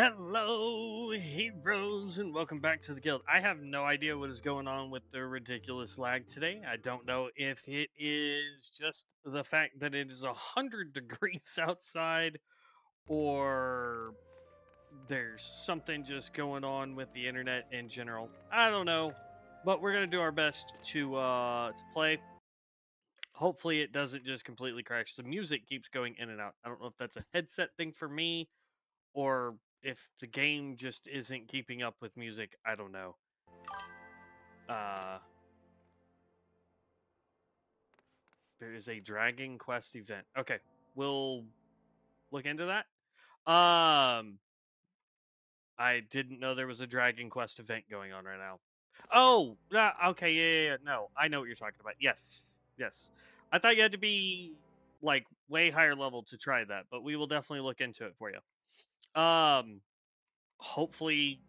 Hello, heroes, and welcome back to the guild. I have no idea what is going on with the ridiculous lag today. I don't know if it is just the fact that it is 100 degrees outside, or there's something just going on with the internet in general. I don't know, but we're gonna do our best to play. Hopefully, it doesn't just completely crash. The music keeps going in and out. I don't know if that's a headset thing for me, or if the game just isn't keeping up with music. I don't know. There is a Dragon Quest event. Okay, we'll look into that. I didn't know there was a Dragon Quest event going on right now. Oh, okay, yeah. No, I know what you're talking about. Yes. I thought you had to be like way higher level to try that, but we will definitely look into it for you. Hopefully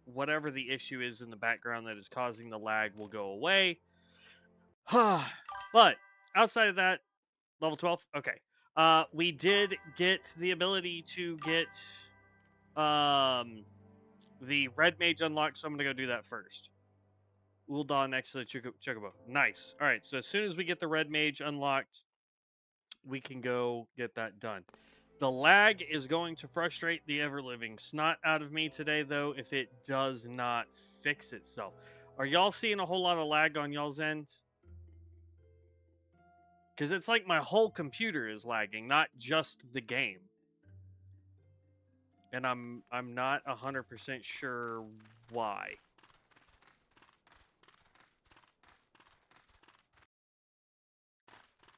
whatever the issue is in the background that is causing the lag will go away. But outside of that, level 12. Okay. We did get the ability to get the Red Mage unlocked, so I'm gonna go do that first. Ul'dah next to the Chocobo. Nice. All right. So as soon as we get the Red Mage unlocked, we can go get that done. The lag is going to frustrate the ever-living snot out of me today, though, if it does not fix itself. Are y'all seeing a whole lot of lag on y'all's end? Because it's like my whole computer is lagging, not just the game. And I'm not 100% sure why.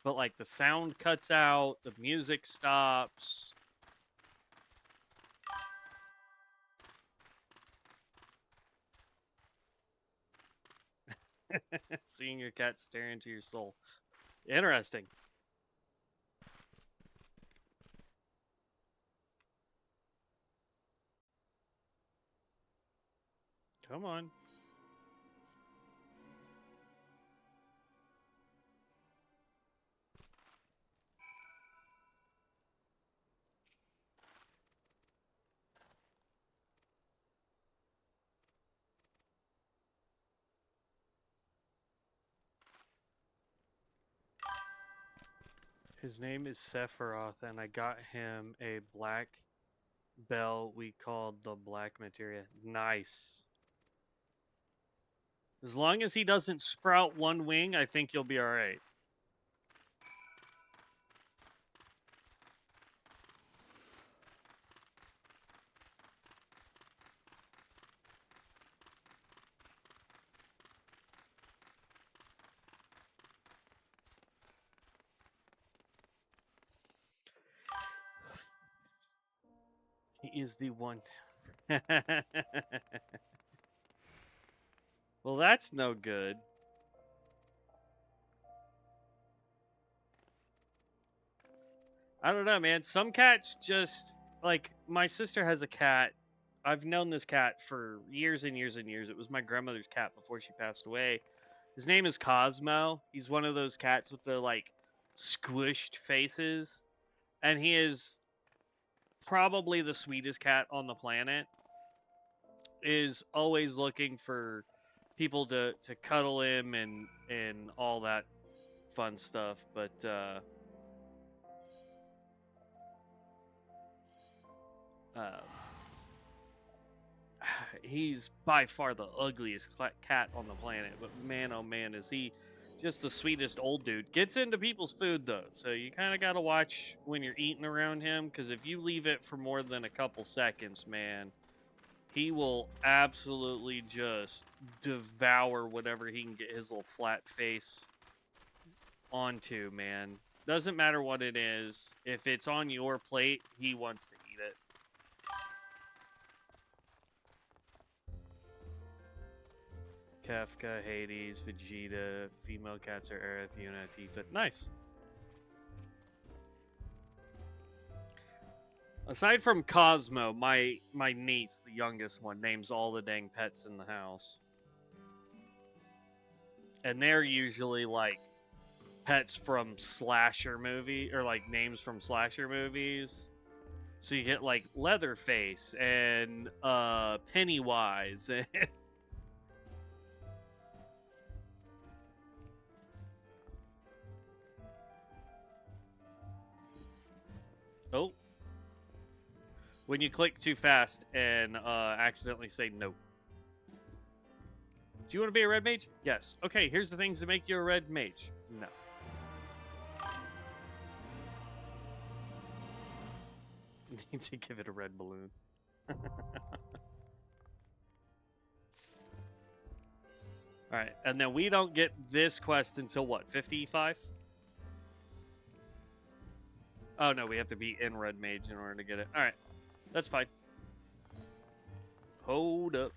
But like the sound cuts out, the music stops. Seeing your cat stare into your soul. Interesting. Come on. His name is Sephiroth, and I got him a black bell we called the Black Materia. Nice. As long as he doesn't sprout one wing, I think you'll be alright. He is the one. Well, that's no good. I don't know, man. Some cats just, like, my sister has a cat. I've known this cat for years and years and years. It was my grandmother's cat before she passed away. His name is Cosmo. He's one of those cats with the, like, squished faces. And he is probably the sweetest cat on the planet. Is always looking for people to cuddle him and all that fun stuff. But, he's by far the ugliest cat on the planet, but man, oh man, is he just the sweetest old dude. Gets into people's food, though, so you kind of got to watch when you're eating around him, because if you leave it for more than a couple seconds, man, he will absolutely just devour whatever he can get his little flat face onto, man. Doesn't matter what it is. If it's on your plate, he wants to eat it. Kafka, Hades, Vegeta, female cats are Aerith, Yuna, Tifa. Nice. Aside from Cosmo, my niece, the youngest one, names all the dang pets in the house. And they're usually like pets from slasher movie, or like names from slasher movies. So you get like Leatherface and Pennywise. Oh. When you click too fast and accidentally say no. Do you want to be a red mage? Yes. Okay, here's the things that make you a red mage. No. You need to give it a red balloon. Alright, and then we don't get this quest until what, 55? Oh no, we have to be in red mage in order to get it. Alright, that's fine. Hold up.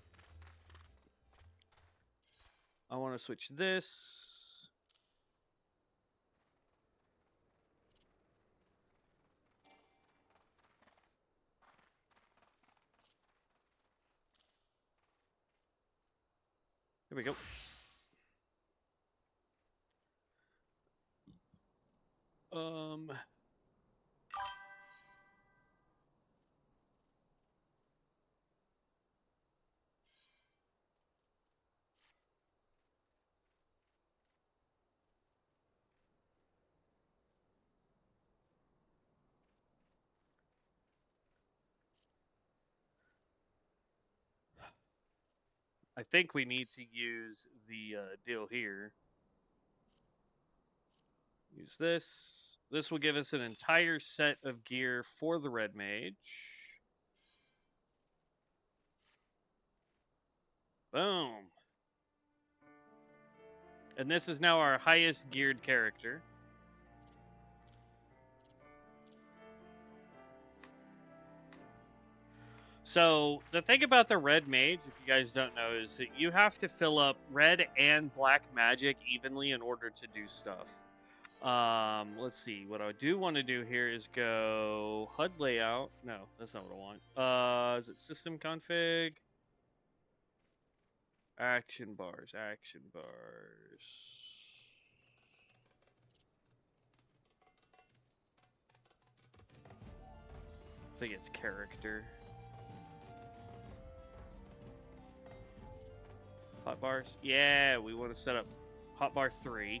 I want to switch this. Here we go. I think we need to use the deal here. Use this. This will give us an entire set of gear for the Red Mage. Boom. And this is now our highest geared character. So the thing about the Red Mage, if you guys don't know, is that you have to fill up red and black magic evenly in order to do stuff. Let's see. What I do want to do here is go HUD layout. No, that's not what I want. Is it system config? Action bars, action bars. I think it's character. Hotbars? Yeah, we want to set up hotbar 3.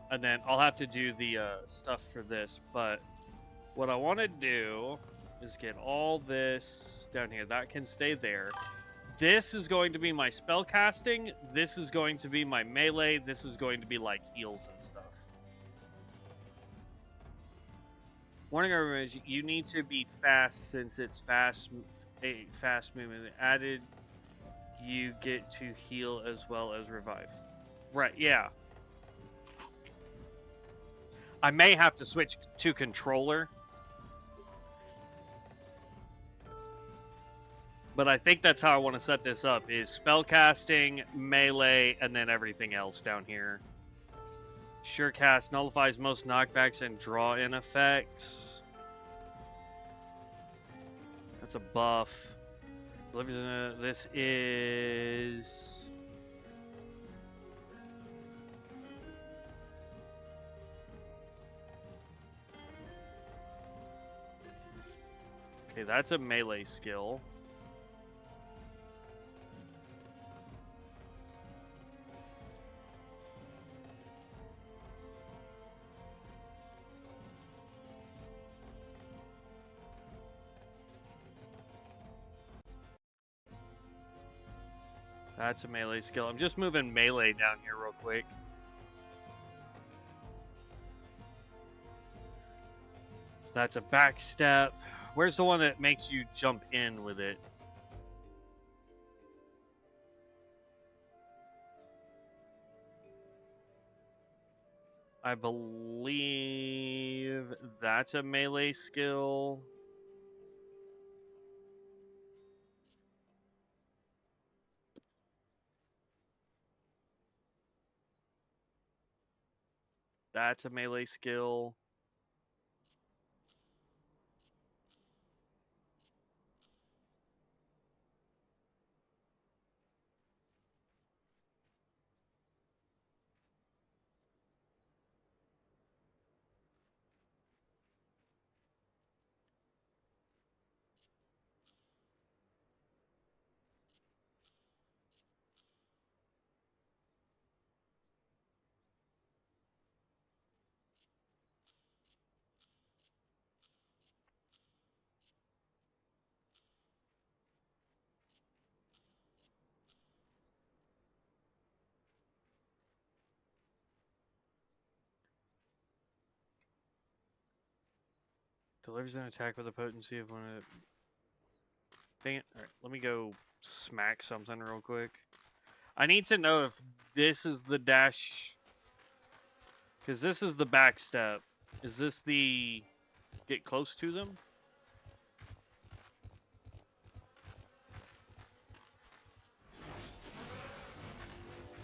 And then I'll have to do the stuff for this, but what I want to do is get all this down here. That can stay there. This is going to be my spell casting. This is going to be my melee. This is going to be like heals and stuff. Warning everyone, you need to be fast since it's fast movement. Added, you get to heal as well as revive. Right, yeah. I may have to switch to controller. But I think that's how I want to set this up, is spellcasting, melee, and then everything else down here. Sure cast nullifies most knockbacks and draw-in effects. That's a buff. This is... Okay, that's a melee skill. That's a melee skill. I'm just moving melee down here real quick. That's a backstep. Where's the one that makes you jump in with it? I believe that's a melee skill. That's a melee skill. Delivers an attack with a potency of one of... Dang it. Alright, let me go smack something real quick. I need to know if this is the dash... Because this is the back step. Is this the... Get close to them?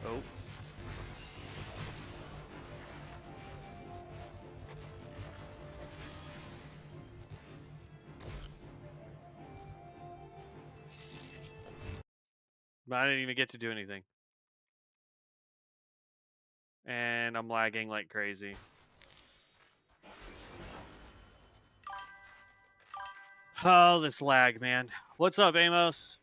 Oh. But I didn't even get to do anything. And I'm lagging like crazy. Oh, this lag, man. What's up, Amos?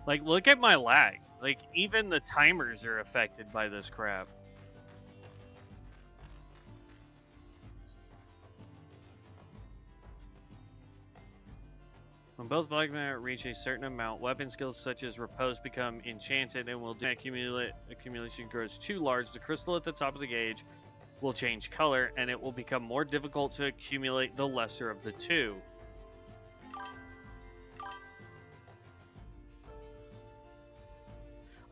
Like, look at my lag. Like, even the timers are affected by this crap. When both Black Mage reach a certain amount, weapon skills such as Repose become enchanted and will accumulation grows too large. The crystal at the top of the gauge will change color, and it will become more difficult to accumulate the lesser of the two.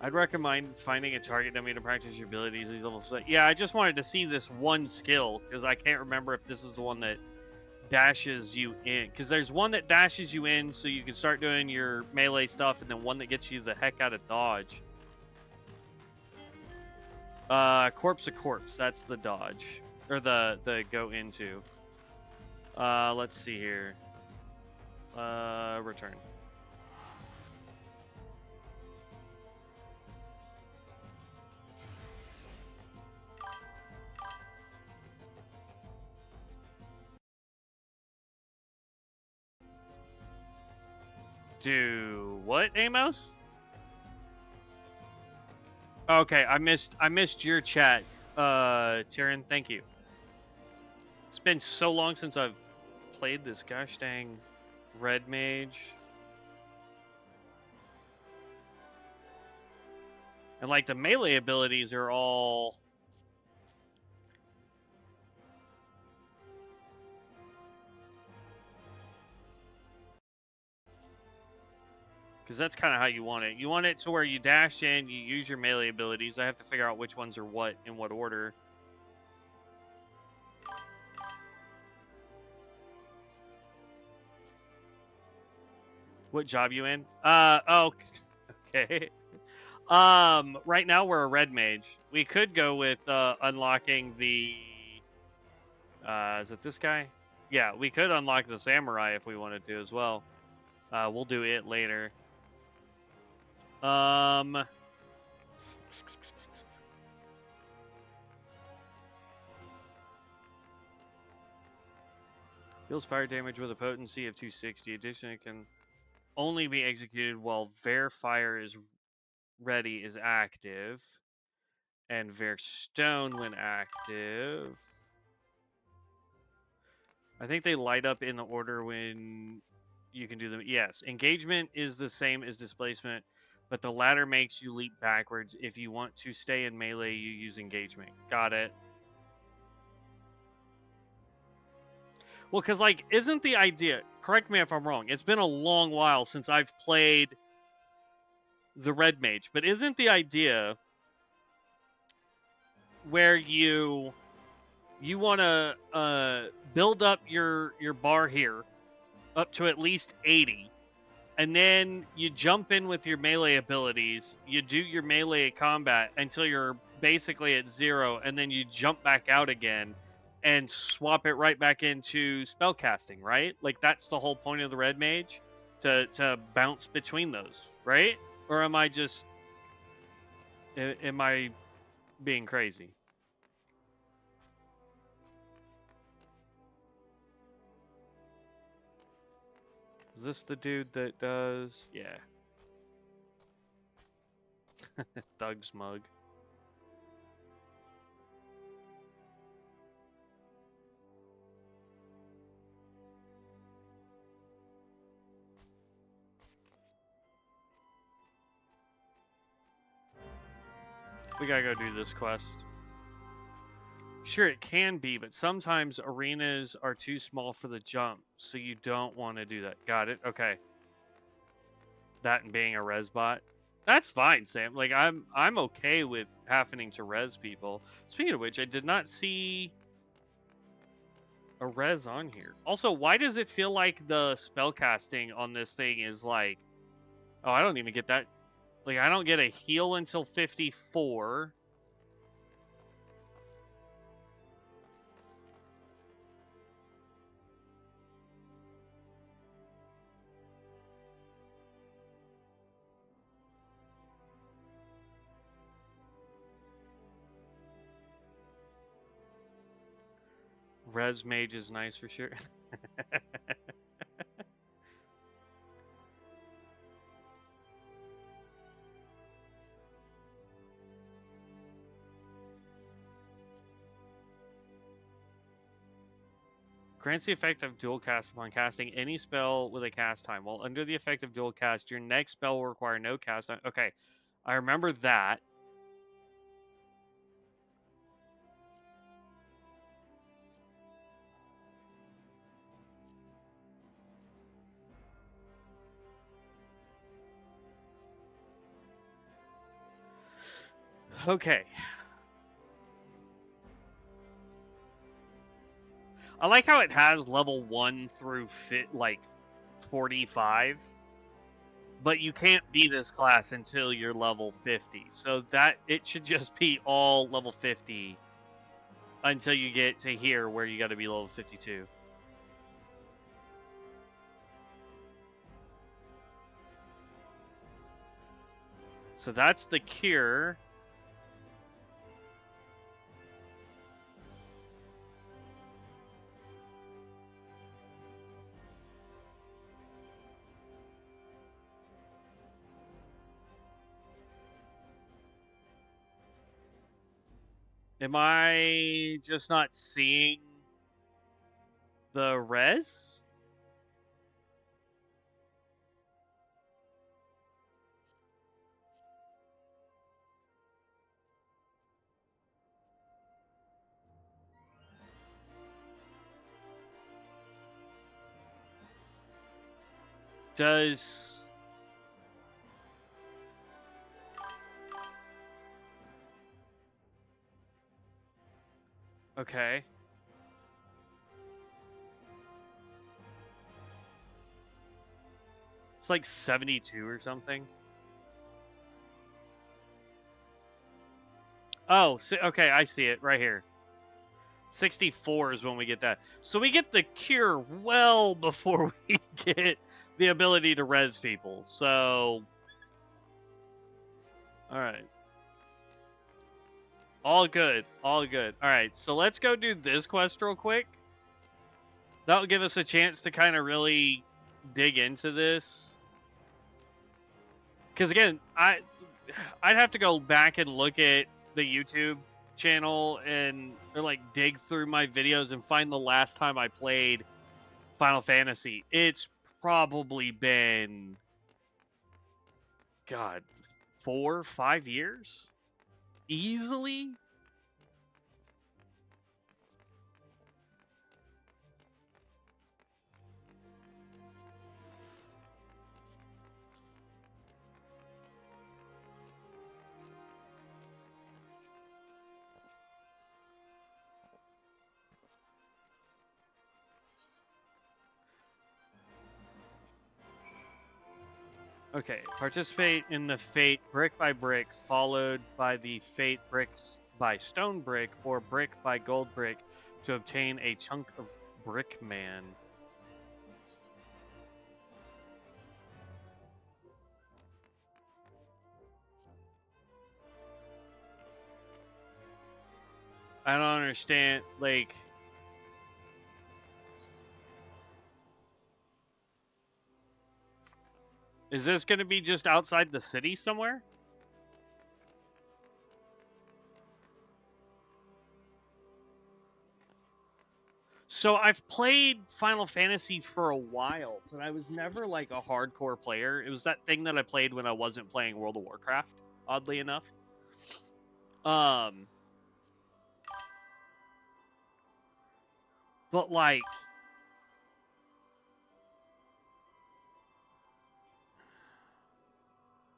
I'd recommend finding a target dummy to practice your abilities at these levels. Yeah, I just wanted to see this one skill, because I can't remember if this is the one that dashes you in. Because there's one that dashes you in so you can start doing your melee stuff, and then one that gets you the heck out of dodge. Corpse of Corpse, that's the dodge. Or the go into. Let's see here. Return. Do what, Amos? Okay, I missed your chat, Tyrion. Thank you. It's been so long since I've played this gosh dang Red Mage. And like the melee abilities are all because that's kind of how you want it. You want it to where you dash in, you use your melee abilities. I have to figure out which ones are what in what order. What job you in? Oh, okay. Right now we're a Red Mage. We could go with unlocking the. Is it this guy? Yeah, we could unlock the Samurai if we wanted to as well. We'll do it later. Deals fire damage with a potency of 260. Additionally, it can only be executed while Ver Fire is ready is active, and Ver Stone when active. I think they light up in the order when you can do them. Yes, engagement is the same as displacement, but the latter makes you leap backwards. If you want to stay in melee, you use engagement. Got it. Well, because, like, isn't the idea... Correct me if I'm wrong. It's been a long while since I've played the Red Mage, but isn't the idea where you want to build up your bar here up to at least 80, and then you jump in with your melee abilities, you do your melee combat until you're basically at 0, and then you jump back out again and swap it right back into spellcasting, right? Like, that's the whole point of the Red Mage, to bounce between those, right? Or am I just... Am I being crazy? Is this the dude that does... Yeah. Thug's mug. We gotta go do this quest. Sure, it can be, but sometimes arenas are too small for the jump, so you don't want to do that. Got it? Okay. That and being a res bot. That's fine, Sam. Like, I'm okay with having to res people. Speaking of which, I did not see a res on here. Also, why does it feel like the spellcasting on this thing is like... Oh, I don't even get that. Like, I don't get a heal until 54. Red Mage is nice for sure. Grants the effect of dual cast upon casting any spell with a cast time. While under the effect of dual cast, your next spell will require no cast time. Okay, I remember that. Okay. I like how it has level 1 through 45. But you can't be this class until you're level 50. So that it should just be all level 50 until you get to here where you got to be level 52. So that's the cure. Am I just not seeing the res? Does... Okay. It's like 72 or something. Oh, okay, I see it right here. 64 is when we get that. So we get the cure well before we get the ability to res people. So, all right. All good. All good. All right, so let's go do this quest real quick. That'll give us a chance to kind of really dig into this. Because again, I'd have to go back and look at the YouTube channel and or like dig through my videos and find the last time I played Final Fantasy. It's probably been, God, 4 or 5 years? Easily? Okay, participate in the fate brick by brick, followed by the fate bricks by stone brick or brick by gold brick to obtain a chunk of brick man. I don't understand, like... Is this going to be just outside the city somewhere? So I've played Final Fantasy for a while, but I was never like a hardcore player. It was that thing that I played when I wasn't playing World of Warcraft, oddly enough. But like,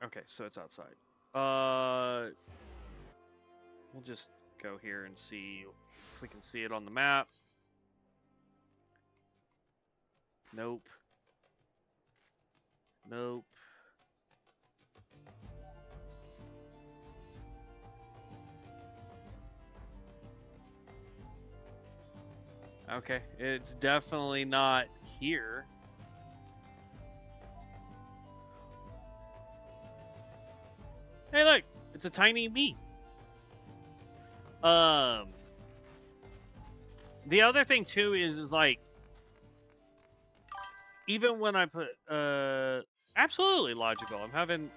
okay, so it's outside. We'll just go here and see if we can see it on the map. Nope. Nope. Okay, it's definitely not here. Hey, look, it's a tiny me. The other thing too is like, even when I put absolutely logical. I'm having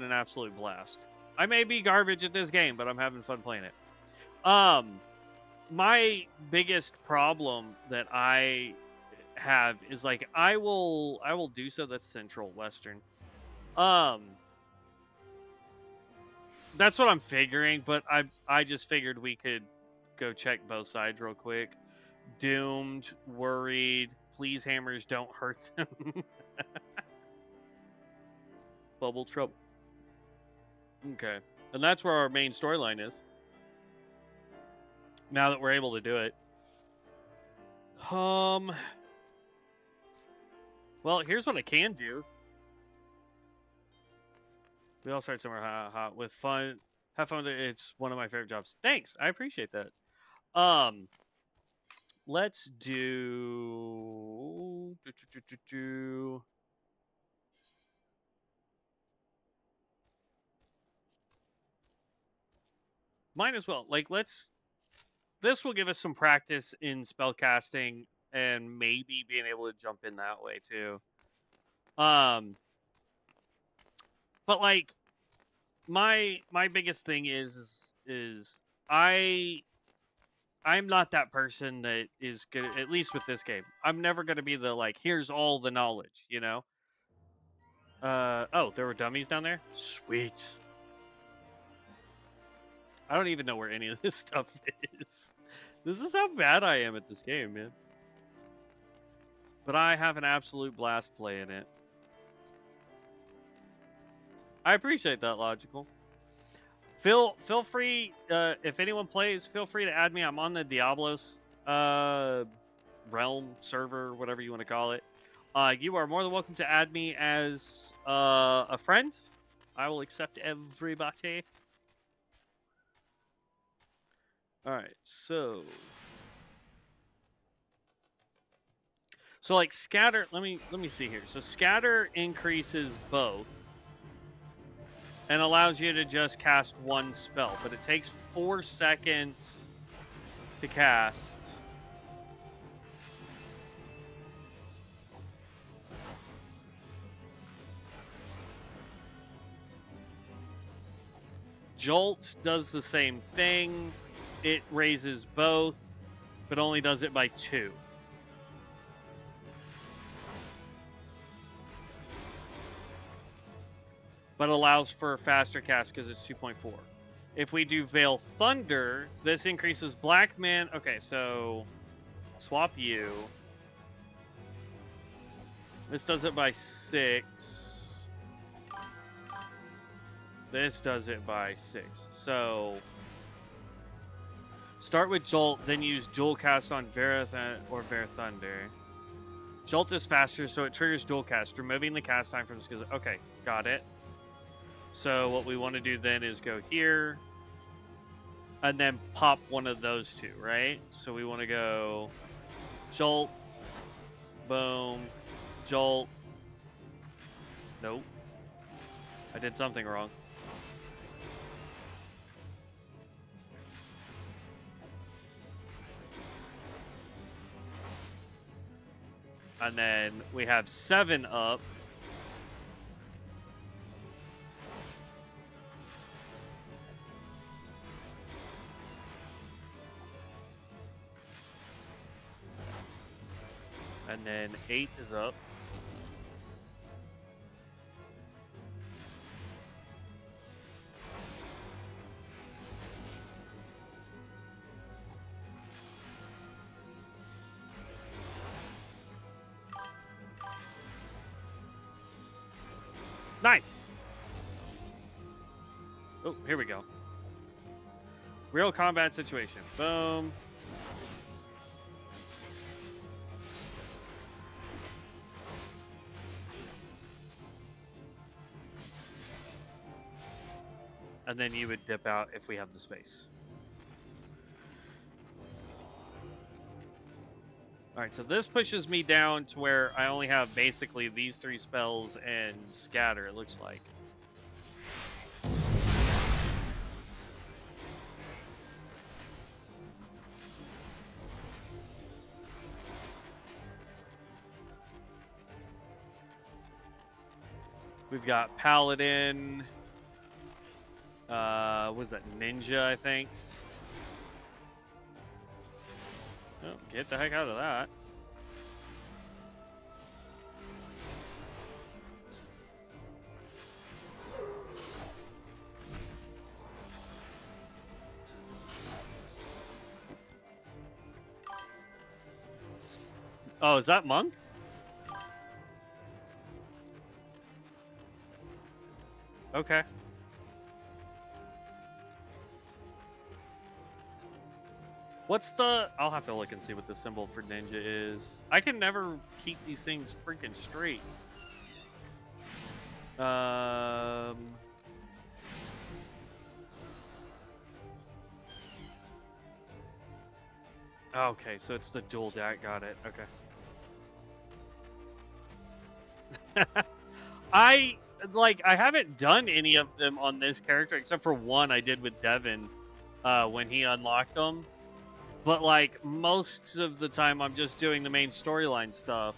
an absolute blast. I may be garbage at this game, but I'm having fun playing it. My biggest problem that I have is like I will do so. That's Central Western. That's what I'm figuring, but I just figured we could go check both sides real quick. Doomed, worried, please hammers don't hurt them. Bubble trouble. Okay. And that's where our main storyline is. Now that we're able to do it. Well, here's what I can do. We all start somewhere hot with fun. Have fun. It's one of my favorite jobs. Thanks. I appreciate that. Let's do. Might as well. Like, let's. This will give us some practice in spellcasting and maybe being able to jump in that way too. But like, my biggest thing is I'm not that person that is good, at least with this game. I'm never going to be the, like, here's all the knowledge, you know? Oh, there were dummies down there? Sweet. I don't even know where any of this stuff is. This is how bad I am at this game, man. But I have an absolute blast playing it. I appreciate that, Logical. Feel free, if anyone plays, feel free to add me. I'm on the Diablos realm server, whatever you want to call it. You are more than welcome to add me as a friend. I will accept everybody. All right, so like scatter. Let me see here. So scatter increases both and allows you to just cast one spell, but it takes 4 seconds to cast. Jolt does the same thing. It raises both, but only does it by 2. But allows for a faster cast because it's 2.4. If we do Veil Thunder, this increases Black Man. Okay, so swap you. This does it by 6. This does it by 6. So start with Jolt, then use Dual Cast on Veil Thunder. Jolt is faster, so it triggers Dual Cast, removing the cast time from skill. Okay, got it. So what we want to do then is go here and then pop one of those two, right? So we want to go Jolt, boom, Jolt. Nope. I did something wrong. And then we have 7 up. And then 8 is up. Nice. Oh, here we go. Real combat situation. Boom. And then you would dip out if we have the space. Alright, so this pushes me down to where I only have basically these 3 spells and scatter, it looks like. We've got Paladin. What was that? Ninja, I think. Oh, get the heck out of that. Oh, is that Monk? Okay. What's the... I'll have to look and see what the symbol for ninja is. I can never keep these things freaking straight. Okay, so it's the dual deck. Got it. Okay. I haven't done any of them on this character except for one I did with Devin when he unlocked them. But like most of the time I'm just doing the main storyline stuff.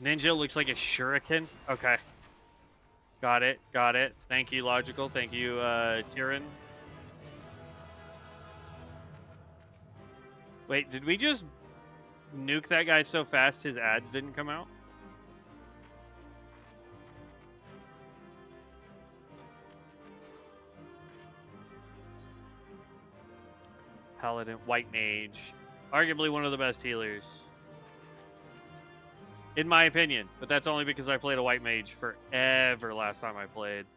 Ninja looks like a shuriken. Okay. Got it. Got it. Thank you, Logical. Thank you, Tyrion. Wait, did we just nuke that guy so fast his ads didn't come out? Paladin, White Mage. Arguably one of the best healers. In my opinion, but that's only because I played a White Mage forever last time I played.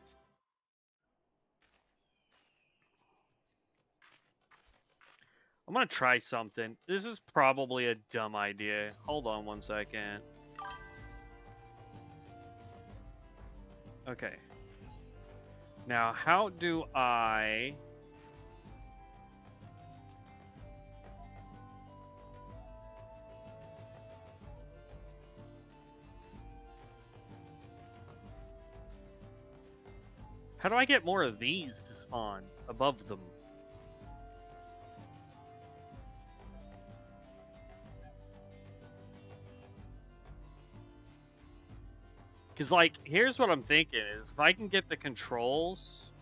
I'm gonna try something. This is probably a dumb idea. Hold on one second. Okay. Now, how do I... How do I get more of these to spawn above them? Because, like, here's what I'm thinking is if I can get the controls...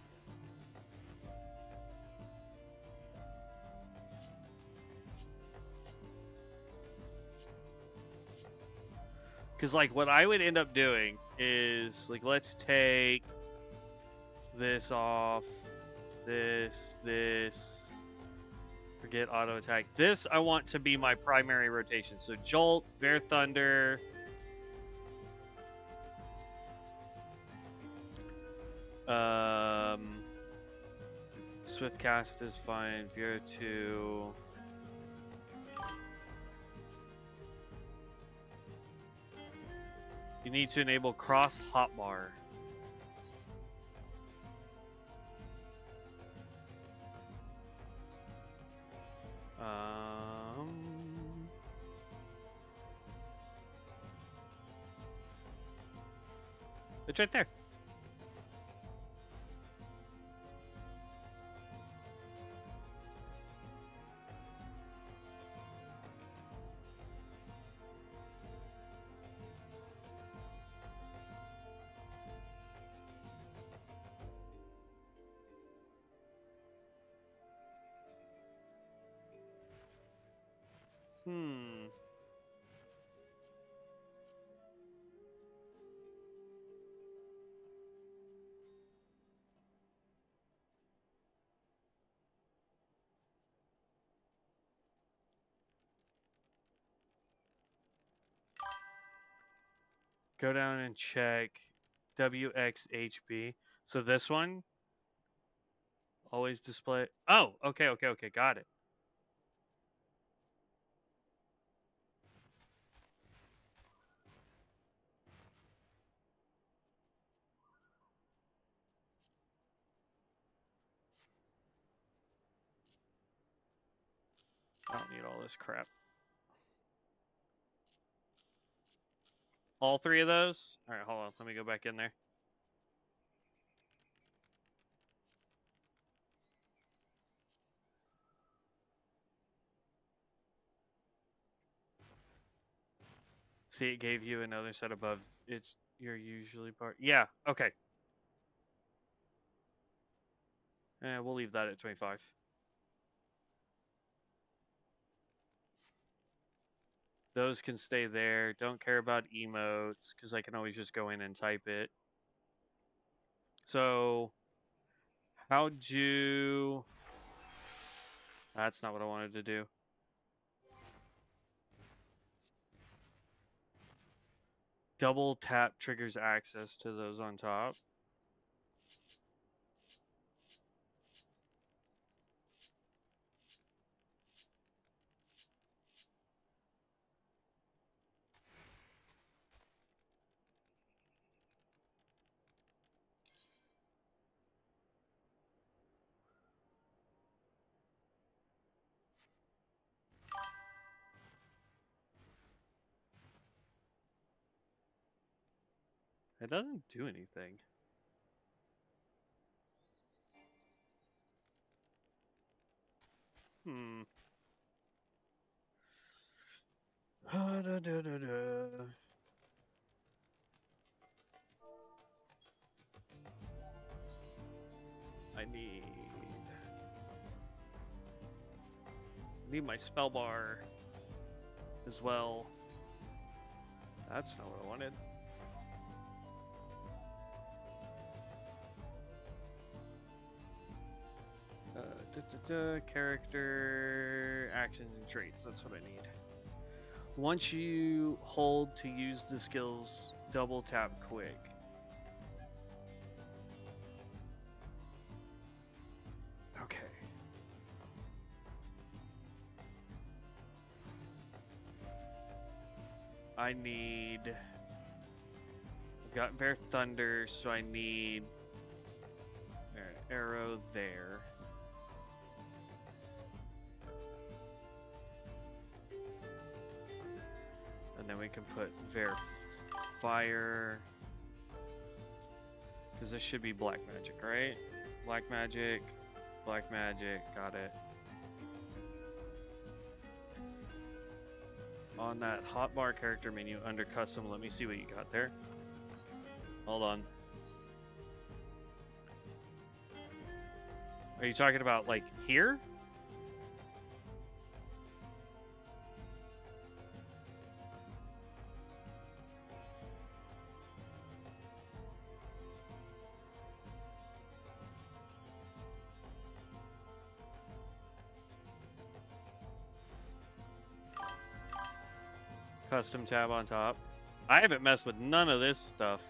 Because, like, what I would end up doing is, like, let's take this off, this, forget auto attack. This I want to be my primary rotation. So Jolt, Bear Thunder, Swift Cast is fine, Vera 2. You need to enable cross hotbar. It's right there. Go down and check WXHB. So this one always display. Oh, okay, got it. I don't need all this crap. All three of those? All right, hold on. Let me go back in there. See, it gave you another set above. It's your usually part. Yeah, okay. We'll leave that at 25. Those can stay there. Don't care about emotes, because I can always just go in and type it. So, how'd you... That's not what I wanted to do. Double tap triggers access to those on top. It doesn't do anything. I need my spell bar as well. That's not what I wanted. Character, actions, and traits. That's what I need. Once you hold to use the skills, double tap quick. Okay. I need... I've got Bear Thunder, so I need an arrow there. And then we can put Bear Fire. Because this should be Black Magic, right? Black Magic, got it. On that hotbar character menu under custom, let me see what you got there. Hold on. Are you talking about like here? Custom tab on top. I haven't messed with none of this stuff.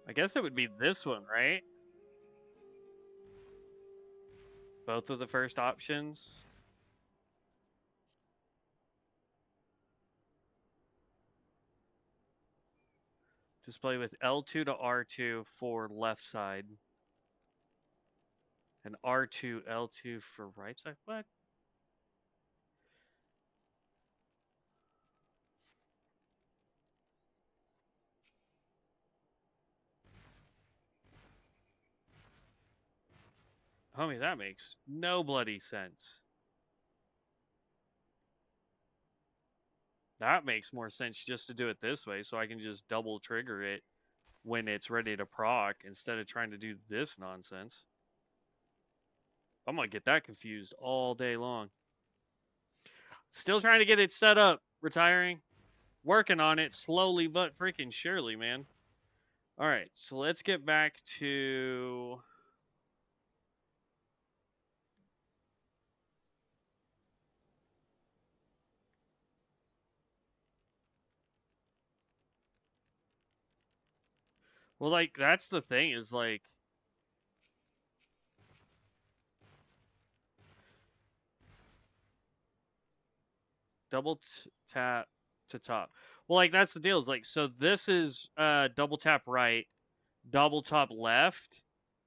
I guess it would be this one, right? Both of the first options. Display with L2 to R2 for left side. And R2, L2 for right side? What? Homie, that makes no bloody sense. That makes more sense just to do it this way, so I can just double trigger it when it's ready to proc instead of trying to do this nonsense. I'm gonna get that confused all day long. Still trying to get it set up, retiring. Working on it slowly but freaking surely, man. Alright, so let's get back to... Well, like, that's the thing, is like... Double tap to top. Well, like, that's the deal, is like, so this is double tap right, double tap left,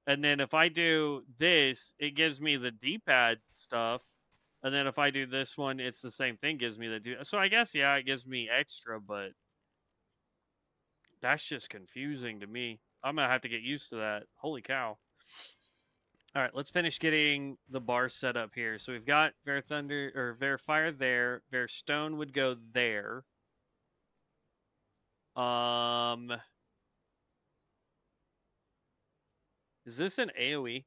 and then if I do this, it gives me the D-pad stuff, and then if I do this one, it's the same thing, gives me the D. So I guess, yeah, it gives me extra, but that's just confusing to me. I'm gonna have to get used to that. Holy cow. All right, let's finish getting the bar set up here. So we've got Ver Thunder or Ver Fire there. Ver Stone would go there. Is this an AoE?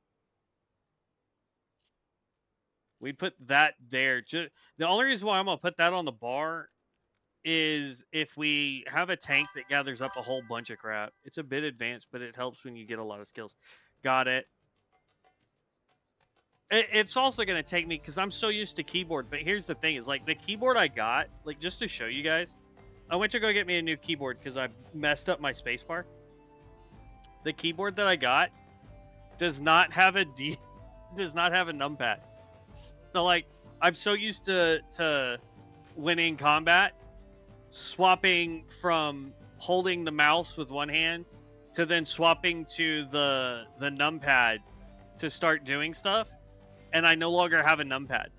We put that there. The only reason why I'm gonna put that on the bar is if we have a tank that gathers up a whole bunch of crap. It's a bit advanced, but it helps when you get a lot of skills. Got it. It's also going to take me, because I'm so used to keyboard, but here's the thing, is like the keyboard I got, like just to show you guys, I went to go get me a new keyboard because I messed up my spacebar. The keyboard that I got does not have a numpad. So like, I'm so used to winning combat, swapping from holding the mouse with one hand to then swapping to the numpad to start doing stuff. And I no longer have a numpad.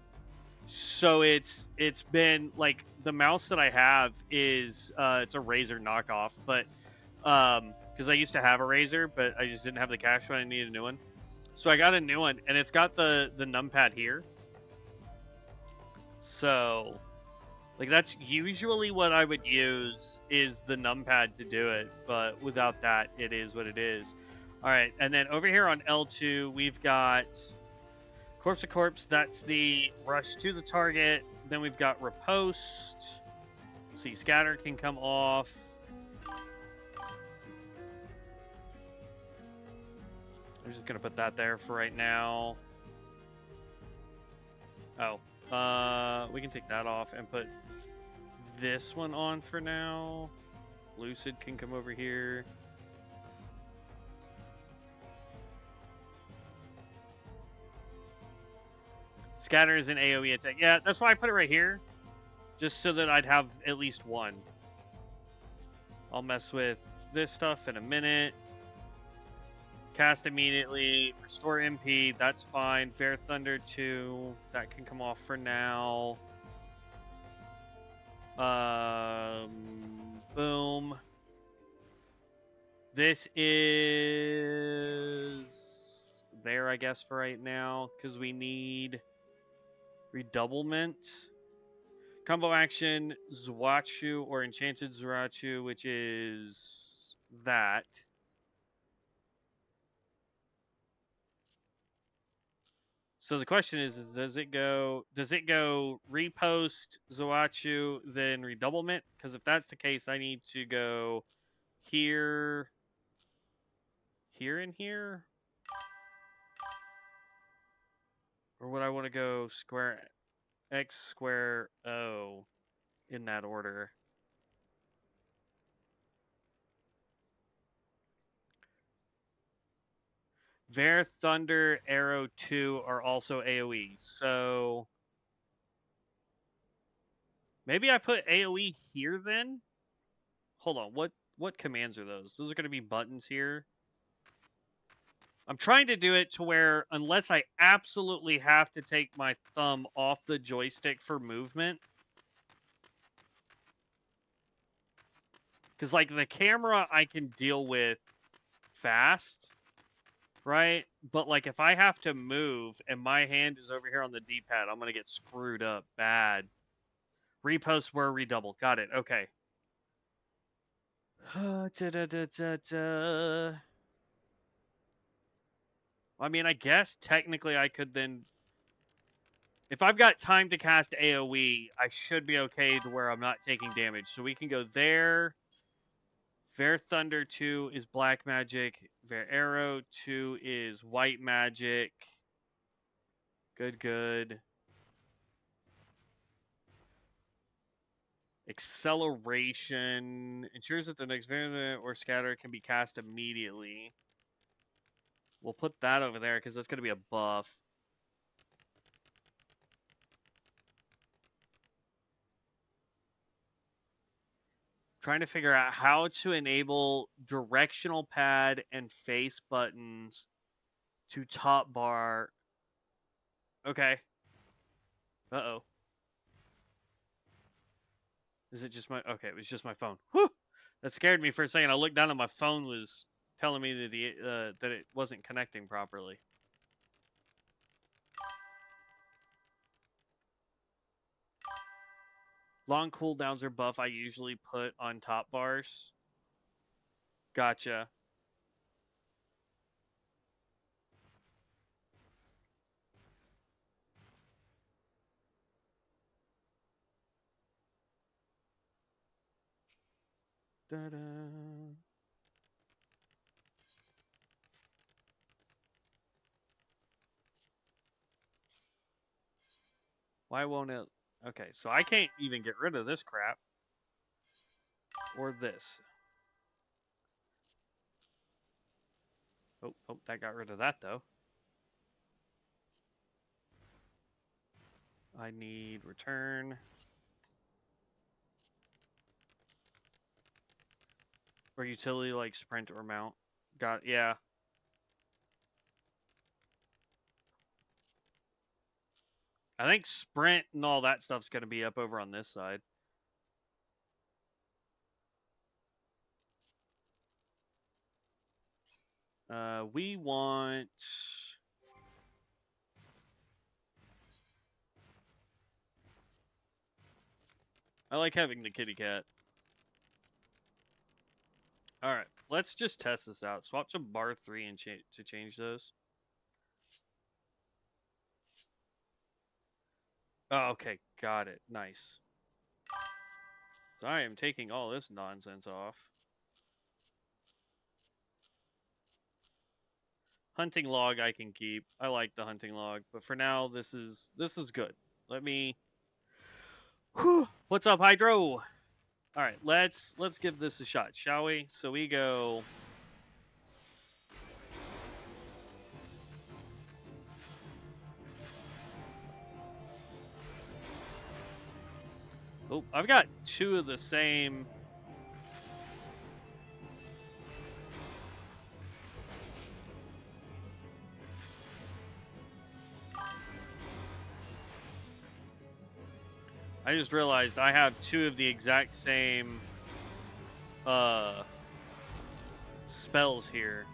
So it's been like the mouse that I have is it's a Razer knockoff, but because I used to have a Razer, but I just didn't have the cash when I needed a new one. So I got a new one, and it's got the numpad here. So like that's usually what I would use, is the numpad to do it, but without that, it is what it is. All right, and then over here on L2, we've got Corpse to Corpse, that's the rush to the target. Then we've got Riposte. Let's see, Scatter can come off. I'm just going to put that there for right now. Oh, we can take that off and put this one on for now. Lucid can come over here. Scatter is an AoE attack. Yeah, that's why I put it right here. Just so that I'd have at least one. I'll mess with this stuff in a minute. Cast immediately. Restore MP. That's fine. Fair Thunder 2. That can come off for now. Boom. This is there, I guess, for right now. Because we need... Redoublement. Combo action, Zuachu or Enchanted Zuachu, which is that. So the question is, does it go Riposte, Zuachu, then Redoublement? Because if that's the case, I need to go here, here, and here. Or would I want to go square X, square O in that order? Ver Thunder, Arrow 2 are also AoE. So maybe I put AoE here then? Hold on, what commands are those? Those are going to be buttons here. I'm trying to do it to where, unless I absolutely have to take my thumb off the joystick for movement. Because, like, the camera I can deal with fast, right? But, like, if I have to move and my hand is over here on the D-pad, I'm going to get screwed up bad. Reposts were redoubled. Got it. Okay. I mean, I guess technically I could then... If I've got time to cast AoE, I should be okay to where I'm not taking damage. So we can go there. Ver Thunder 2 is black magic. Ver Arrow 2 is white magic. Good. Acceleration ensures that the next variant or scatter can be cast immediately. We'll put that over there because that's going to be a buff. Trying to figure out how to enable directional pad and face buttons to top bar. Okay. Uh-oh. Is it just my... Okay, it was just my phone. Whew! That scared me for a second. I looked down and my phone was telling me that that it wasn't connecting properly. Long cooldowns are buff I usually put on top bars. Gotcha. Da-da. Why won't it... Okay, so I can't even get rid of this crap. Or this. Oh, that got rid of that, though. I need return. Or utility like sprint or mount. Yeah. I think sprint and all that stuff's going to be up over on this side. We want... I like having the kitty cat. Alright, let's just test this out. Swap to bar 3 and to change those. Oh, okay, got it. Nice. So I am taking all this nonsense off. Hunting log I can keep. I like the hunting log, but for now this is good. Let me... Whew. What's up, Hydro? Alright, let's give this a shot, shall we? So we go... Oh, I've got 2 of the same... I just realized I have 2 of the exact same spells here.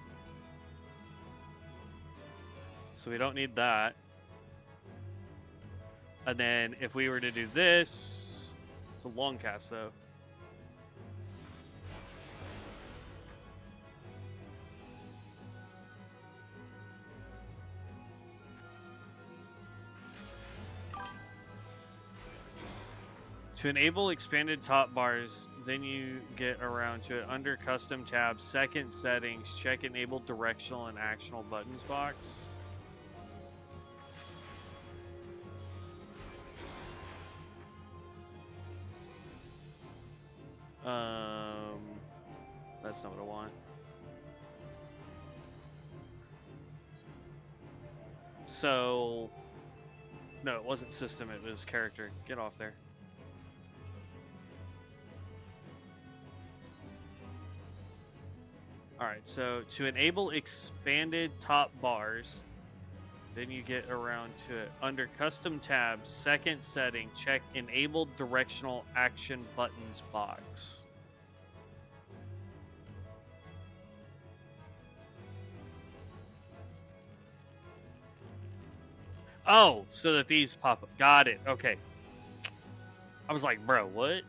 So we don't need that. And then if we were to do this, it's a long cast though. To enable expanded top bars, then you get around to it under custom tab, second settings, check enable directional and actional buttons box. That's not what I want. So, no, it wasn't system, it was character. Get off there. Alright, so to enable expanded top bars, then you get around to it. Under custom tab, second setting, check enable directional action buttons box. Oh, so that these pop up. Got it. Okay. I was like, bro, what?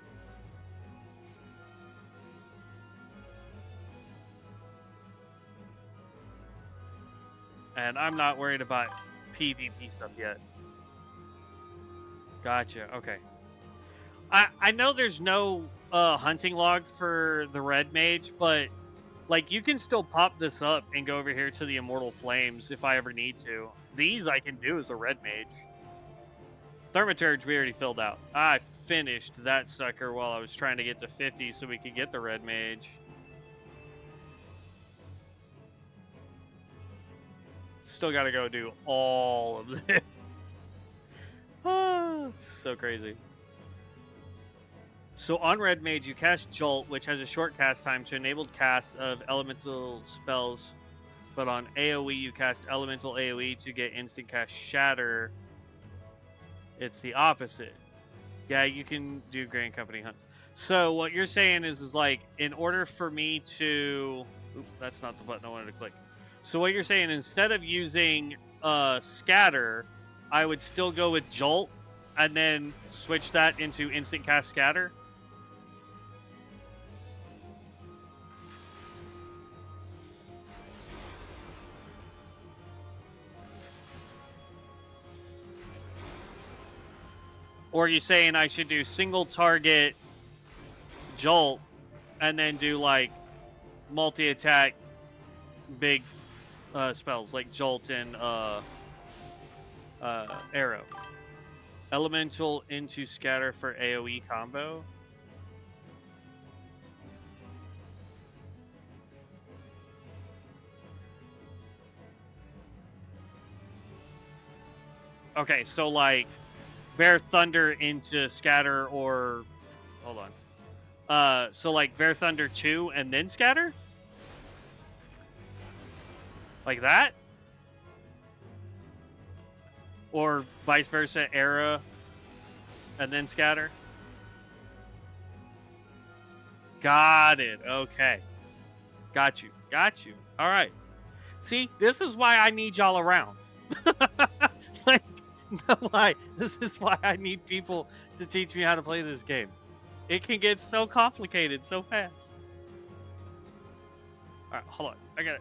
And I'm not worried about PvP stuff yet. Gotcha, okay. I know there's no hunting log for the Red Mage, but like you can still pop this up and go over here to the Immortal Flames if I ever need to. These I can do as a Red Mage. Thaumaturge we already filled out. I finished that sucker while I was trying to get to 50 so we could get the Red Mage. Still gotta go do all of this. Oh, so crazy. So on Red Mage, you cast Jolt, which has a short cast time to enabled cast of elemental spells. But on AoE, you cast elemental AoE to get instant cast Shatter. It's the opposite. Yeah, you can do Grand Company hunts. So what you're saying is like, in order for me to... Oops, that's not the button I wanted to click. So what you're saying, instead of using Scatter, I would still go with Jolt, and then switch that into instant cast Scatter? Or are you saying I should do single target Jolt and then do like multi-attack big spells like Jolt and Arrow? Elemental into Scatter for AoE combo? Okay, so like Bear Thunder into Scatter or... Hold on. So like Bear Thunder 2 and then Scatter? Like that? Or vice versa, Era and then Scatter? Got it. Okay. Got you. Got you. All right. See, this is why I need y'all around. Like, no lie. This is why I need people to teach me how to play this game. It can get so complicated so fast. All right, hold on. I gotta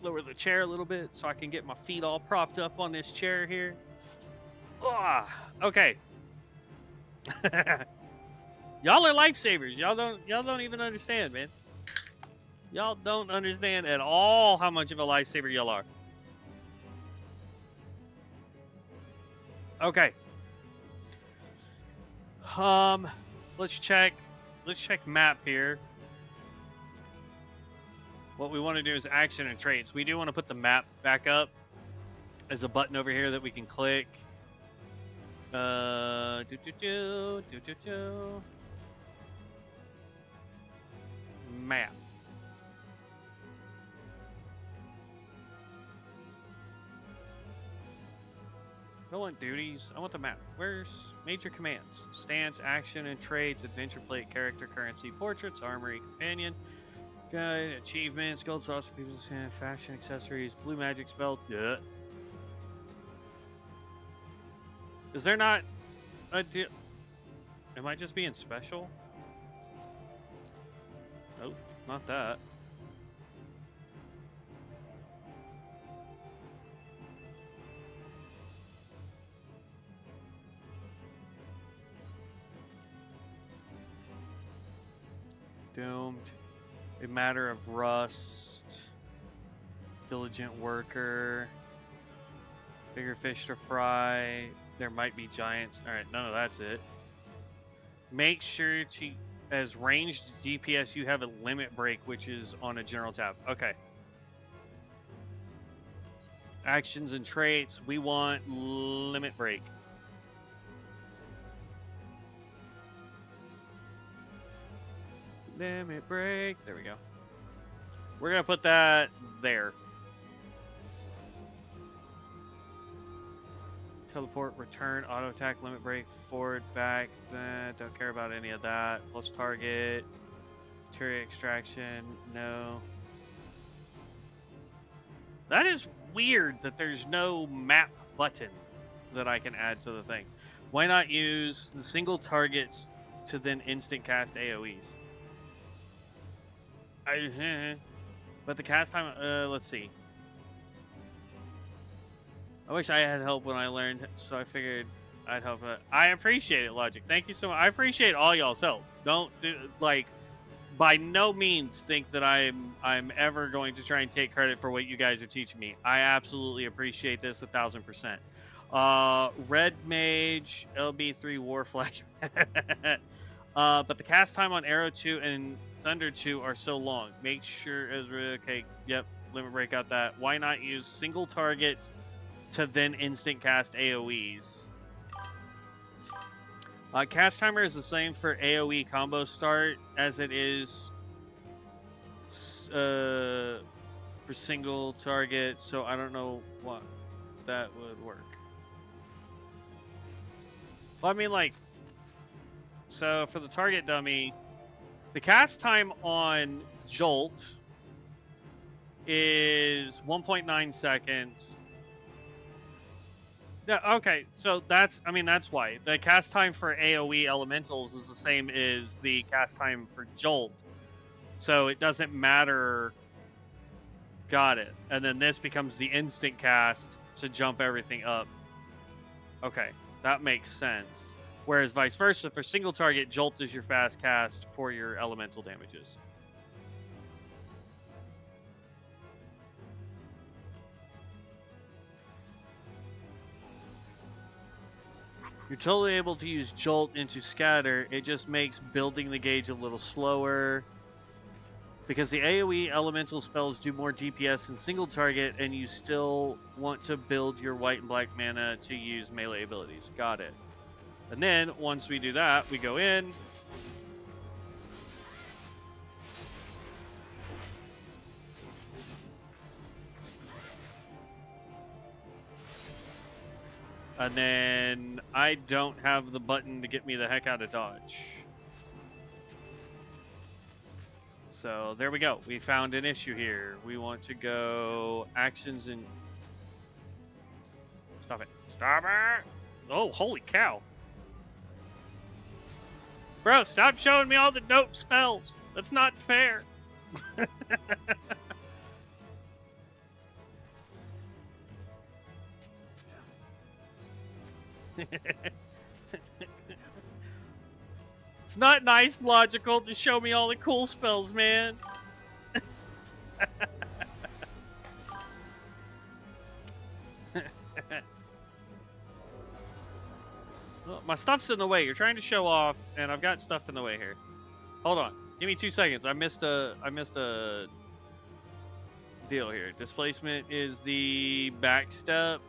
lower the chair a little bit so I can get my feet all propped up on this chair here. Okay. Y'all are lifesavers. Y'all don't even understand, man. Y'all don't understand at all how much of a lifesaver y'all are. Okay. Let's check map here. What we want to do is action and traits. We do want to put the map back up as a button over here that we can click. Map. I don't want duties. I want the map. Where's major commands? Stance, action and traits, adventure plate, character, currency, portraits, armory, companion, guide, achievements, gold sauce, people's hand, fashion, accessories, blue magic spell. Duh. Is there not a deal? Am I just being special? Nope, not that. Doomed. A matter of rust. Diligent worker. Bigger fish to fry. There might be giants. Alright, none of that's it. Make sure to, as ranged DPS, you have a limit break, which is on a general tab. Okay. Actions and traits. We want limit break. Limit break. There we go. We're going to put that there. Teleport, return, auto attack, limit break, forward, back. Don't care about any of that. Plus target. Materia extraction. No. That is weird that there's no map button that I can add to the thing. Why not use the single targets to then instant cast AoEs? But the cast time, let's see. I wish I had help when I learned, so I figured I'd help. I appreciate it, Logic. Thank you so much. I appreciate all y'all's help. Don't do, like, by no means think that I'm ever going to try and take credit for what you guys are teaching me. I absolutely appreciate this 1000%. Red Mage, LB3 War Flash. But the cast time on Arrow 2 and Thunder 2 are so long. Make sure Eorzea, okay, yep, limit break out that. Why not use single targets to then instant cast AoEs? Cast timer is the same for AoE combo start as it is for single target, so I don't know what that would work. Well, I mean, like, so for the target dummy, the cast time on Jolt is 1.9 seconds. Yeah, okay, so that's, I mean, that's why. The cast time for AoE elementals is the same as the cast time for Jolt. So it doesn't matter. Got it. And then this becomes the instant cast to jump everything up. Okay, that makes sense. Whereas vice versa, for single target, Jolt is your fast cast for your elemental damages. You're totally able to use Jolt into Scatter. It just makes building the gauge a little slower. Because the AoE elemental spells do more DPS than single target, and you still want to build your white and black mana to use melee abilities. Got it. And then, once we do that, we go in. And then I don't have the button to get me the heck out of dodge. So there we go. We found an issue here. We want to go actions and... Stop it. Stop it! Oh, holy cow. Bro, stop showing me all the dope spells. That's not fair. It's not nice, logical, to show me all the cool spells, man. Well, my stuff's in the way. You're trying to show off, and I've got stuff in the way here. Hold on. Give me 2 seconds. I missed a deal here. Displacement is the back step.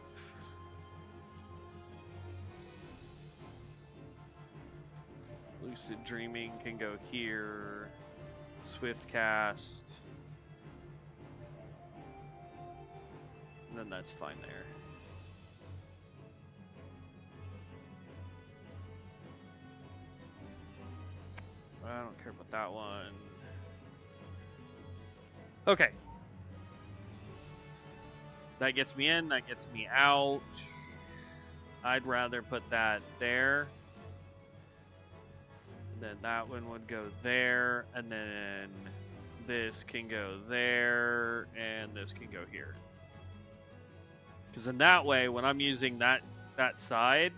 Lucid Dreaming can go here. Swift Cast. And then that's fine there. I don't care about that one. Okay. That gets me in, that gets me out. I'd rather put that there. Then that one would go there, and then this can go there, and this can go here. Because in that way, when I'm using that side,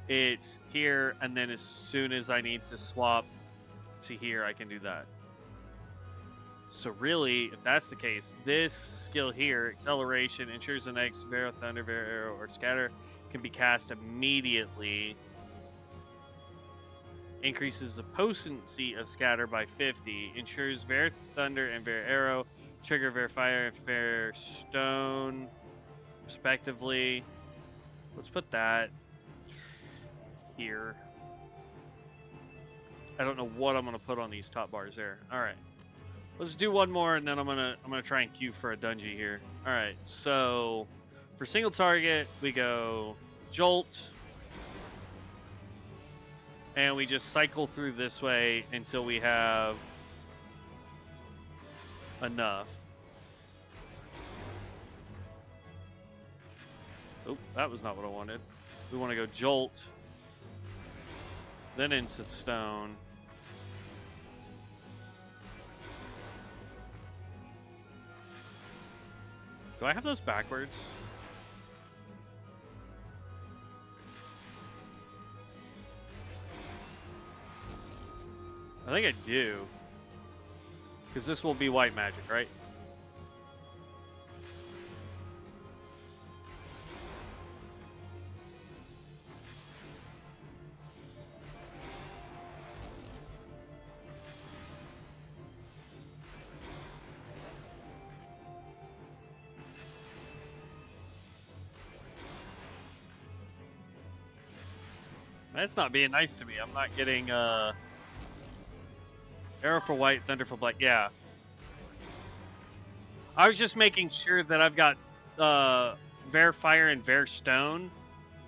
it's here, and then as soon as I need to swap to here, I can do that. So really, if that's the case, this skill here, Acceleration, ensures the next Vero Thunder, Vero Arrow, or Scatter can be cast immediately. Increases the potency of Scatter by 50. Ensures Vero Thunder and Vero Arrow trigger Vero Fire and Vero Stone, respectively. Let's put that here. I don't know what I'm gonna put on these top bars there. All right, let's do one more, and then I'm gonna try and queue for a dungeon here. All right, so for single target, we go Jolt. And we just cycle through this way until we have enough. Oh, that was not what I wanted. We want to go Jolt, then into Stone. Do I have those backwards? I think I do. Because this will be white magic, right? That's not being nice to me. I'm not getting arrow for white, thunder for black. Yeah. I was just making sure that I've got Ver Fire and Ver Stone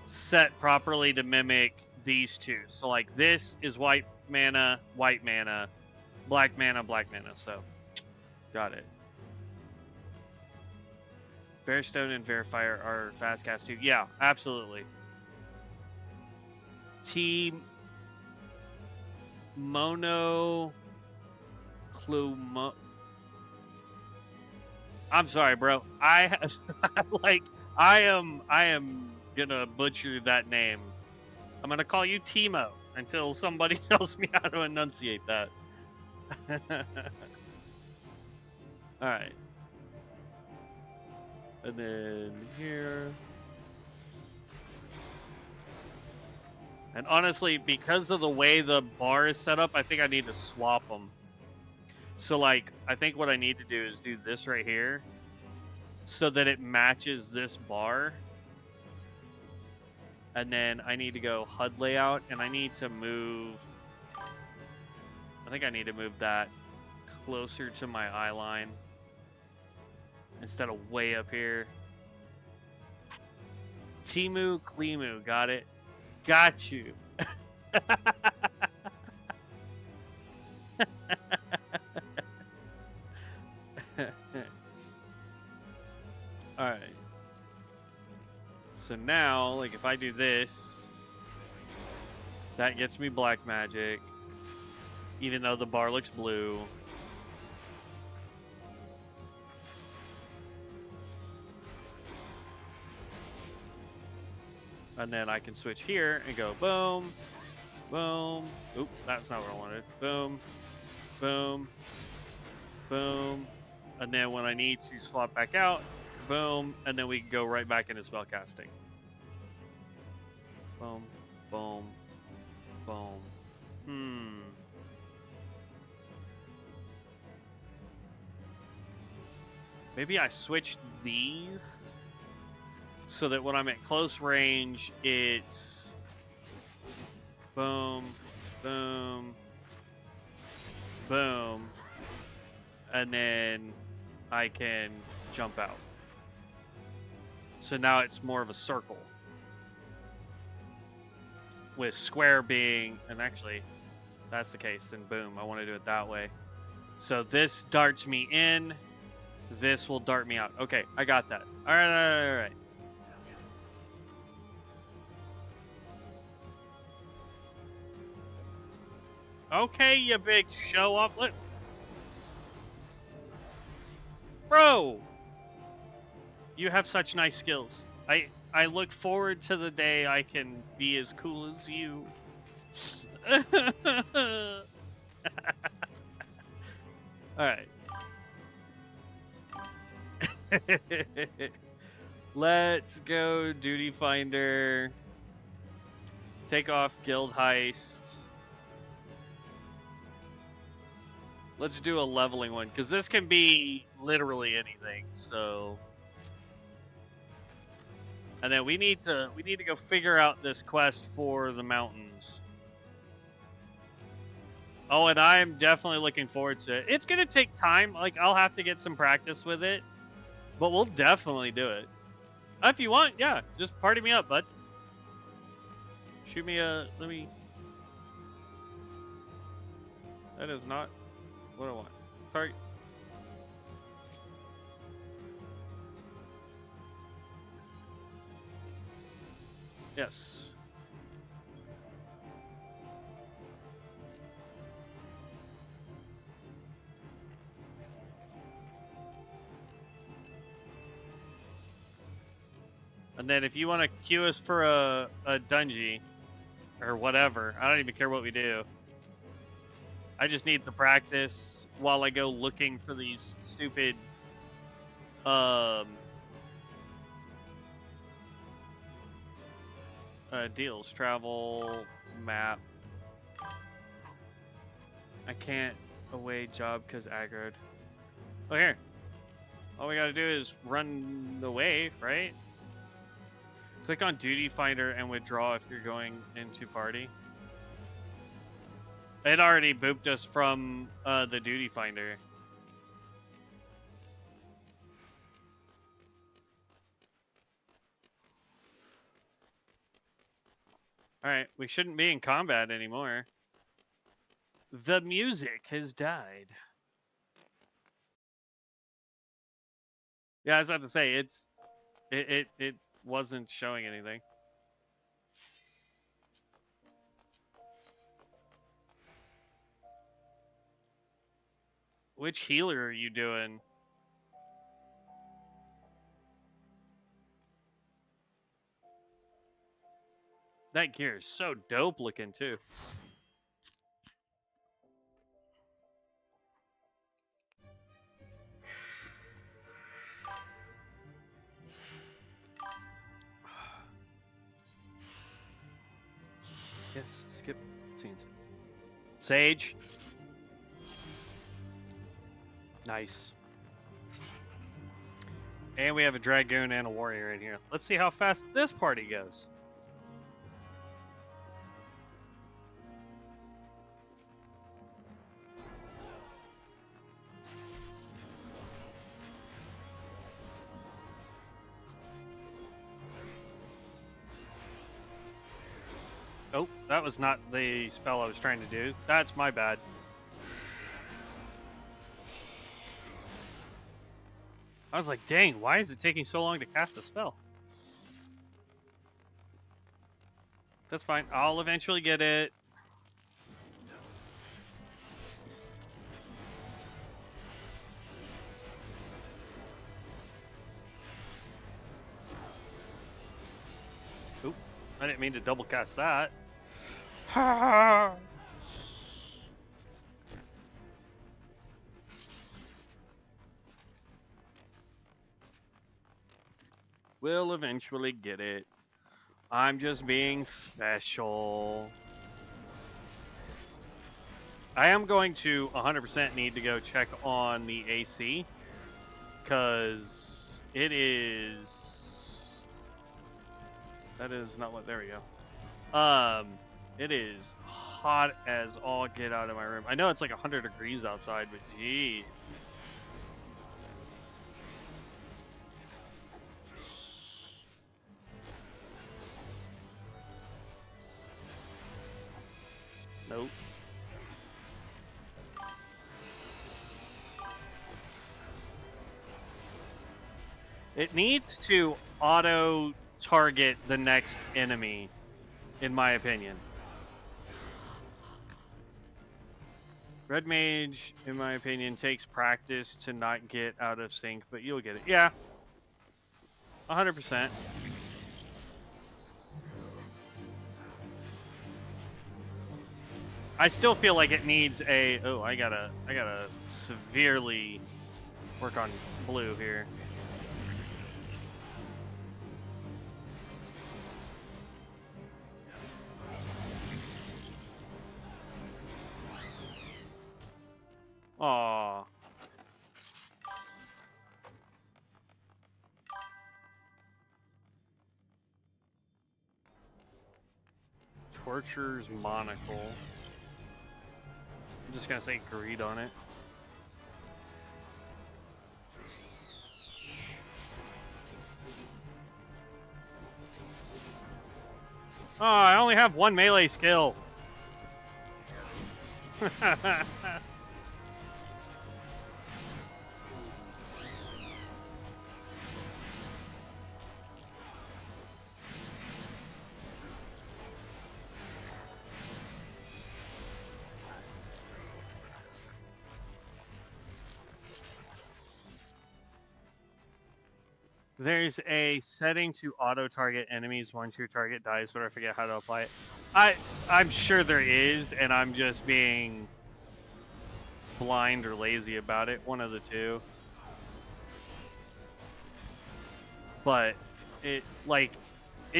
set properly to mimic these two. So like this is white mana, black mana. So got it. Ver Stone and Ver Fire are fast cast too. Yeah, absolutely. Mono Clumo. I'm sorry, bro. I am gonna butcher that name. I'm gonna call you Timo until somebody tells me how to enunciate that. All right. And then here. And honestly, because of the way the bar is set up, I think I need to swap them. So like, I think what I need to do is do this right here so that it matches this bar. And then I need to go HUD layout and I need to move, I think I need to move that closer to my eye line instead of way up here. Timu Klimu, got it. Got you. Alright. So now, like, if I do this, that gets me black magic, even though the bar looks blue. And then I can switch here and go boom, boom. Oop, that's not what I wanted. Boom, boom, boom. And then when I need to swap back out, boom. And then we can go right back into spellcasting. Boom, boom, boom. Maybe I switch these so that when I'm at close range, it's boom, boom, boom, and then I can jump out. So now it's more of a circle, with square being, and actually, if that's the case, then boom, I want to do it that way. So this darts me in, this will dart me out. Okay, I got that. All right. Okay, you big show off. Look. Bro! You have such nice skills. I look forward to the day I can be as cool as you. Alright. Let's go Duty Finder. Take off Guild Heist. Let's do a leveling one, because this can be literally anything, so. And then we need to go figure out this quest for the mountains. Oh, and I am definitely looking forward to it. It's gonna take time, like I'll have to get some practice with it, but we'll definitely do it. If you want, yeah, just party me up, bud. Shoot me a, that is not what I want. Target. Yes. And then if you want to queue us for a dungeon or whatever, I don't even care what we do. I just need the practice while I go looking for these stupid deals. Travel map. I can't away job because aggroed. Oh, here. All we gotta do is run away, right? Click on Duty Finder and withdraw if you're going into party. It already booped us from the Duty Finder. Alright, we shouldn't be in combat anymore. The music has died. Yeah, I was about to say, it wasn't showing anything. Which healer are you doing? That gear is so dope looking too. Yes, skip scenes. Sage. Nice. And we have a dragoon and a warrior in here. Let's see how fast this party goes. Oh, that was not the spell I was trying to do. That's my bad. I was like, dang, why is it taking so long to cast the spell? That's fine. I'll eventually get it. Oop, I didn't mean to double cast that. We'll eventually get it. I'm just being special. I am going to 100% need to go check on the AC, because it is... That is not what... There we go. It is hot as all get out of my room. I know it's like 100 degrees outside, but jeez. Nope. It needs to auto-target the next enemy, in my opinion. Red Mage, in my opinion, takes practice to not get out of sync, but you'll get it. Yeah. 100%. I still feel like it needs a... Oh, I gotta severely work on blue here. Aww. Torture's monocle. I'm just gonna say greed on it. Oh, I only have one melee skill. There's a setting to auto-target enemies once your target dies, but I forget how to apply it. I'm sure there is, and I'm just being blind or lazy about it. One of the two. But it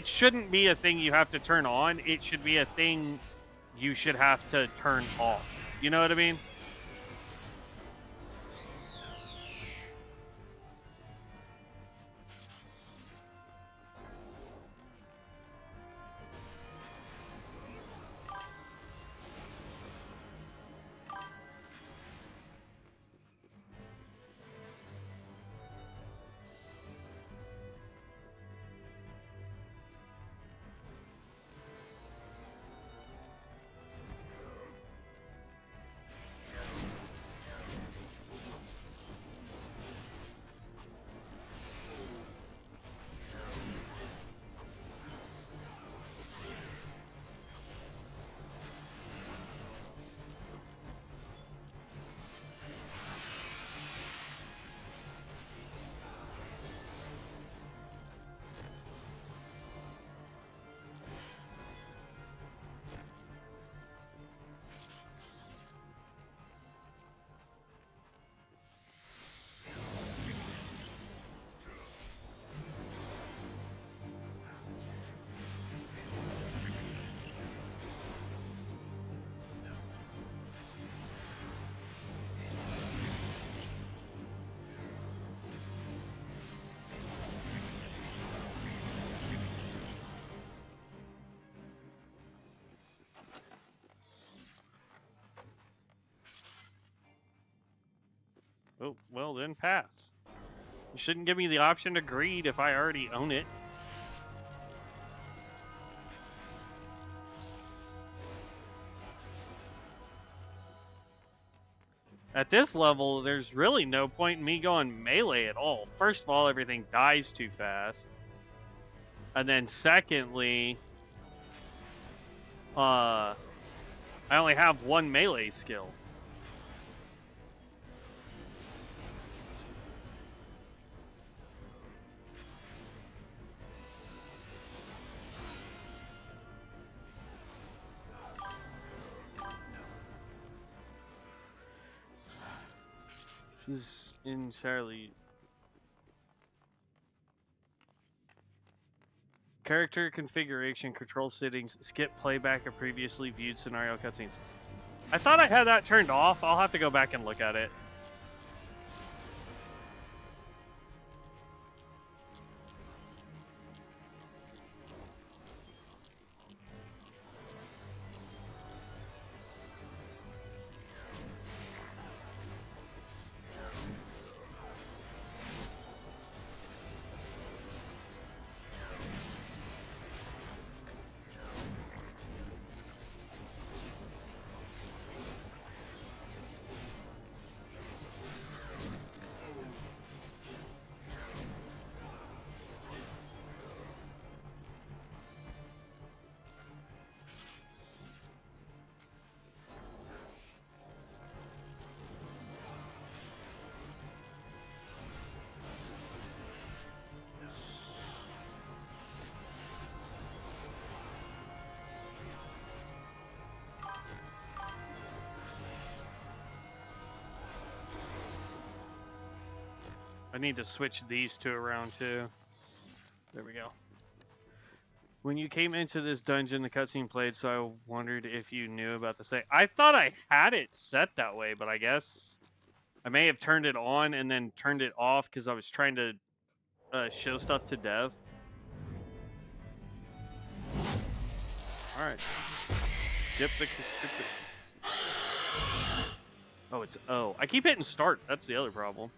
shouldn't be a thing you have to turn on. It should be a thing you should have to turn off. You know what I mean? Oh, well then pass. You shouldn't give me the option to greed if I already own it. At this level, there's really no point in me going melee at all. First of all, everything dies too fast. And then secondly, I only have one melee skill. She's entirely... Character configuration, control settings, skip playback of previously viewed scenario cutscenes. I thought I had that turned off. I'll have to go back and look at it. I need to switch these two around too. There we go. When you came into this dungeon, the cutscene played, so I wondered if you knew about the set. I thought I had it set that way, but I guess I may have turned it on and then turned it off because I was trying to show stuff to Dev. Alright. Skip the... Oh, it's O. I keep hitting start. That's the other problem.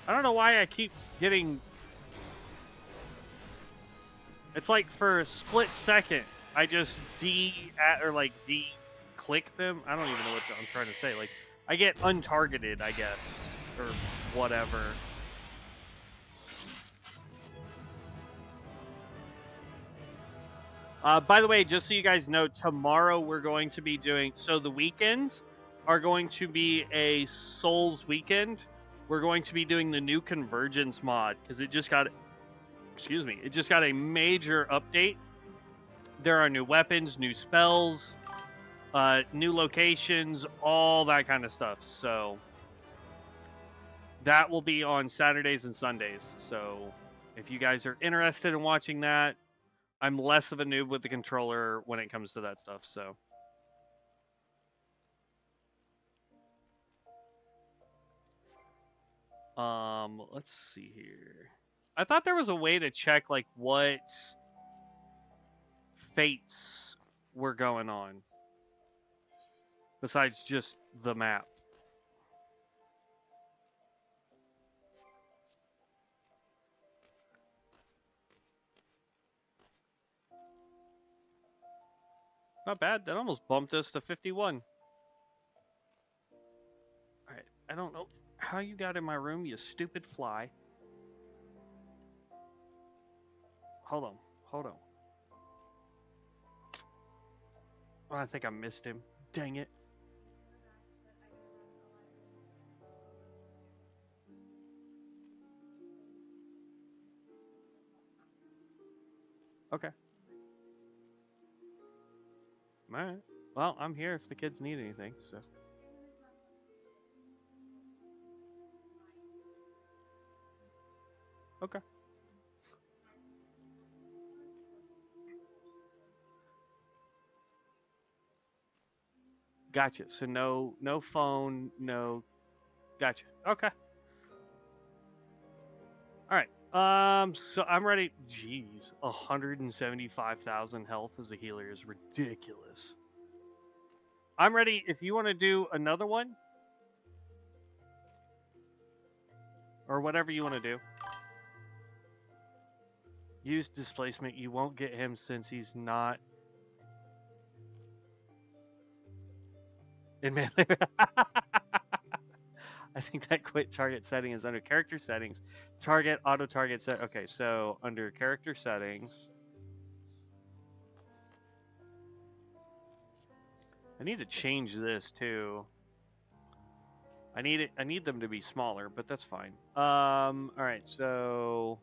I don't know why I keep getting... It's like for a split second, I just de-click them. I don't even know what I'm trying to say. Like, I get untargeted, I guess, or whatever. By the way, just so you guys know, tomorrow we're going to be doing... So the weekends are going to be a Souls weekend. We're going to be doing the new Convergence mod, because it just got... Excuse me. It just got a major update. There are new weapons, new spells, new locations, all that kind of stuff. So that will be on Saturdays and Sundays. So if you guys are interested in watching that, I'm less of a noob with the controller when it comes to that stuff. So let's see here. I thought there was a way to check like what fates were going on besides just the map. Not bad. That almost bumped us to 51. Alright, I don't know how you got in my room, you stupid fly. Hold on. Oh, I think I missed him. Dang it. Okay. Alright. Well, I'm here if the kids need anything, so. Okay. Gotcha. So no phone, no... Gotcha. Okay. Alright. So I'm ready. Jeez. 175,000 health as a healer is ridiculous. I'm ready if you want to do another one. Or whatever you want to do. Use displacement. You won't get him since he's not in melee. I think that quit target setting is under character settings. Target, auto target set. Okay, so under character settings. I need to change this too. I need them to be smaller, but that's fine. Alright, so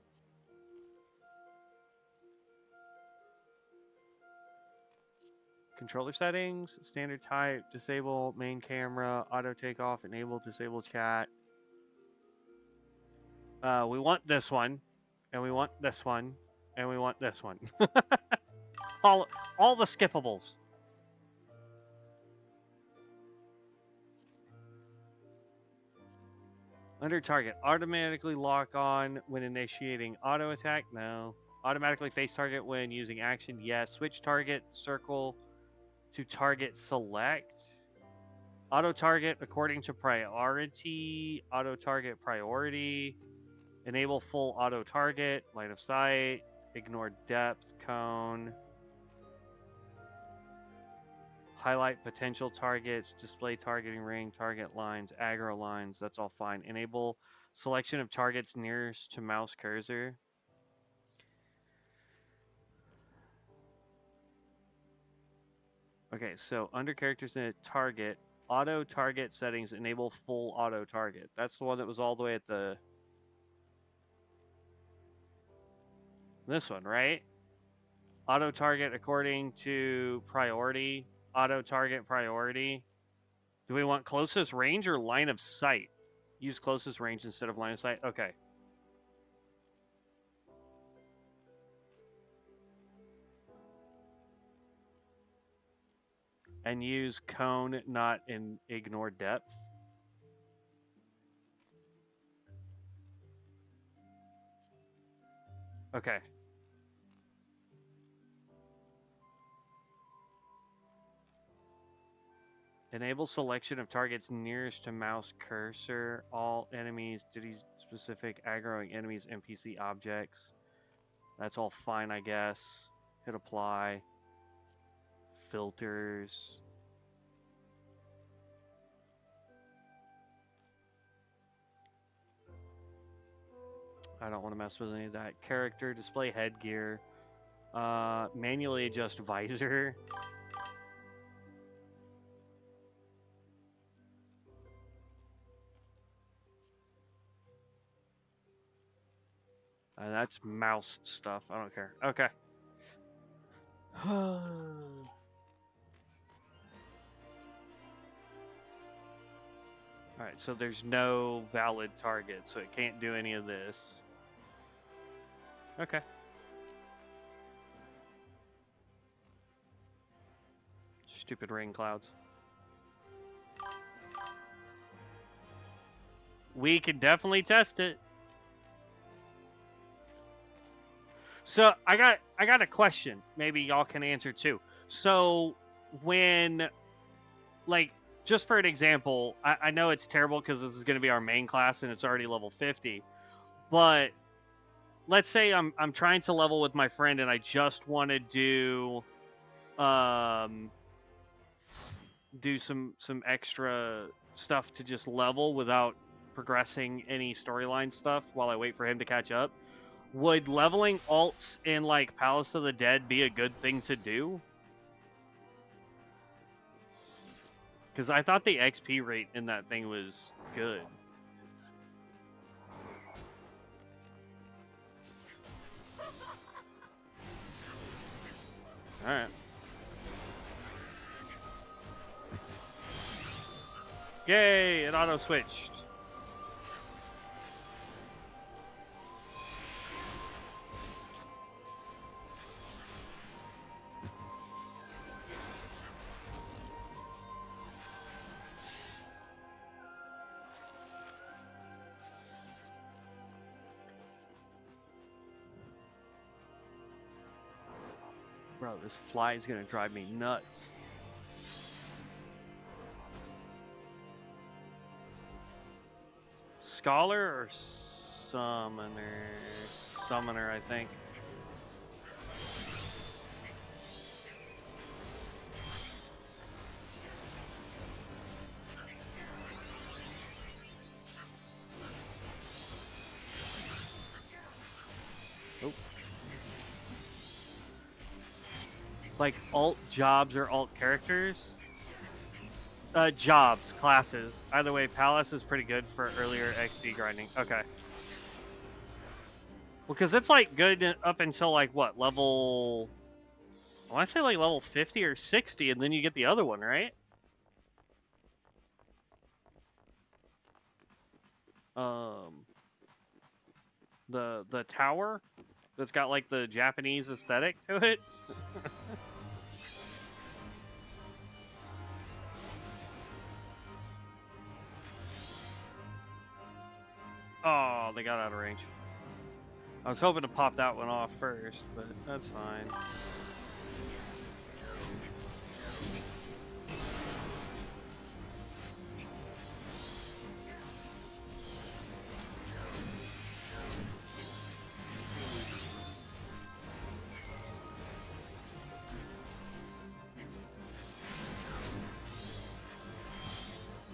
controller settings, standard type, disable main camera, auto takeoff, enable, disable chat. We want this one, and we want this one, and we want this one. all the skippables. Under target, automatically lock on when initiating auto attack. No. Automatically face target when using action. Yes. Switch target, circle to target select. Auto target according to priority. Auto target priority. Enable full auto target. Line of sight. Ignore depth. Cone. Highlight potential targets, display targeting ring, target lines, aggro lines. That's all fine. Enable selection of targets nearest to mouse cursor. Okay, so under characters in target, auto target settings enable full auto target. That's the one that was all the way at the... This one, right? Auto target according to priority. Auto target priority. Do we want closest range or line of sight? Use closest range instead of line of sight. Okay. And use cone, not in ignore depth. Okay. Enable selection of targets nearest to mouse cursor. All enemies, specific aggroing enemies, NPC objects. That's all fine, I guess. Hit apply. Filters. I don't want to mess with any of that. Character, display headgear. Manually adjust visor. That's mouse stuff. I don't care. Okay. Alright, so there's no valid target, so it can't do any of this. Okay. Stupid rain clouds. We can definitely test it. So I got a question. Maybe y'all can answer too. So when, like, just for an example, I know it's terrible because this is going to be our main class and it's already level 50. But let's say I'm trying to level with my friend and I just want to do some extra stuff to just level without progressing any storyline stuff while I wait for him to catch up. Would leveling alts in, like, Palace of the Dead be a good thing to do? Because I thought the XP rate in that thing was good. Alright. Yay! It auto-switched. Bro, this fly is gonna drive me nuts. Scholar or summoner? Summoner, I think. Oh. Like alt jobs or alt characters? Jobs, classes. Either way, Palace is pretty good for earlier XP grinding. Okay. Well, because it's like good up until like what, level... I want to say like level 50 or 60, and then you get the other one, right? The tower that's got like the Japanese aesthetic to it. Oh, they got out of range. I was hoping to pop that one off first, but that's fine.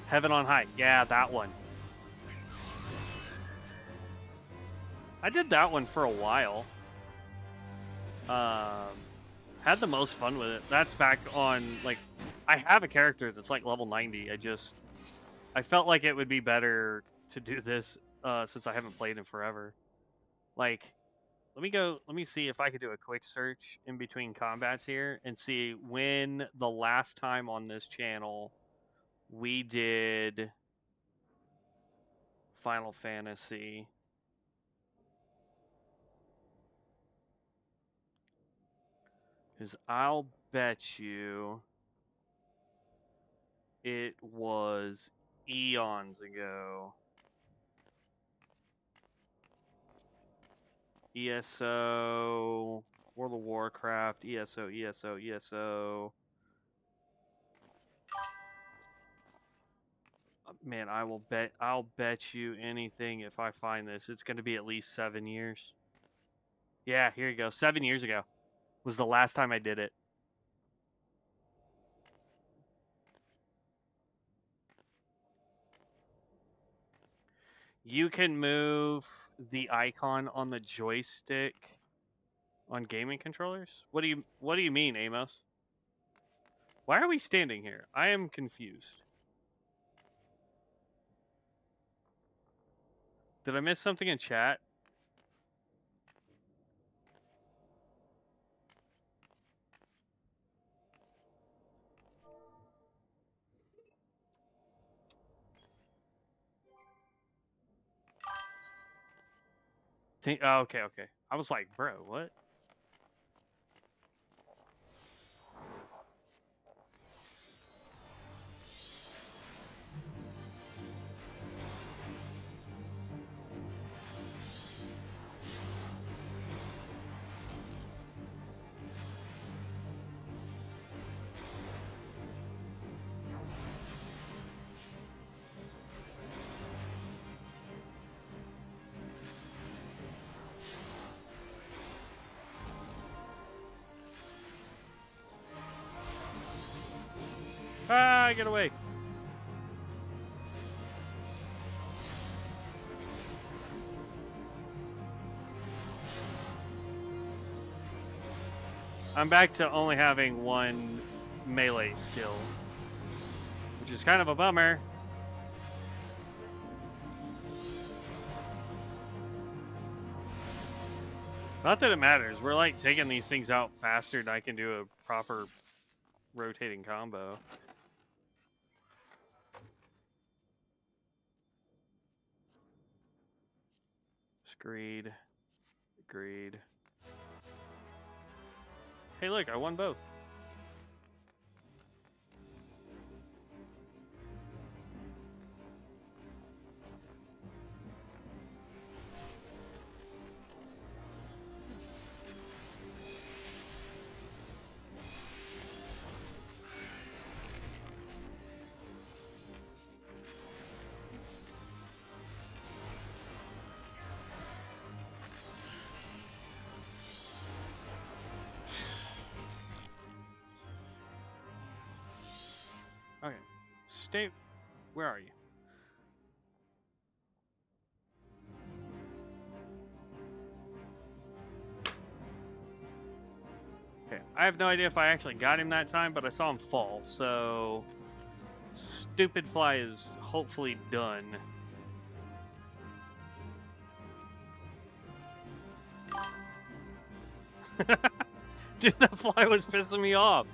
Heaven on High. Yeah, that one. I did that one for a while. Had the most fun with it. That's back on, like, I have a character that's like level 90. I felt like it would be better to do this since I haven't played in forever. Like, let me see if I could do a quick search in between combats here and see when the last time on this channel we did Final Fantasy. Because I'll bet you it was eons ago. ESO, World of Warcraft, ESO. Man, I'll bet you anything if I find this, it's going to be at least 7 years. Yeah, here you go. 7 years ago was the last time I did it. You can move the icon on the joystick on gaming controllers? What do you mean, Amos? Why are we standing here? I am confused. Did I miss something in chat? Oh, okay, okay. I was like, bro, what? Ah, get away. I'm back to only having one melee skill, which is kind of a bummer. Not that it matters. We're like taking these things out faster than I can do a proper rotating combo. Agreed. Agreed. Hey, look, I won both. Okay. Stay. Where are you? Okay. I have no idea if I actually got him that time, but I saw him fall, so stupid fly is hopefully done. Dude, that fly was pissing me off.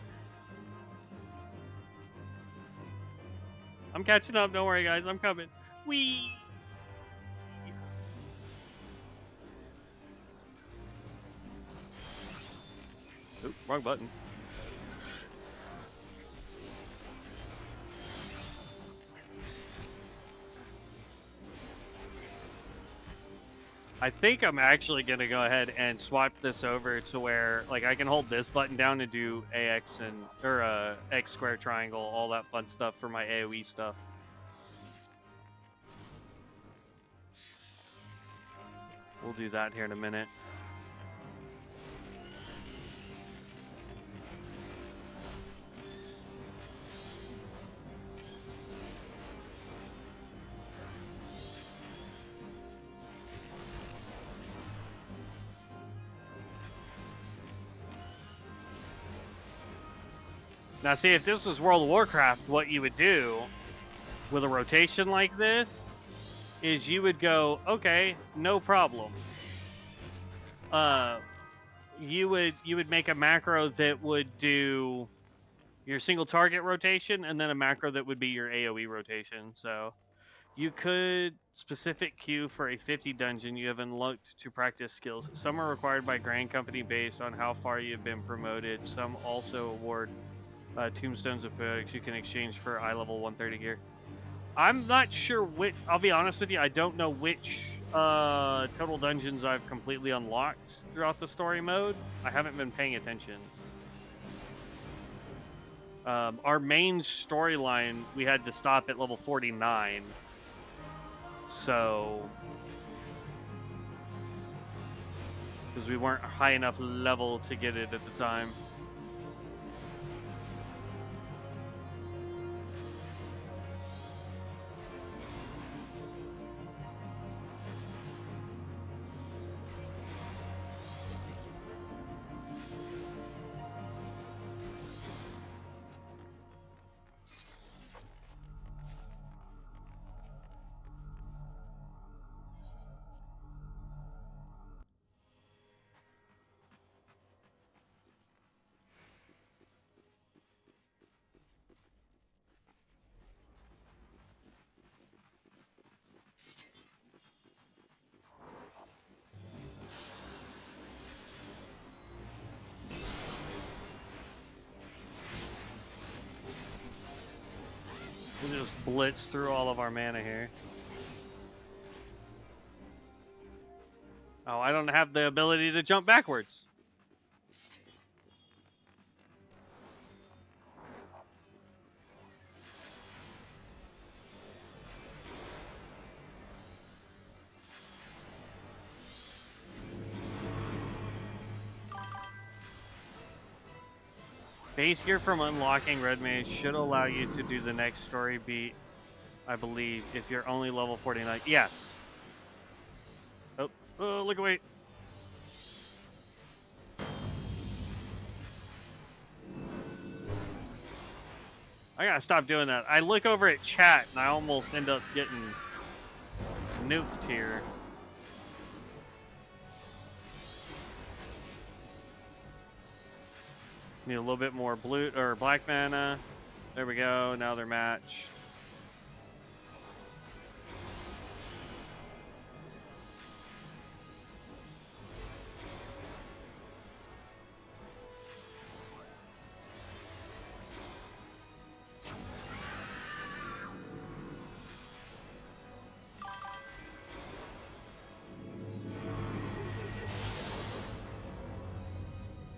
I'm catching up. Don't worry, guys. I'm coming. Whee! Oop, wrong button. I think I'm actually going to go ahead and swap this over to where, like, I can hold this button down and do AX or X square triangle, all that fun stuff for my AoE stuff. We'll do that here in a minute. Now, see, if this was World of Warcraft, what you would do with a rotation like this is you would go, okay, no problem. You would make a macro that would do your single target rotation, and then a macro that would be your AoE rotation. So you could specific queue for a 50 dungeon you have unlocked to practice skills. Some are required by Grand Company based on how far you've been promoted. Some also award tombstones of books you can exchange for eye level 130 gear. I'm not sure which, I'll be honest with you, I don't know which total dungeons I've completely unlocked throughout the story mode. I haven't been paying attention. Our main storyline, we had to stop at level 49. So, because we weren't high enough level to get it at the time. We'll just blitz through all of our mana here. Oh, I don't have the ability to jump backwards. Base gear from unlocking Red Mage should allow you to do the next story beat, I believe, if you're only level 49. Yes. Oh, look away. I gotta stop doing that. I look over at chat and I almost end up getting nuked here. Need a little bit more blue or black mana. There we go. Now they're matched.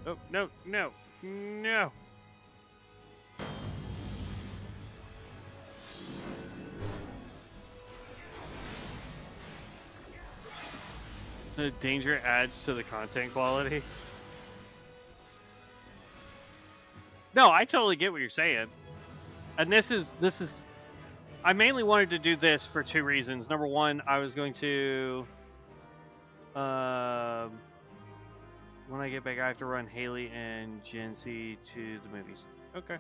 Oh, no, no, no. The danger adds to the content quality. No, I totally get what you're saying. And this is I mainly wanted to do this for two reasons. Number one, I was going to when I get back, I have to run Haley and Jency to the movies. Okay.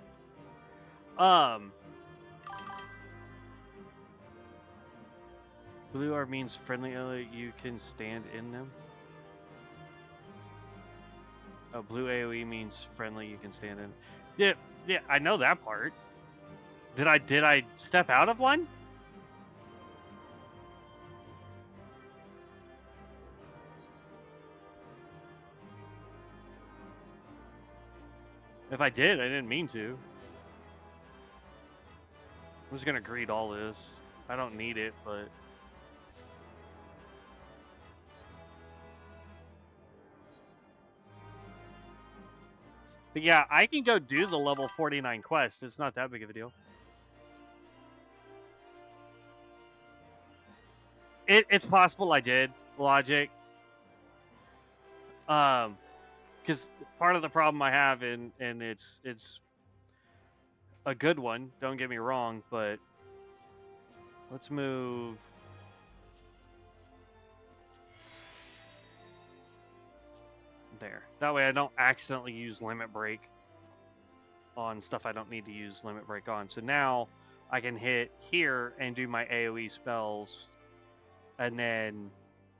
Blue R means friendly ally, you can stand in them. Oh, blue AoE means friendly, you can stand in. Yeah, I know that part. Did I step out of one? If I did, I didn't mean to. I'm just gonna greet all this. I don't need it, but... But yeah, I can go do the level 49 quest. It's not that big of a deal. It's possible I did, Logic. Because part of the problem I have, and it's a good one, don't get me wrong, but let's move... there. That way I don't accidentally use Limit Break on stuff I don't need to use Limit Break on. So now I can hit here and do my AoE spells, and then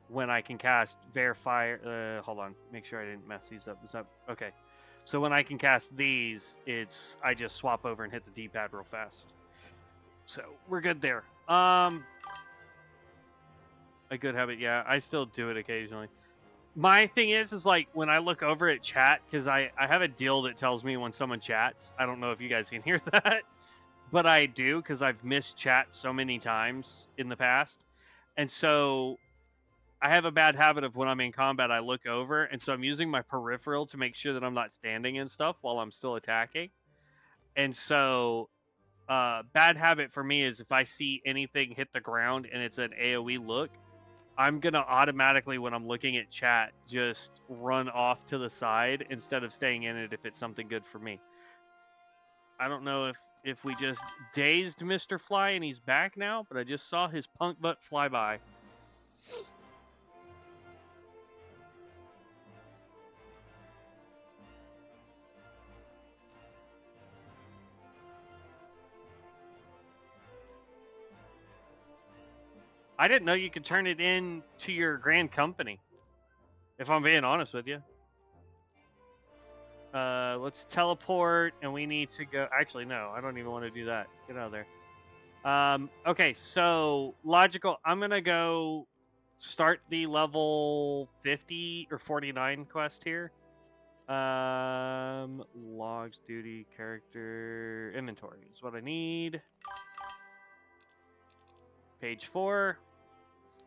when I can cast Verify... hold on, make sure I didn't mess these up. Okay. So when I can cast these, I just swap over and hit the D-pad real fast. So we're good there. A good habit, yeah. I still do it occasionally. My thing is like when I look over at chat, because I have a deal that tells me when someone chats. I don't know if you guys can hear that, but I do because I've missed chat so many times in the past. And so I have a bad habit of when I'm in combat, I look over. And so I'm using my peripheral to make sure that I'm not standing and stuff while I'm still attacking. And so, bad habit for me is if I see anything hit the ground and it's an AoE look, I'm going to automatically, when I'm looking at chat, just run off to the side instead of staying in it if it's something good for me. I don't know if we just dazed Mr. Fly and he's back now, but I just saw his punk butt fly by. I didn't know you could turn it in to your grand company, if I'm being honest with you. Let's teleport, and we need to go. Actually, no, I don't even want to do that. Get out of there. Okay, so logical. I'm gonna go start the level 50 or 49 quest here. Logs, duty, character, inventory is what I need. Page 4.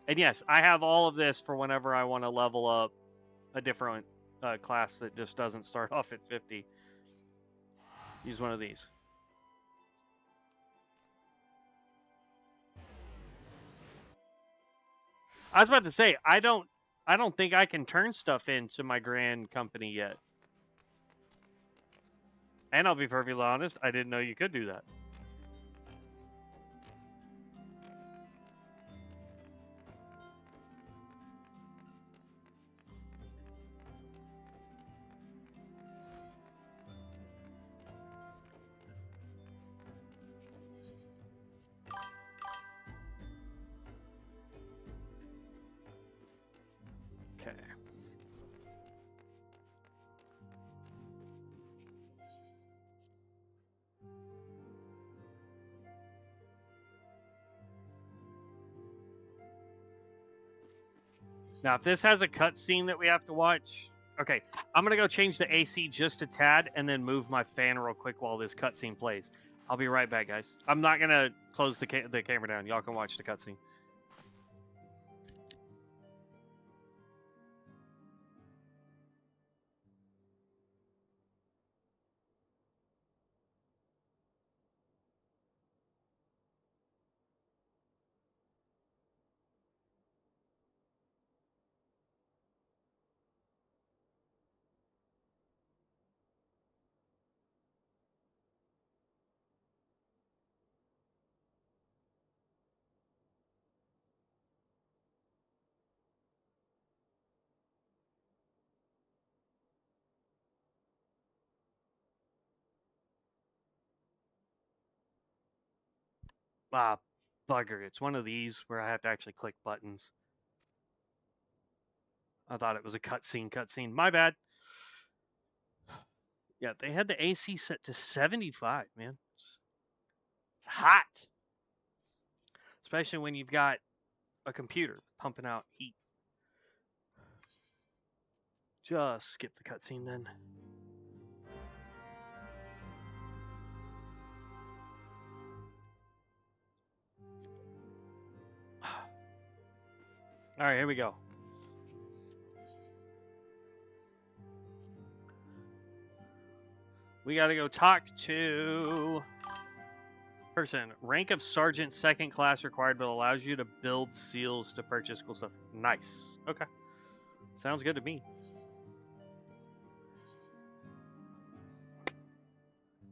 And yes, I have all of this for whenever I want to level up a different class that just doesn't start off at 50. Use one of these. I was about to say, I don't think I can turn stuff into my grand company yet. And I'll be perfectly honest, I didn't know you could do that. Okay. Now, if this has a cutscene that we have to watch, okay, I'm gonna go change the AC just a tad and then move my fan real quick while this cutscene plays. I'll be right back, guys. I'm not gonna close the camera down. Y'all can watch the cutscene. Ah, bugger. It's one of these where I have to actually click buttons. I thought it was a cutscene. My bad. Yeah, they had the AC set to 75, man. It's hot. Especially when you've got a computer pumping out heat. Just skip the cutscene then. All right, here we go. We gotta go talk to person. Rank of sergeant, 2nd class required, but allows you to build seals to purchase cool stuff. Nice. Okay. Sounds good to me.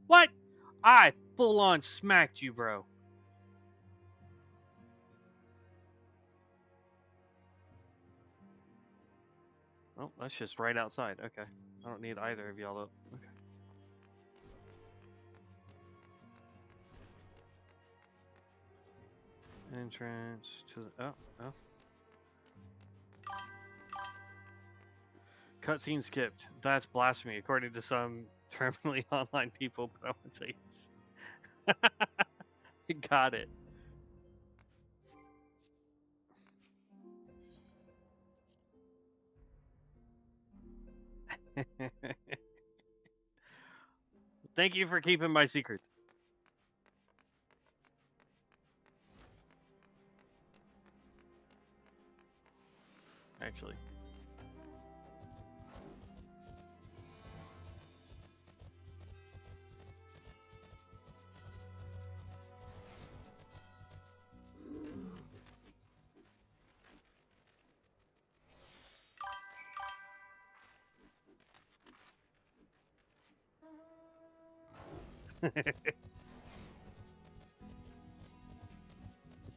What? I full on smacked you, bro. Oh, that's just right outside. Okay. I don't need either of y'all up. Okay. Entrance to the... Oh. Cutscene skipped. That's blasphemy, according to some terminally online people, but I would say yes. Got it. Thank you for keeping my secret. Actually.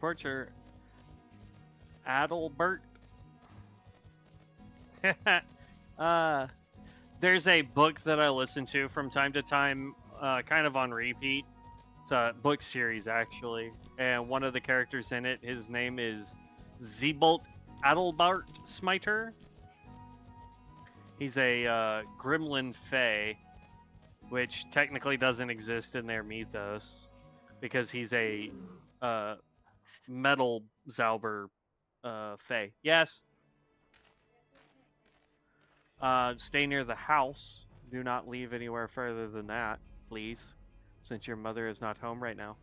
Portrait Adalbert. There's a book that I listen to from time to time, kind of on repeat. It's a book series, actually. And one of the characters in it, his name is Zebolt Adalbert Smiter. He's a gremlin fae, which technically doesn't exist in their mythos, because he's a metal Zauber fae. Yes? Stay near the house. Do not leave anywhere further than that, please, since your mother is not home right now.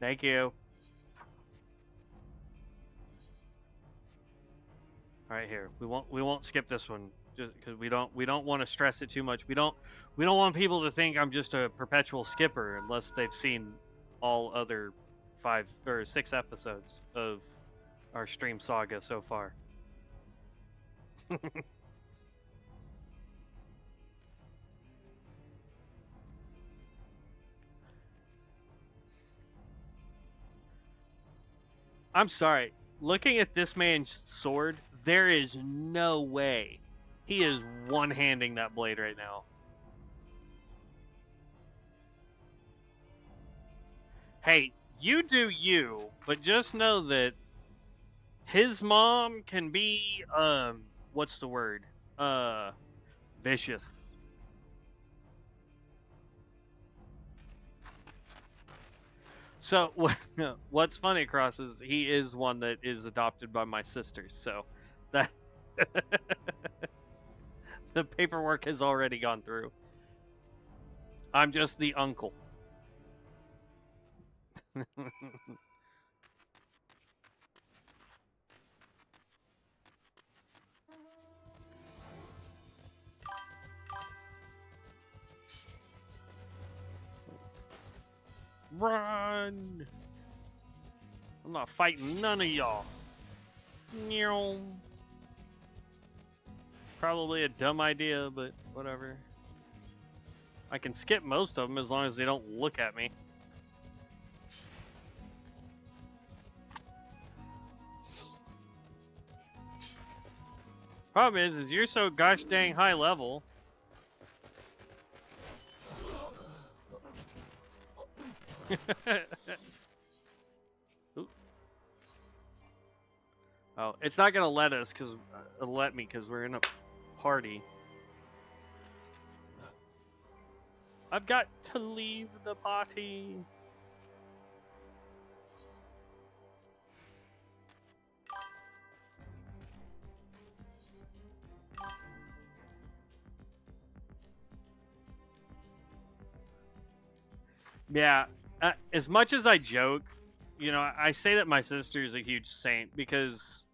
Thank you. All right, here. We won't skip this one, just because we don't want to stress it too much. We don't want people to think I'm just a perpetual skipper unless they've seen all other 5 or 6 episodes of our stream saga so far. I'm sorry. Looking at this man's sword, there is no way he is one-handing that blade right now. Hey, you do you, but just know that his mom can be, what's the word? Vicious. So what's funny, Cross, is he is one that is adopted by my sister, so that the paperwork has already gone through. I'm just the uncle. Run! I'm not fighting none of y'all. Probably a dumb idea, but whatever. I can skip most of them as long as they don't look at me. Problem is you're so gosh dang high level. Oh, it's not gonna let us because we're in a party. I've got to leave the party. Yeah, as much as I joke, you know, I say that my sister's a huge saint because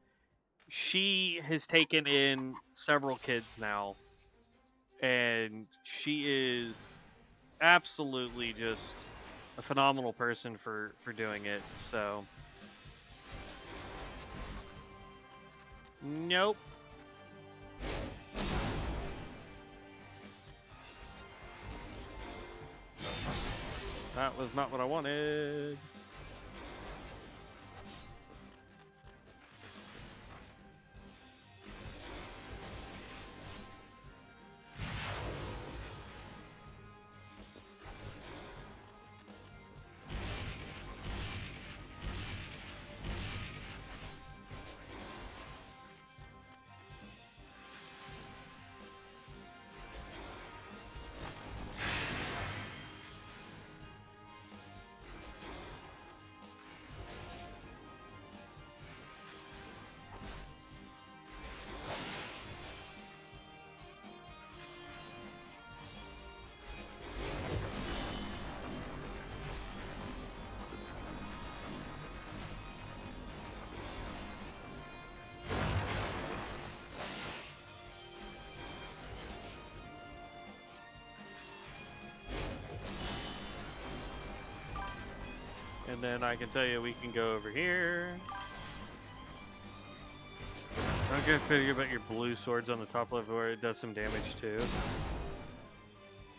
she has taken in several kids now, and she is absolutely just a phenomenal person for doing it. So, nope. That was not what I wanted. And then I can tell you we can go over here. I'm gonna figure about your blue swords on the top level where it does some damage too.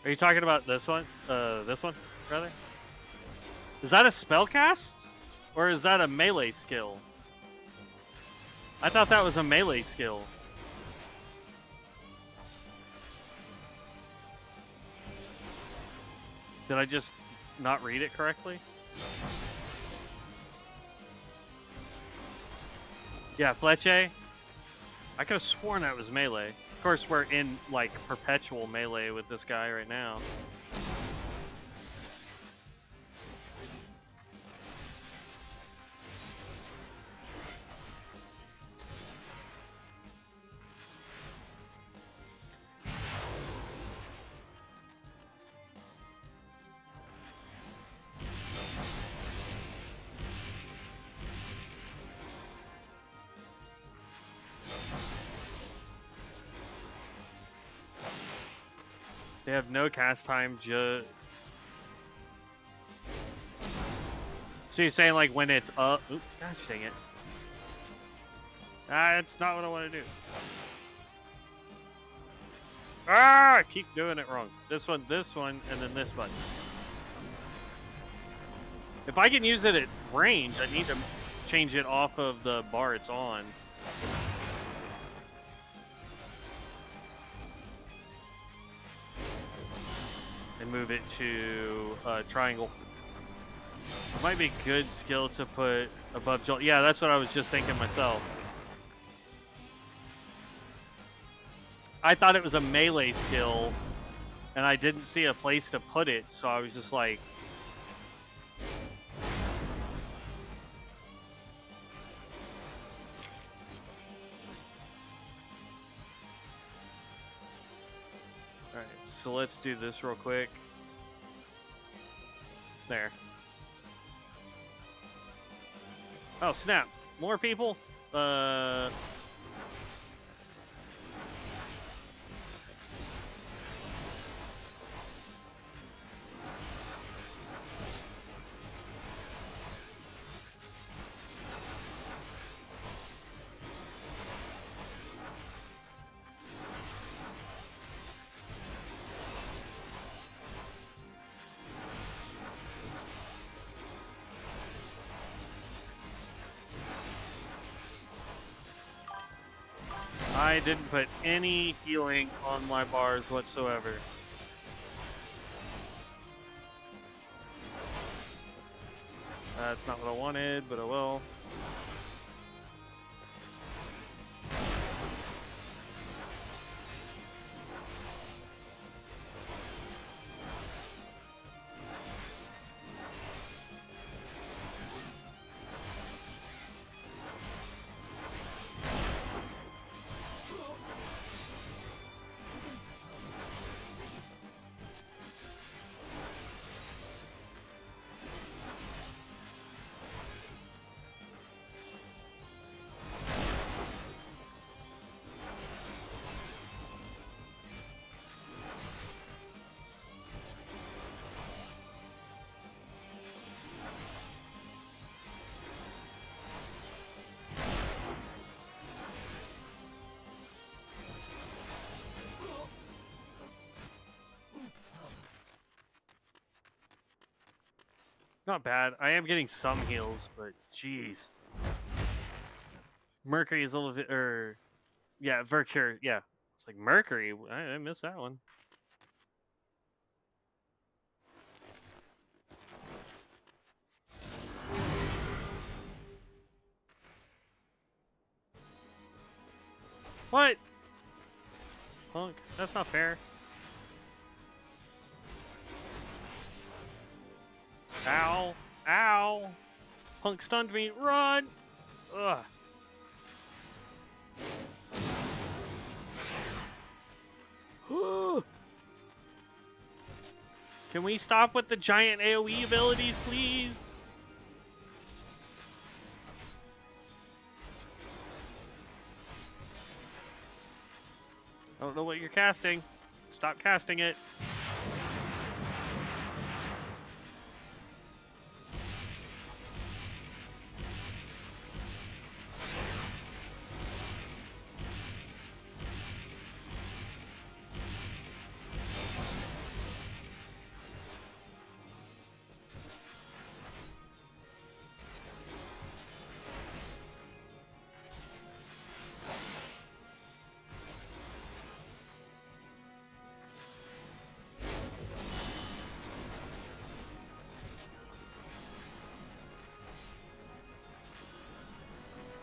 Are you talking about this one? This one, rather? Is that a spell cast? Or is that a melee skill? I thought that was a melee skill. Did I just not read it correctly? Yeah, Fleche. I could have sworn that was melee. Of course, we're in, like, perpetual melee with this guy right now. They have no cast time, So you're saying, like, when it's up... Oop, gosh dang it. Ah, that's not what I want to do. Ah, I keep doing it wrong. This one, and then this button. If I can use it at range, I need to change it off of the bar it's on. And move it to triangle. It might be a good skill to put above Jolt. Yeah, that's what I was just thinking myself. I thought it was a melee skill, and I didn't see a place to put it, so I was just like... Alright, so let's do this real quick. There. Oh, snap. More people? I didn't put any healing on my bars whatsoever. That's not what I wanted, but I will. Not bad. I am getting some heals, but jeez. Mercury is a little bit, yeah, Vercure, yeah. It's like Mercury. I missed that one. What? Punk, that's not fair. Ow! Ow! Punk stunned me. Run! Ugh. Can we stop with the giant AoE abilities, please? I don't know what you're casting. Stop casting it.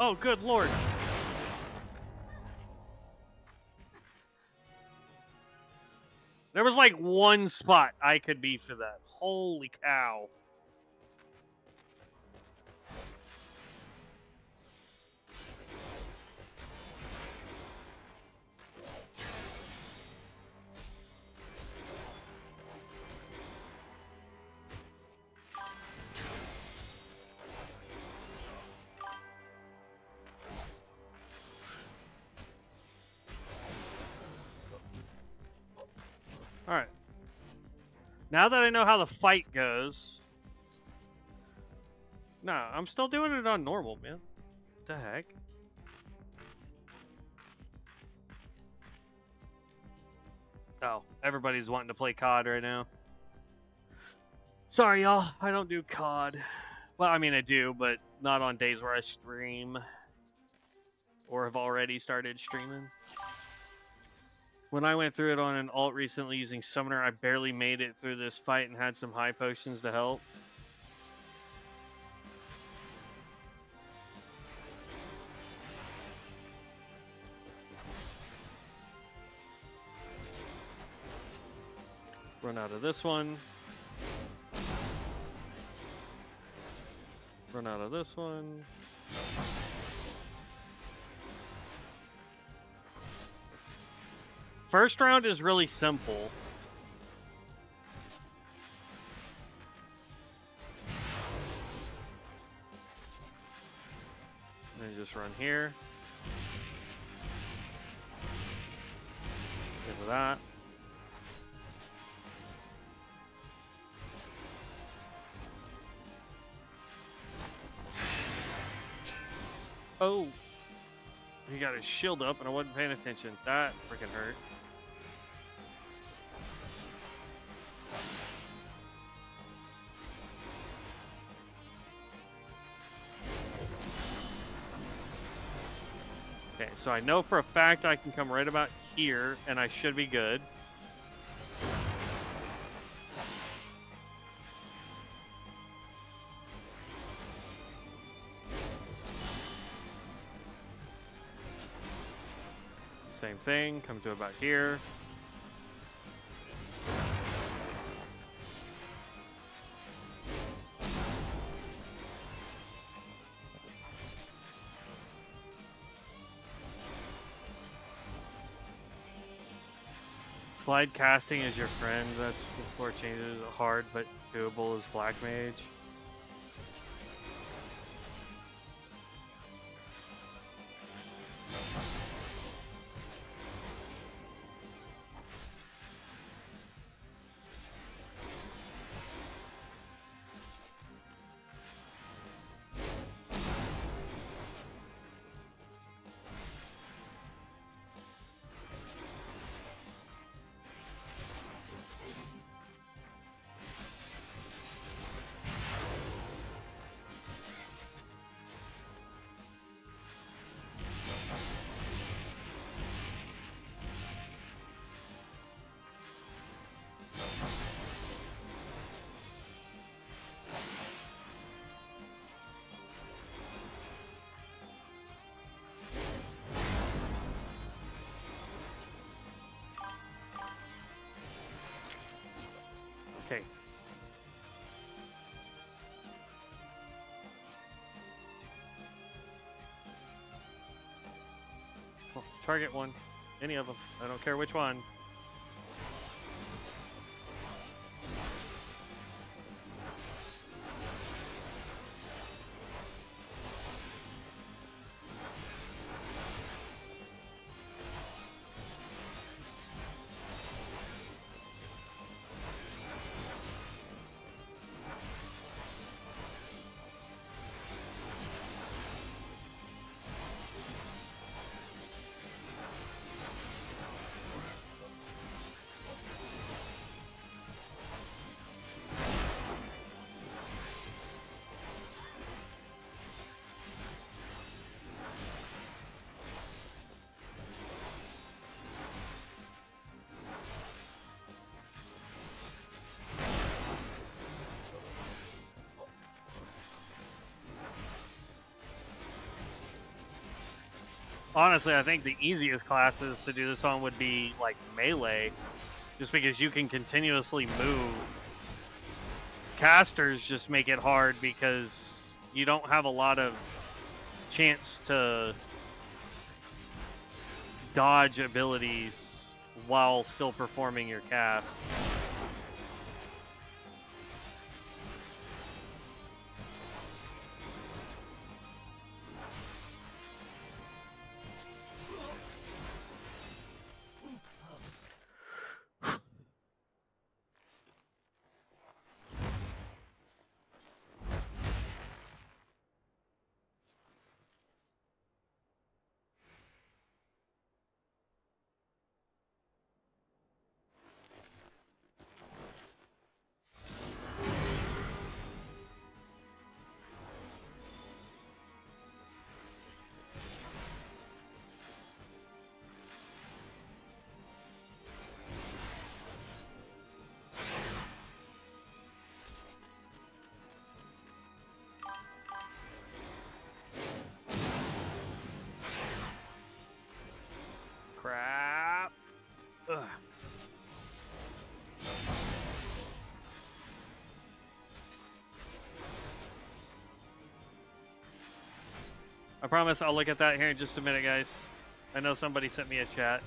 Oh, good lord. There was like one spot I could be for that. Holy cow. Alright. Now that I know how the fight goes... Nah, I'm still doing it on normal, man. What the heck? Oh, everybody's wanting to play COD right now. Sorry, y'all. I don't do COD. Well, I mean, I do, but not on days where I stream. Or have already started streaming. When I went through it on an alt recently using Summoner, I barely made it through this fight and had some high potions to help. Run out of this one. Run out of this one. First round is really simple. And just run here. Into that. Oh, he got his shield up and I wasn't paying attention. That freaking hurt. Okay, so I know for a fact I can come right about here and I should be good. Same thing, come to about here. Slide casting is your friend. That's before it changes. Hard but doable is Black Mage. Okay. Well, target one. Any of them. I don't care which one. Honestly, I think the easiest classes to do this on would be like melee, just because you can continuously move. Casters just make it hard because you don't have a lot of chance to dodge abilities while still performing your cast. Crap. Ugh. I promise I'll look at that here in just a minute, guys. I know somebody sent me a chat.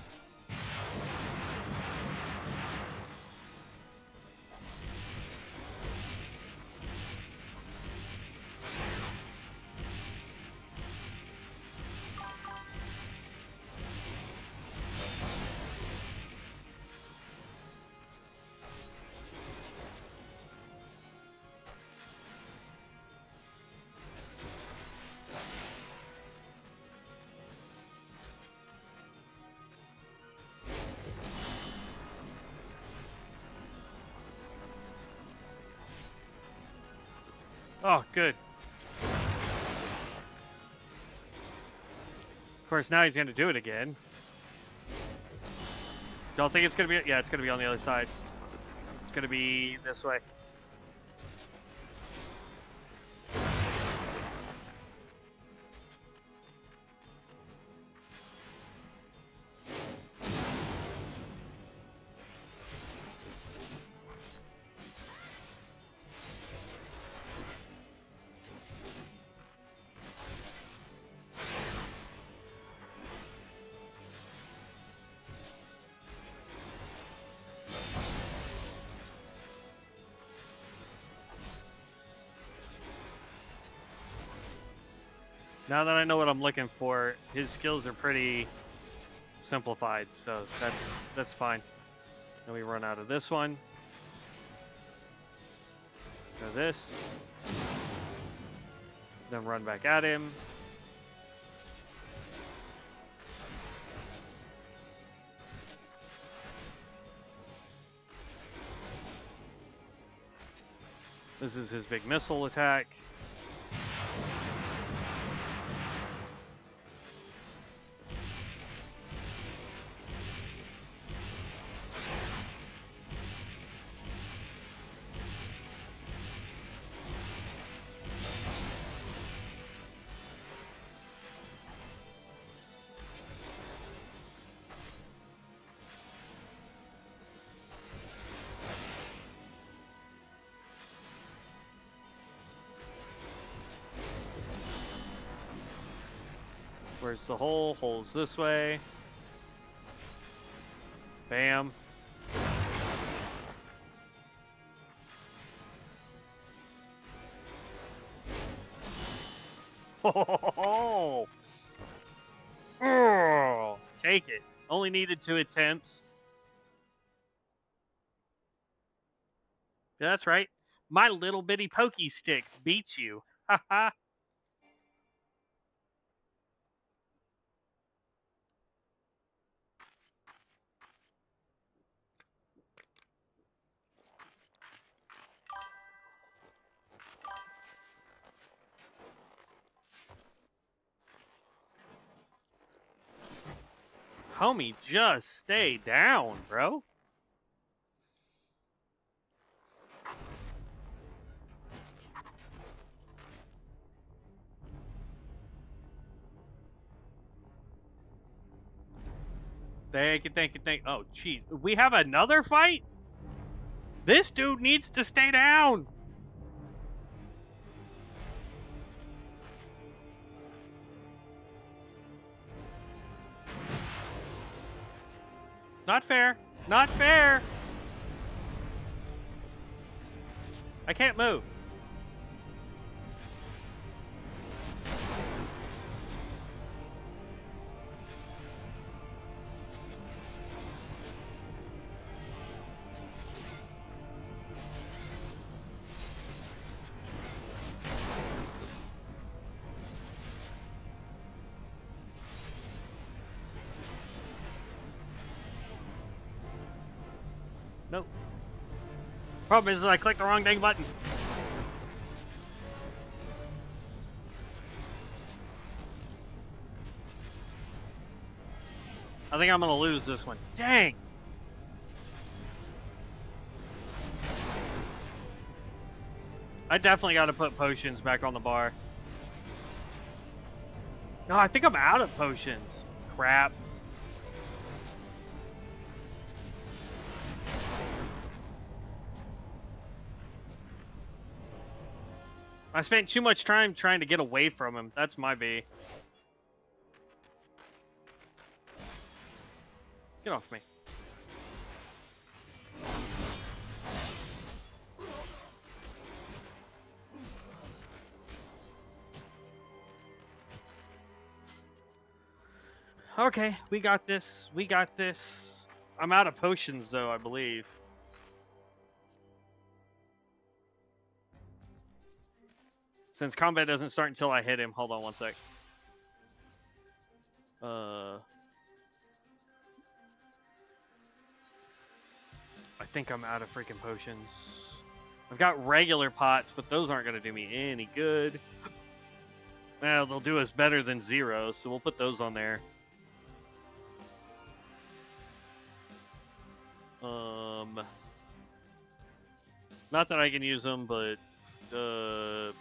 Oh, good. Of course, now he's going to do it again. Don't think it's going to be... Yeah, it's going to be on the other side. It's going to be this way. Now that I know what I'm looking for, his skills are pretty simplified, so that's fine. Then we run out of this one. Go this. Then run back at him. This is his big missile attack. Where's the hole? Hole's this way. Bam. Oh, take it. Only needed 2 attempts. Yeah, that's right. My little bitty pokey stick beats you. Haha. Homie, just stay down, bro. Thank you, thank you, thank you. Oh, jeez. We have another fight? This dude needs to stay down. Not fair. Not fair. I can't move. Nope. Problem is that I clicked the wrong dang button. I think I'm gonna lose this one. Dang! I definitely gotta put potions back on the bar. No, I think I'm out of potions. Crap. I spent too much time trying to get away from him. That's my B. Get off me. Okay, we got this. We got this. I'm out of potions, though, I believe. Since combat doesn't start until I hit him. Hold on one sec. I think I'm out of freaking potions. I've got regular pots, but those aren't going to do me any good. Well, they'll do us better than 0, so we'll put those on there. Not that I can use them, but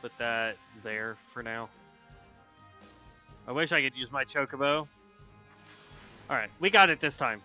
put that there for now. I wish I could use my chocobo. Alright, we got it this time.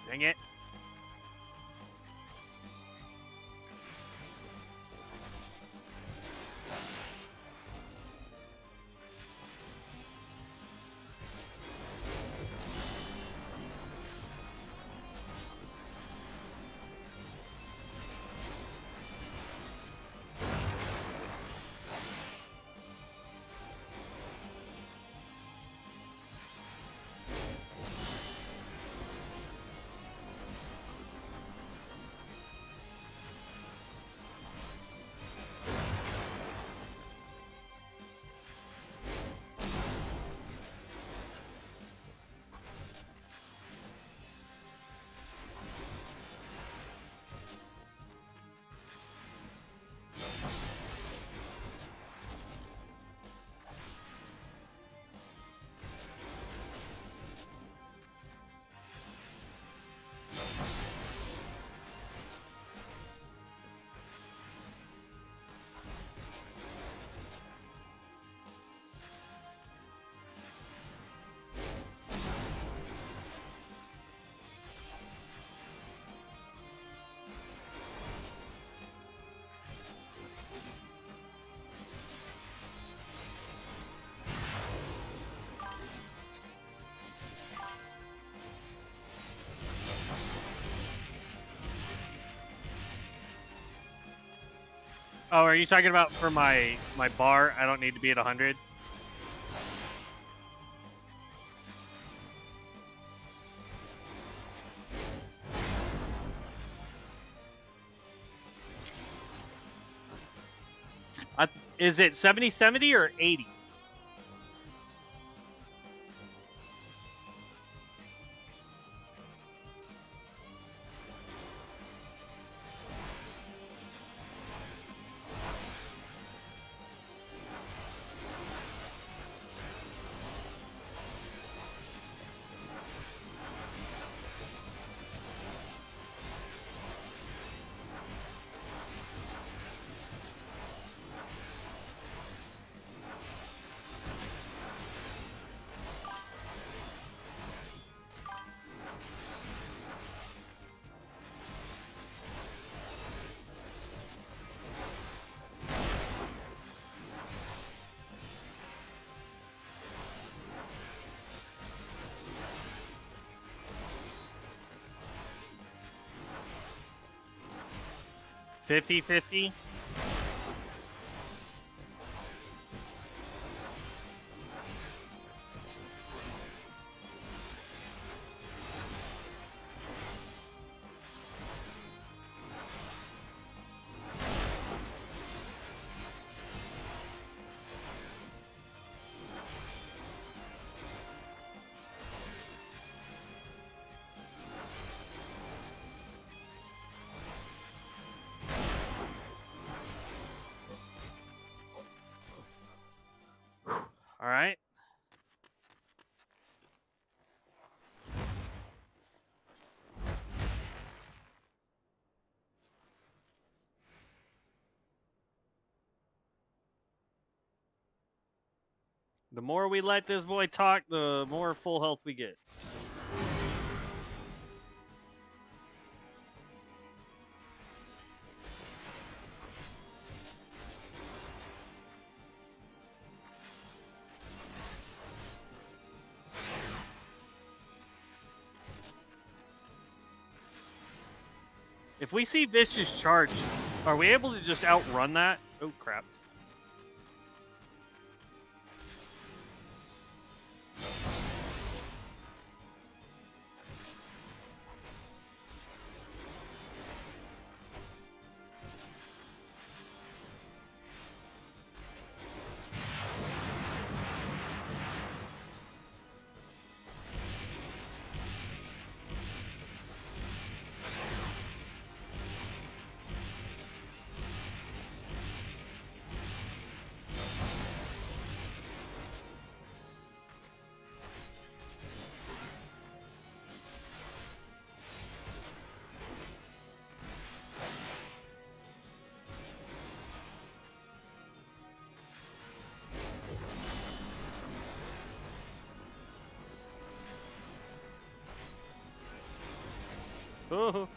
Dang it. Oh, are you talking about for my bar? I don't need to be at 100. Is it 70/70 or 80? $50-50. All right. The more we let this boy talk, the more full health we get. If we see Vicious charge, are we able to just outrun that? Oh, crap. Oh.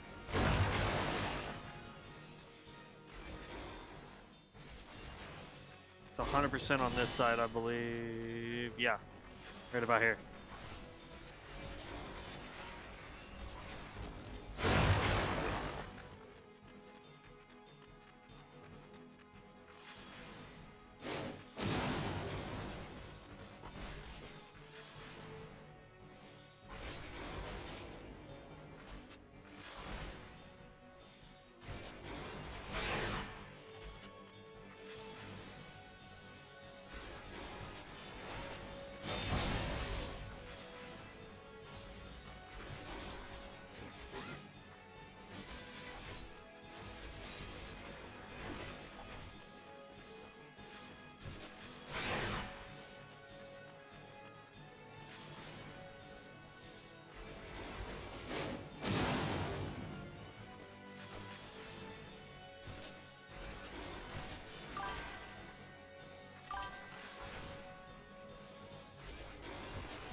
It's 100% on this side, I believe. Yeah, right about here.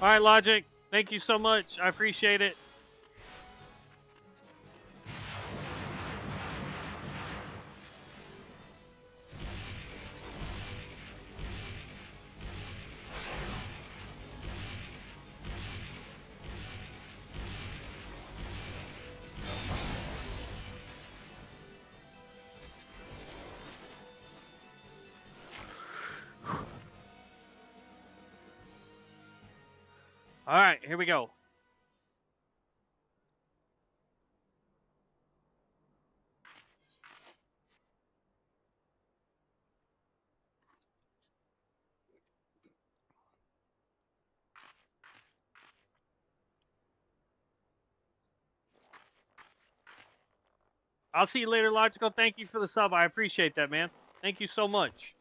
All right, Logic. Thank you so much. I appreciate it. All right, here we go. I'll see you later, Logical. Thank you for the sub. I appreciate that, man. Thank you so much.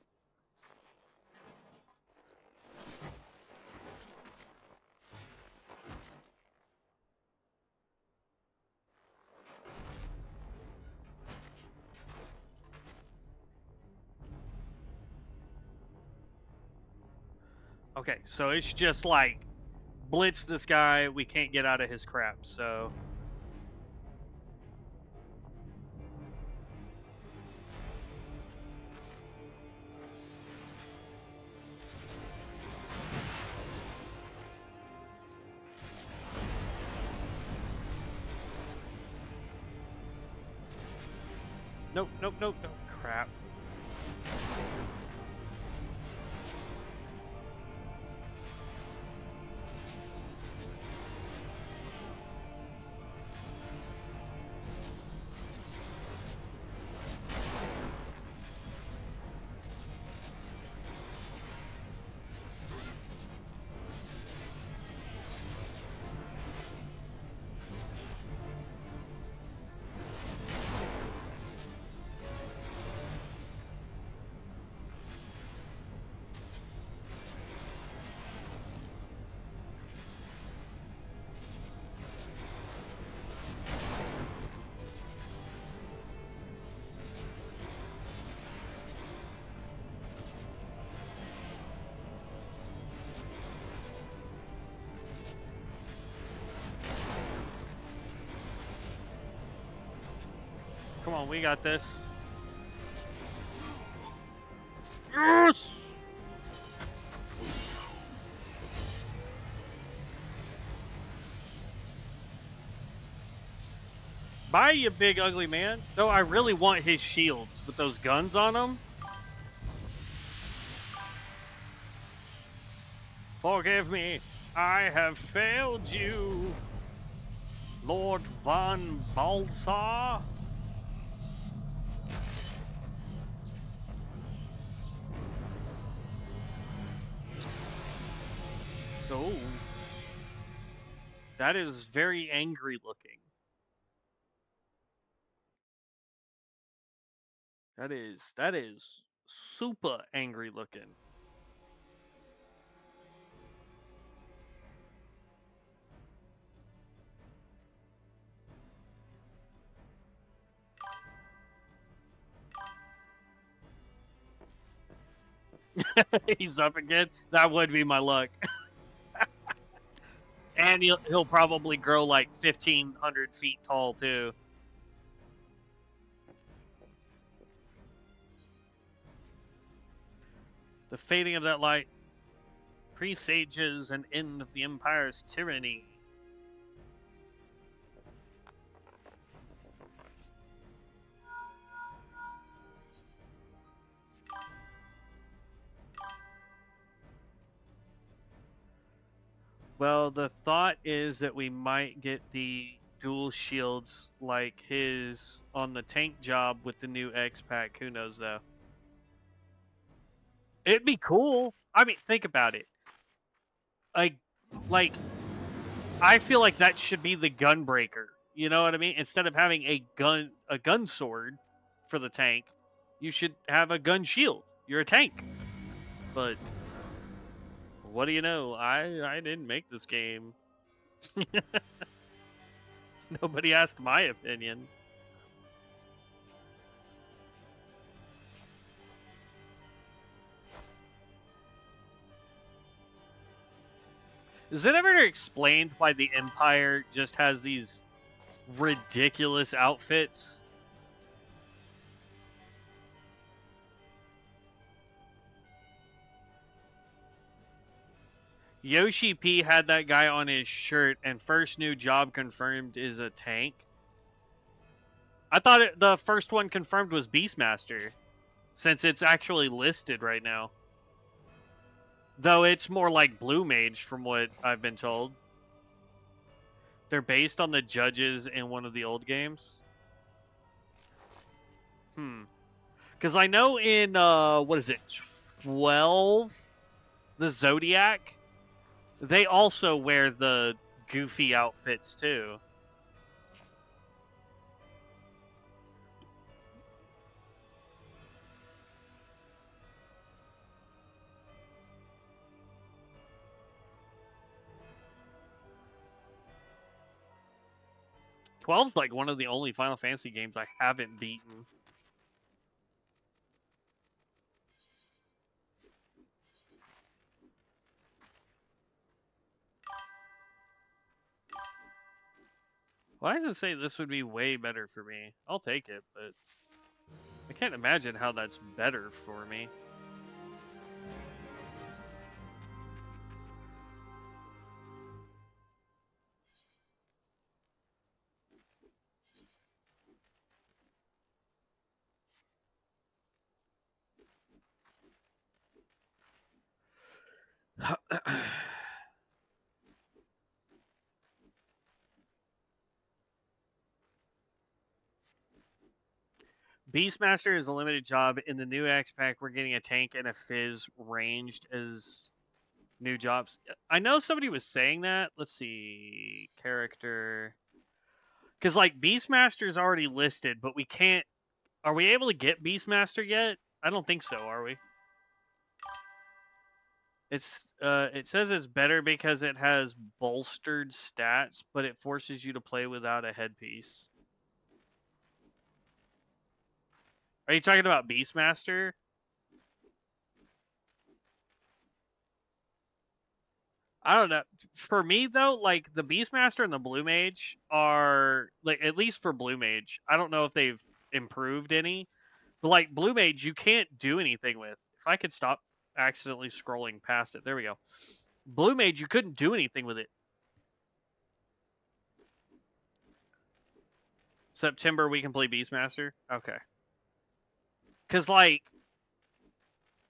Okay, so it's just like blitz this guy. We can't get out of his crap, so. Nope, nope, nope, nope. Crap. Come on, we got this. Yes! Bye, you big ugly man. Though I really want his shields with those guns on them. Forgive me, I have failed you, Lord von Balsar. Oh. That is very angry looking. That is super angry looking. He's up again. That would be my luck. And he'll probably grow like 1,500 feet tall too. The fading of that light presages an end of the Empire's tyranny. Well, the thought is that we might get the dual shields like his on the tank job with the new X pack. Who knows though? It'd be cool. I mean, think about it. Like, I feel like that should be the gun breaker. You know what I mean? Instead of having a gun sword for the tank, you should have a gun shield. You're a tank. But what do you know? I didn't make this game. Nobody asked my opinion. Is it ever explained why the Empire just has these ridiculous outfits? Yoshi P had that guy on his shirt, and first new job confirmed is a tank. I thought the first one confirmed was Beastmaster, since it's actually listed right now. Though it's more like Blue Mage from what I've been told. They're based on the judges in one of the old games. Because I know in, what is it, 12? The Zodiac? They also wear the goofy outfits too. 12's like one of the only Final Fantasy games I haven't beaten. Why does it say this would be way better for me? I'll take it, but I can't imagine how that's better for me. Beastmaster is a limited job. In the new X pack, we're getting a tank and a fizz ranged as new jobs. I know somebody was saying that. Let's see. Character. Because, like, Beastmaster is already listed, but we can't. Are we able to get Beastmaster yet? I don't think so, are we? It says it's better because it has bolstered stats, but it forces you to play without a headpiece. Are you talking about Beastmaster? I don't know. For me though, like the Beastmaster and the Blue Mage are like, at least for Blue Mage, I don't know if they've improved any, but like Blue Mage, you can't do anything with. If I could stop accidentally scrolling past it, there we go. Blue Mage, you couldn't do anything with it. September we can play Beastmaster. Okay. Because like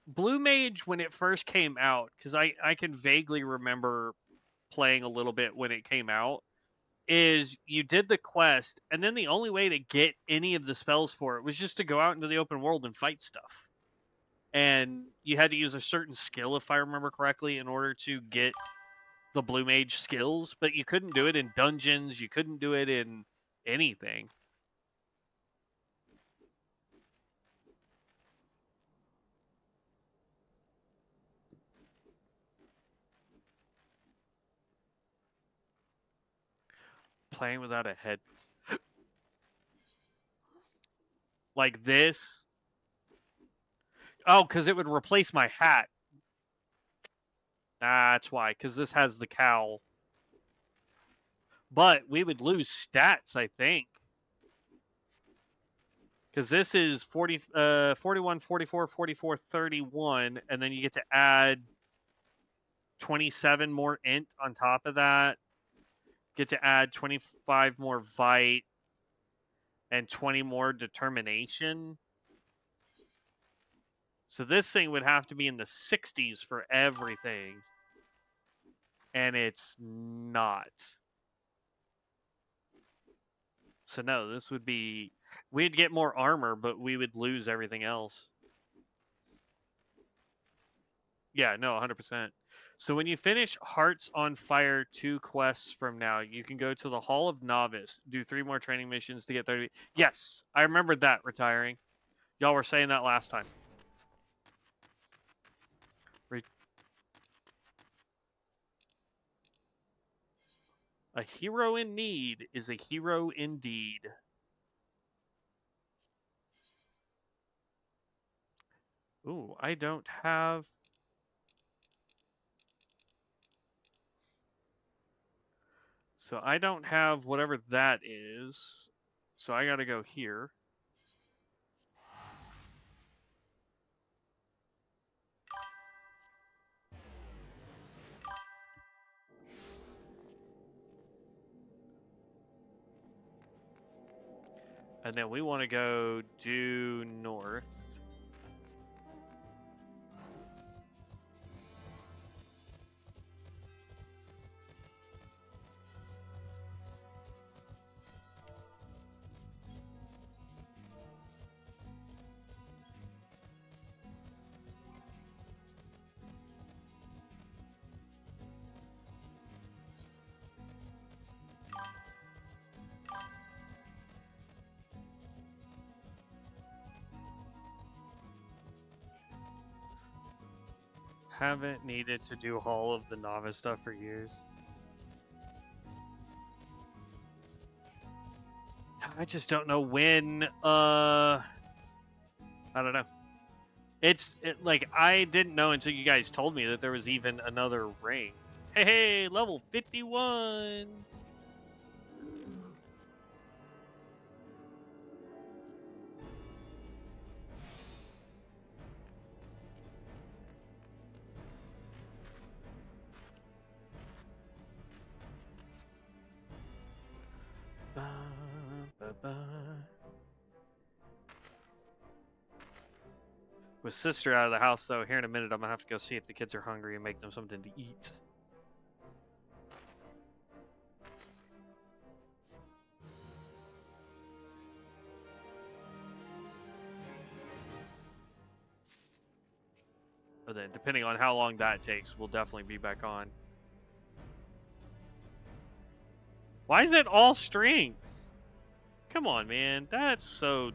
Blue Mage when it first came out, because I can vaguely remember playing a little bit when it came out, is you did the quest, and then the only way to get any of the spells for it was just to go out into the open world and fight stuff. And you had to use a certain skill, if I remember correctly, in order to get the Blue Mage skills, but you couldn't do it in dungeons, you couldn't do it in anything. Playing without a head. Like this. Oh, because it would replace my hat. That's why, because this has the cowl. But we would lose stats, I think. Because this is 41, 44, 44, 31, and then you get to add 27 more int on top of that. Get to add 25 more vite and 20 more determination. So this thing would have to be in the 60s for everything. And it's not. So no, this would be... We'd get more armor, but we would lose everything else. Yeah, no, 100%. So when you finish Hearts on Fire 2 quests from now, you can go to the Hall of Novice, do 3 more training missions to get 30... Yes, I remembered that, retiring. Y'all were saying that last time. A hero in need is a hero indeed. Ooh, I don't have... So I don't have whatever that is. So I gotta go here. And then we want to go due north. Haven't needed to do all of the novice stuff for years. I just don't know when, I don't know. Like, I didn't know until you guys told me that there was even another ring. Hey, level 51! Ba, ba, ba. With sister out of the house, though, here in a minute, I'm gonna have to go see if the kids are hungry and make them something to eat. But then, depending on how long that takes, we'll definitely be back on. Why is that all strength? Come on, man. That's so...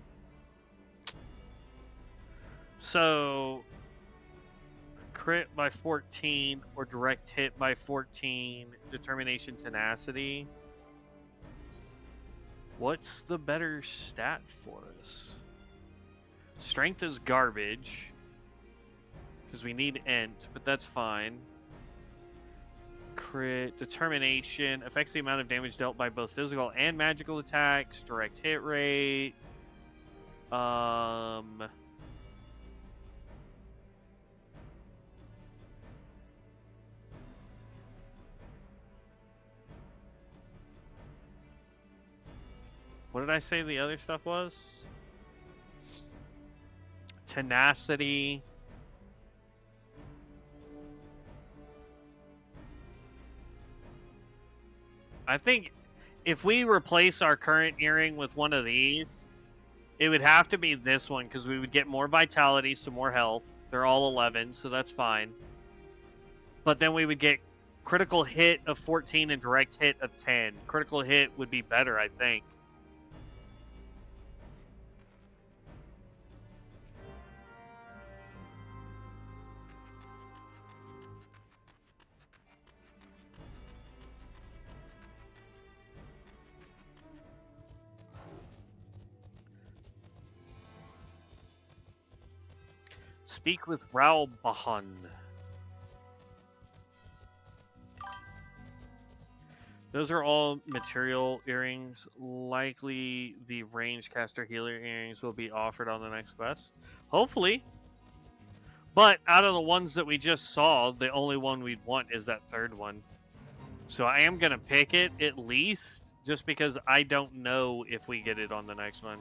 So... Crit by 14 or direct hit by 14. Determination, tenacity. What's the better stat for us? Strength is garbage. Because we need int, but that's fine. Crit, determination, affects the amount of damage dealt by both physical and magical attacks, direct hit rate. What did I say the other stuff was? Tenacity. I think if we replace our current earring with one of these, it would have to be this one because we would get more vitality, so more health. They're all 11, so that's fine. But then we would get critical hit of 14 and direct hit of 10. Critical hit would be better, I think. Speak with Raubahan. Those are all material earrings. Likely the range caster healer earrings will be offered on the next quest. Hopefully. But out of the ones that we just saw, the only one we'd want is that third one. So I am going to pick it at least, just because I don't know if we get it on the next one.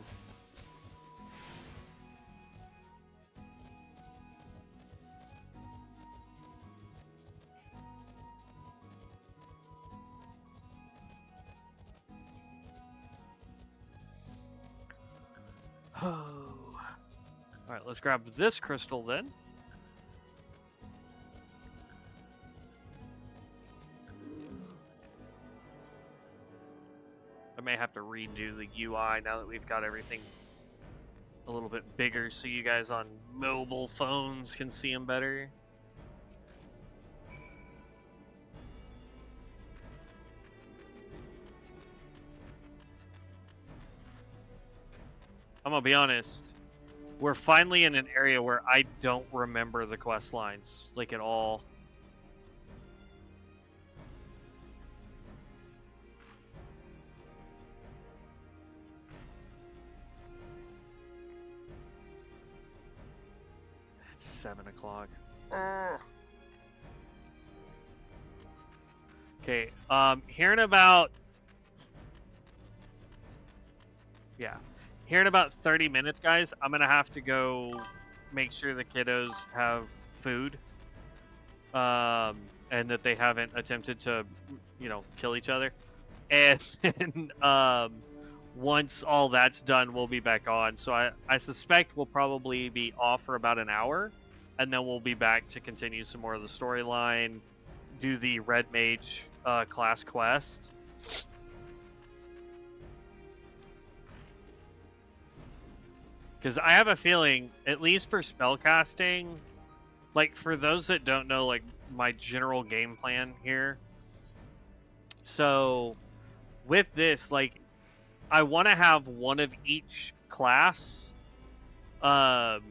Alright, let's grab this crystal then. I may have to redo the UI now that we've got everything a little bit bigger so you guys on mobile phones can see them better. I'm gonna be honest, we're finally in an area where I don't remember the quest lines, like, at all. It's 7 o'clock. Okay, here in about... Yeah. Here in about 30 minutes, guys, I'm going to have to go make sure the kiddos have food. And that they haven't attempted to, you know, kill each other. And once all that's done, we'll be back on. So I suspect we'll probably be off for about an hour. And then we'll be back to continue some more of the storyline. Do the Red Mage class quest. Because I have a feeling, at least for spellcasting, like, for those that don't know, like, my general game plan here. So, with this, like, I want to have one of each class as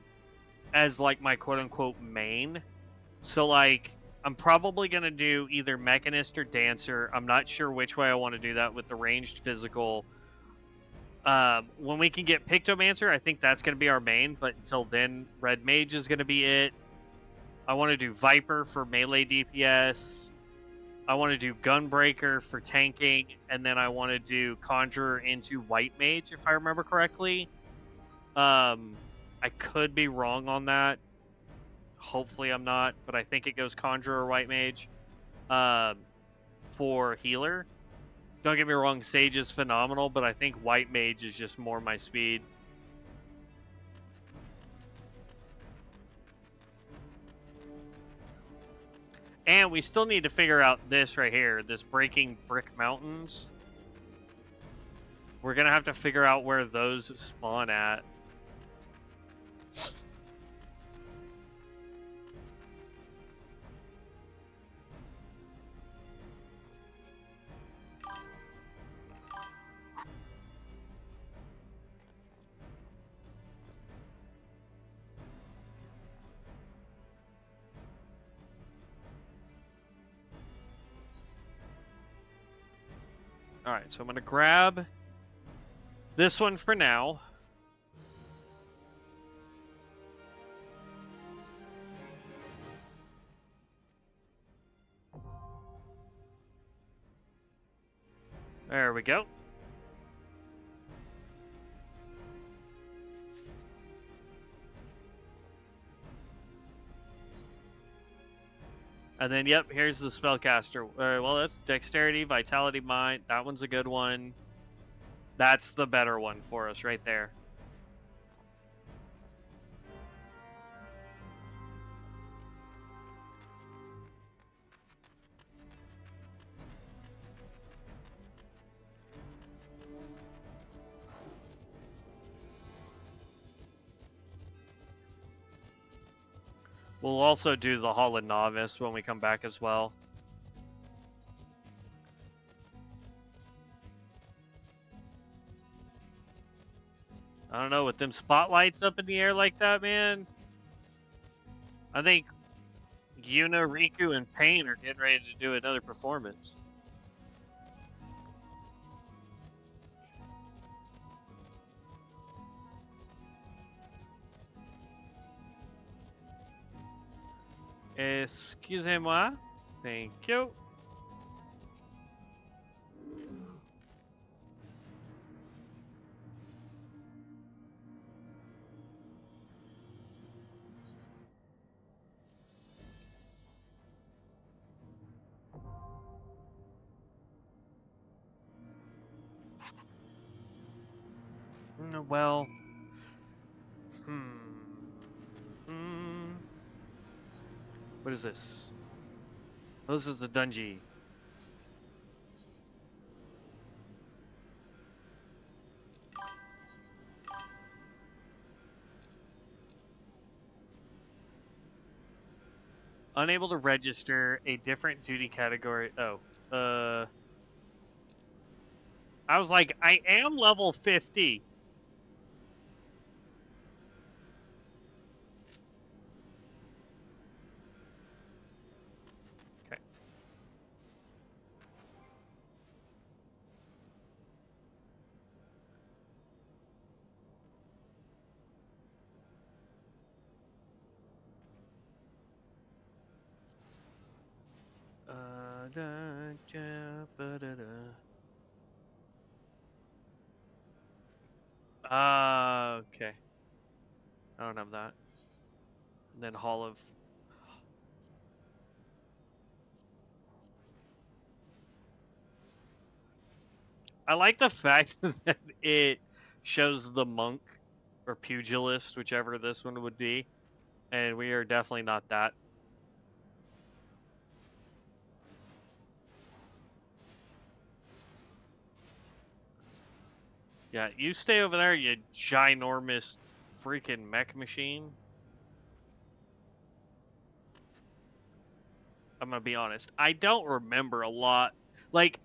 like my quote-unquote main. So like I'm probably going to do either Mechanist or Dancer. I'm not sure which way I want to do that with the ranged physical. When we can get Pictomancer, I think that's going to be our main, but until then, Red Mage is going to be it. I want to do Viper for melee DPS. I want to do Gunbreaker for tanking, and then I want to do Conjurer into White Mage, if I remember correctly. I could be wrong on that. Hopefully I'm not, but I think it goes Conjurer or White Mage for healer. Don't get me wrong, Sage is phenomenal, but I think White Mage is just more my speed. And we still need to figure out this right here, this Breaking Brick Mountains. We're going to have to figure out where those spawn at. Alright, so I'm going to grab this one for now. There we go. And then, yep, here's the spellcaster. Well, that's Dexterity, Vitality, Mind. That one's a good one. That's the better one for us right there. We'll also do the Hall of Novice when we come back as well. I don't know, with them spotlights up in the air like that, man. I think Yuna, Riku, and Pain are getting ready to do another performance. Excusez-moi. Thank you. Well, what is this? Oh, this is the dungeon. Unable to register a different duty category. Oh, I was like, I am level 50. Okay. Okay. I don't have that. And then Hall of... I like the fact that it shows the monk or pugilist, whichever this one would be. And we are definitely not that. Yeah, you stay over there, you ginormous freaking mech machine. I'm gonna be honest. I don't remember a lot. Like,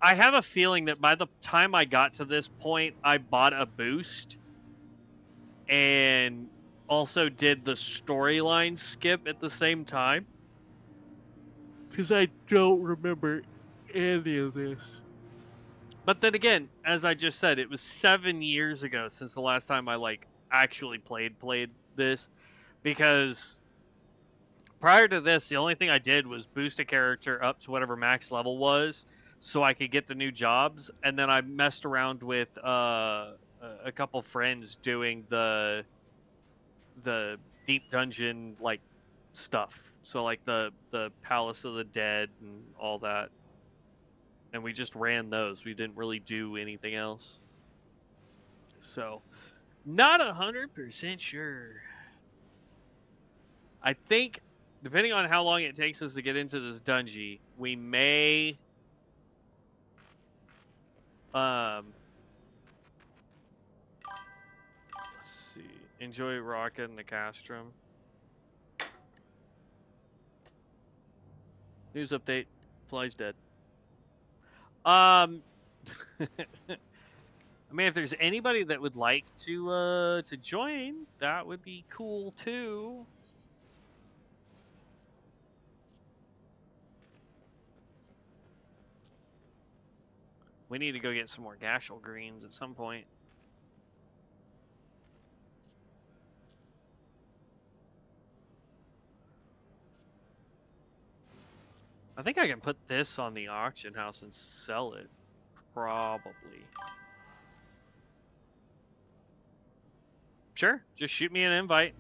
I have a feeling that by the time I got to this point, I bought a boost and also did the storyline skip at the same time. Because I don't remember any of this. But then again, as I just said, it was 7 years ago since the last time I like actually played this. Because prior to this, the only thing I did was boost a character up to whatever max level was, so I could get the new jobs, and then I messed around with a couple friends doing the deep dungeon like stuff. So like the Palace of the Dead and all that, and we just ran those. We didn't really do anything else. So not 100% sure. I think, depending on how long it takes us to get into this dungeon, we may let's see. Enjoy Rocket in the Castrum. News update. Fly's dead. I mean, if there's anybody that would like to join, that would be cool too. We need to go get some more Gashel greens at some point. I think I can put this on the auction house and sell it. Probably. Sure, just shoot me an invite.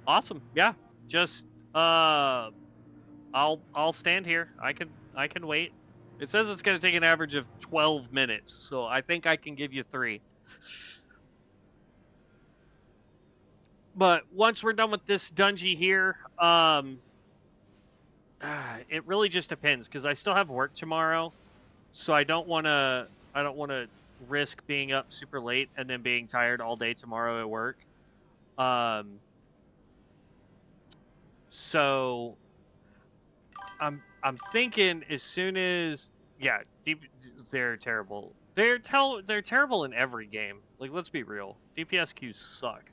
Awesome. Yeah. Just I'll stand here. I can wait. It says it's going to take an average of 12 minutes, so I think I can give you 3. But once we're done with this dungeon here, it really just depends, because I still have work tomorrow, so I don't want to risk being up super late and then being tired all day tomorrow at work. So I'm thinking as soon as they're terrible. They're terrible in every game. Like, let's be real. DPS queues suck.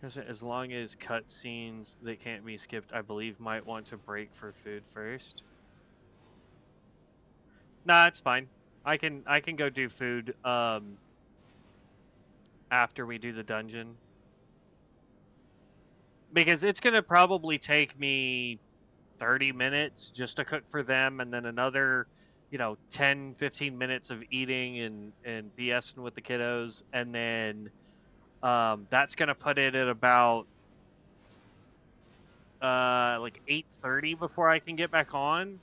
As long as cutscenes that can't be skipped, I believe might want to break for food first. Nah, it's fine. I can go do food after we do the dungeon. Because it's gonna probably take me 30 minutes just to cook for them, and then another, 10-15 minutes of eating and BSing with the kiddos, and then that's gonna put it at about like 8:30 before I can get back on.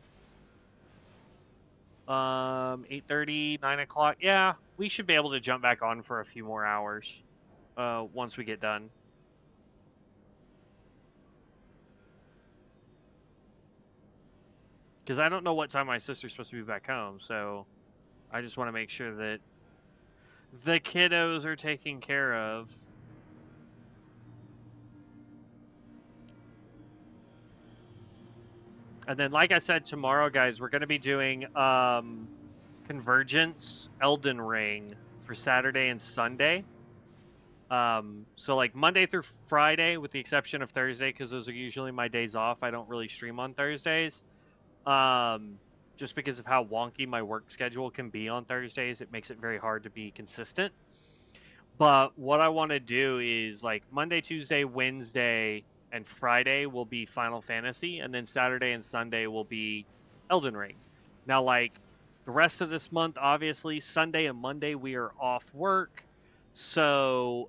8:30, 9 o'clock. Yeah, we should be able to jump back on for a few more hours once we get done. Because I don't know what time my sister's supposed to be back home, so I just want to make sure that the kiddos are taken care of. And then, like I said, tomorrow, guys, we're going to be doing Convergence Elden Ring for Saturday and Sunday. So, like, Monday through Friday, with the exception of Thursday, because those are usually my days off. I don't really stream on Thursdays. Just because of how wonky my work schedule can be on Thursdays, it makes it very hard to be consistent. But what I want to do is, like, Monday, Tuesday, Wednesday, and Friday will be Final Fantasy, and then Saturday and Sunday will be Elden Ring. Now, like, the rest of this month, obviously, Sunday and Monday we are off work, so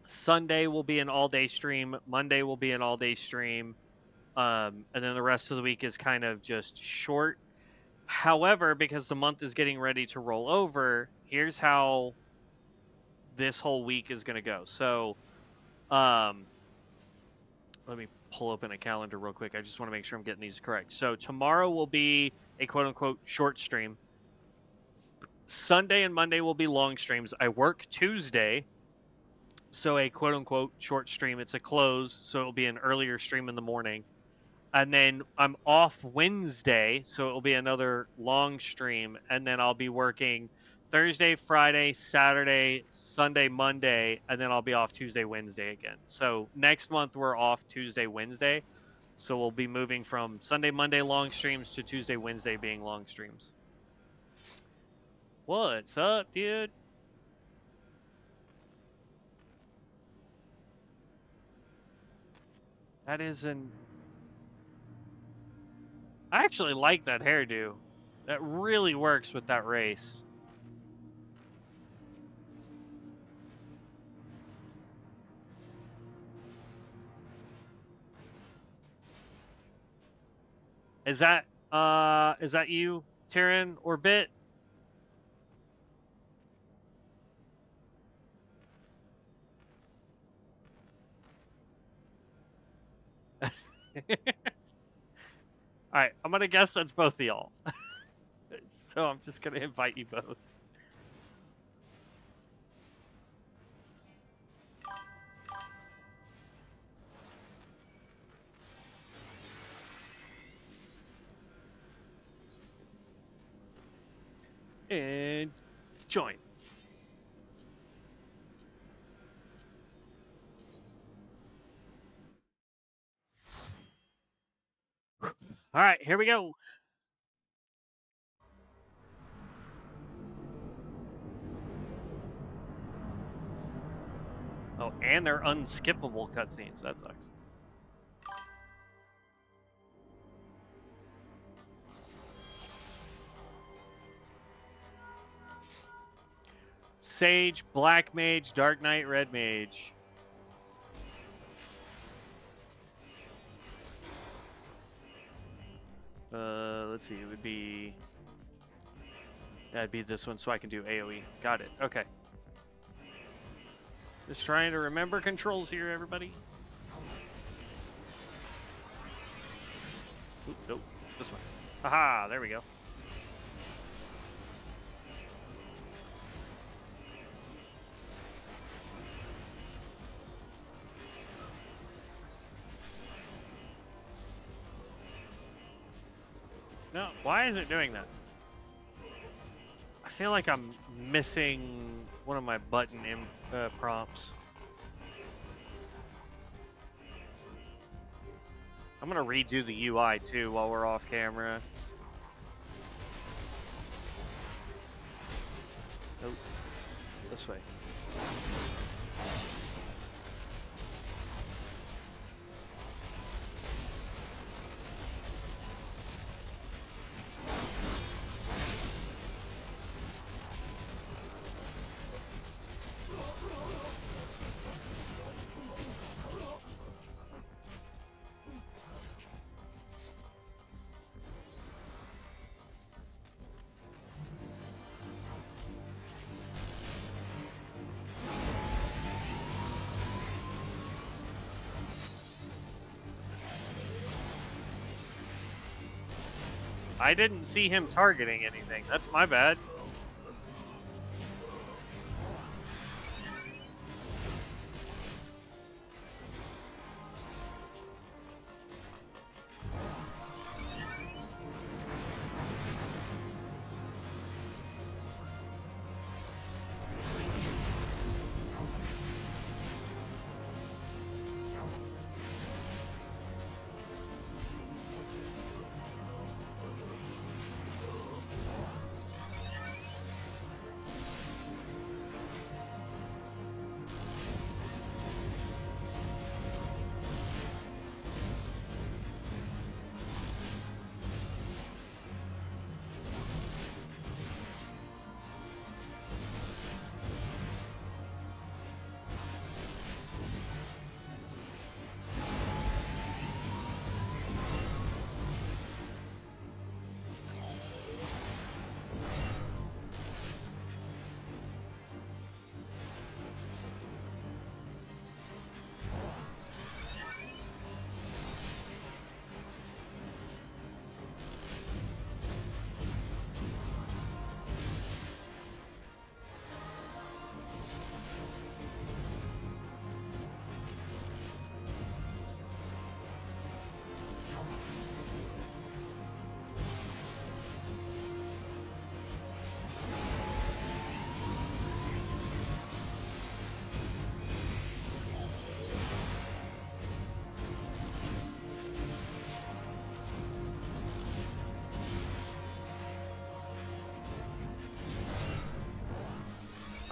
Sunday will be an all-day stream, Monday will be an all-day stream, and then the rest of the week is kind of just short. However, because the month is getting ready to roll over, here's how this whole week is going to go. So, let me pull open a calendar real quick. I just want to make sure I'm getting these correct. So tomorrow will be a quote-unquote short stream. Sunday and Monday will be long streams. I work Tuesday, So a quote-unquote short stream. It's a close, so it'll be an earlier stream in the morning. And then I'm off Wednesday, so it'll be another long stream. And then I'll be working Thursday, Friday, Saturday, Sunday, Monday, and then I'll be off Tuesday, Wednesday again. So next month we're off Tuesday, Wednesday. So we'll be moving from Sunday, Monday long streams to Tuesday, Wednesday being long streams. What's up, dude? That is an... I actually like that hairdo. That really works with that race. Is that you, Tyrion or Bit? Alright, I'm gonna guess that's both of y'all. So I'm just gonna invite you both. And join. Alright, here we go. Oh, and they're unskippable cutscenes. That sucks. Sage, Black Mage, Dark Knight, Red Mage. Let's see, it would be... That'd be this one so I can do AoE. Got it, okay. Just trying to remember controls here, everybody. Oop, nope, this one. Aha, there we go. No, why is it doing that? I feel like I'm missing one of my button prompts. I'm gonna redo the UI too while we're off camera. Nope. This way. I didn't see him targeting anything. That's my bad.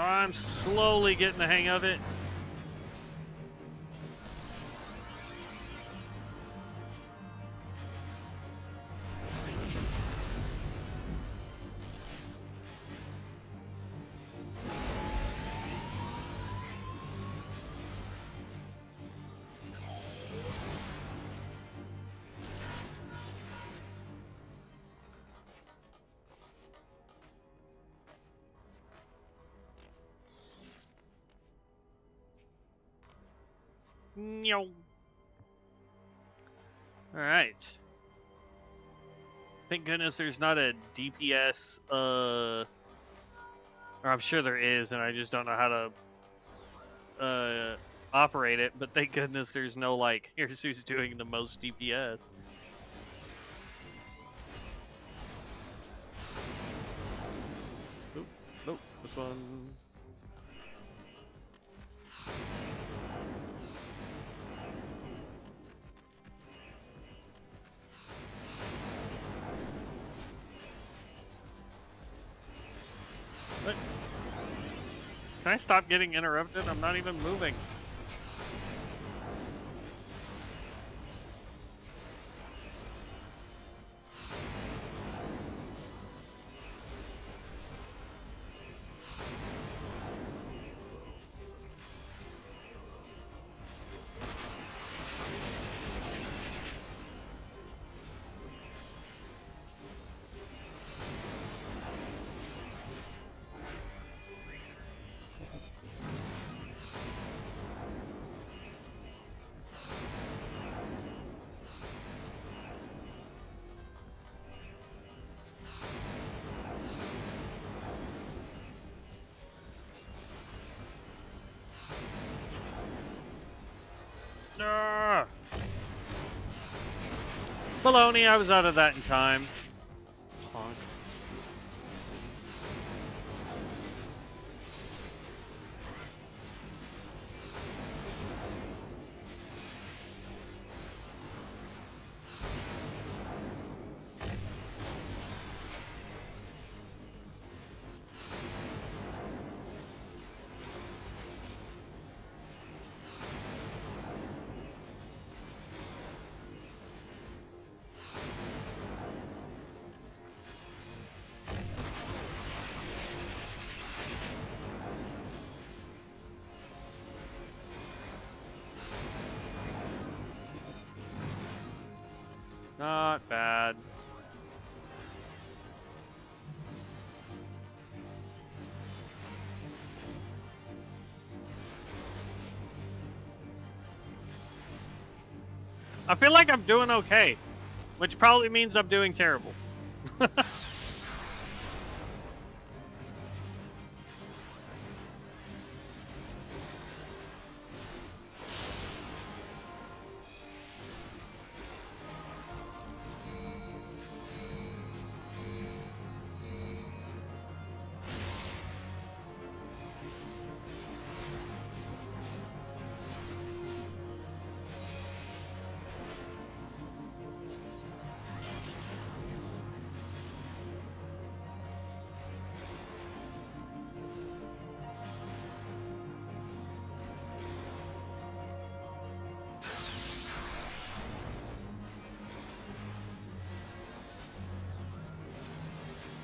I'm slowly getting the hang of it. No. Alright. Thank goodness there's not a DPS, or I'm sure there is, and I just don't know how to, operate it, but thank goodness there's no, like, here's who's doing the most DPS. Oop, nope, this one. What? Can I stop getting interrupted? I'm not even moving. Baloney, I was out of that in time. Honk. Not bad. I feel like I'm doing okay, which probably means I'm doing terrible.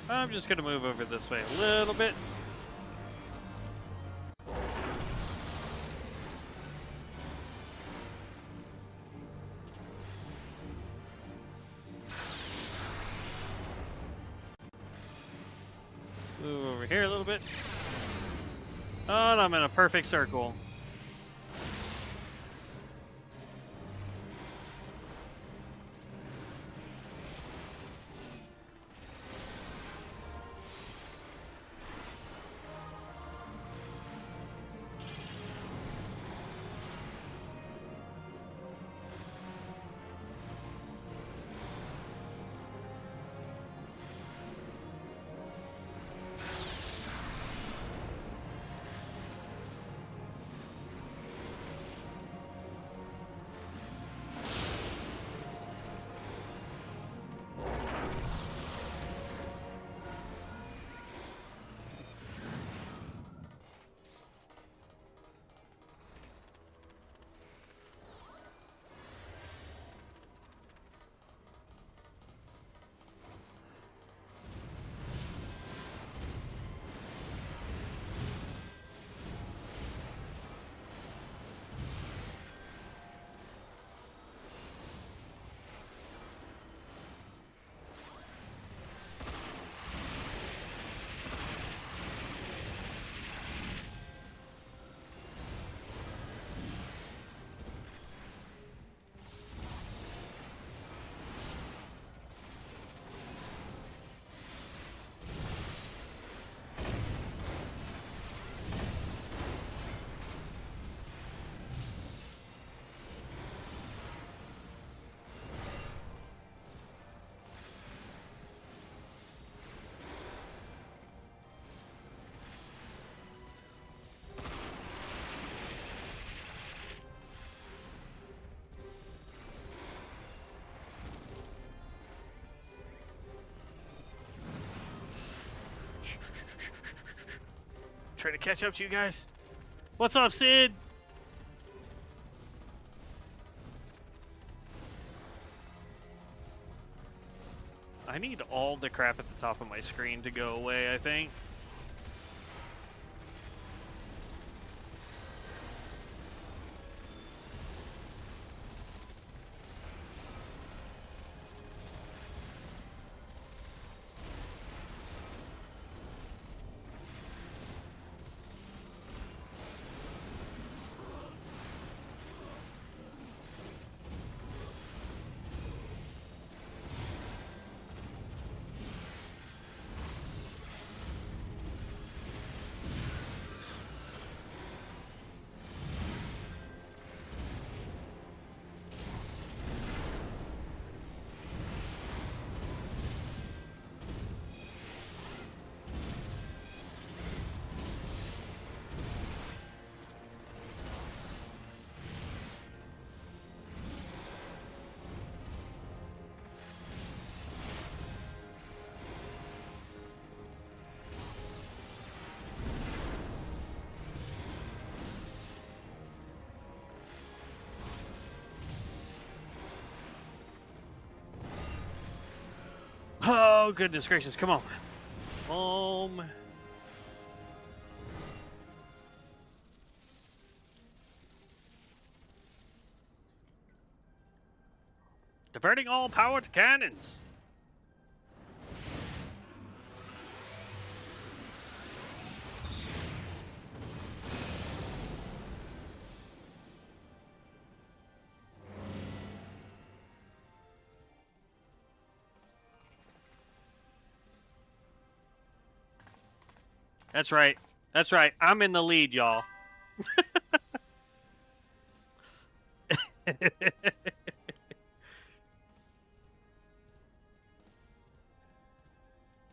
I'm just gonna move over this way a little bit. Move over here a little bit. Oh, and I'm in a perfect circle. Trying to catch up to you guys. What's up, Sid? I need all the crap at the top of my screen to go away, I think. Oh, goodness gracious, come on. Diverting all power to cannons. That's right. That's right. I'm in the lead, y'all.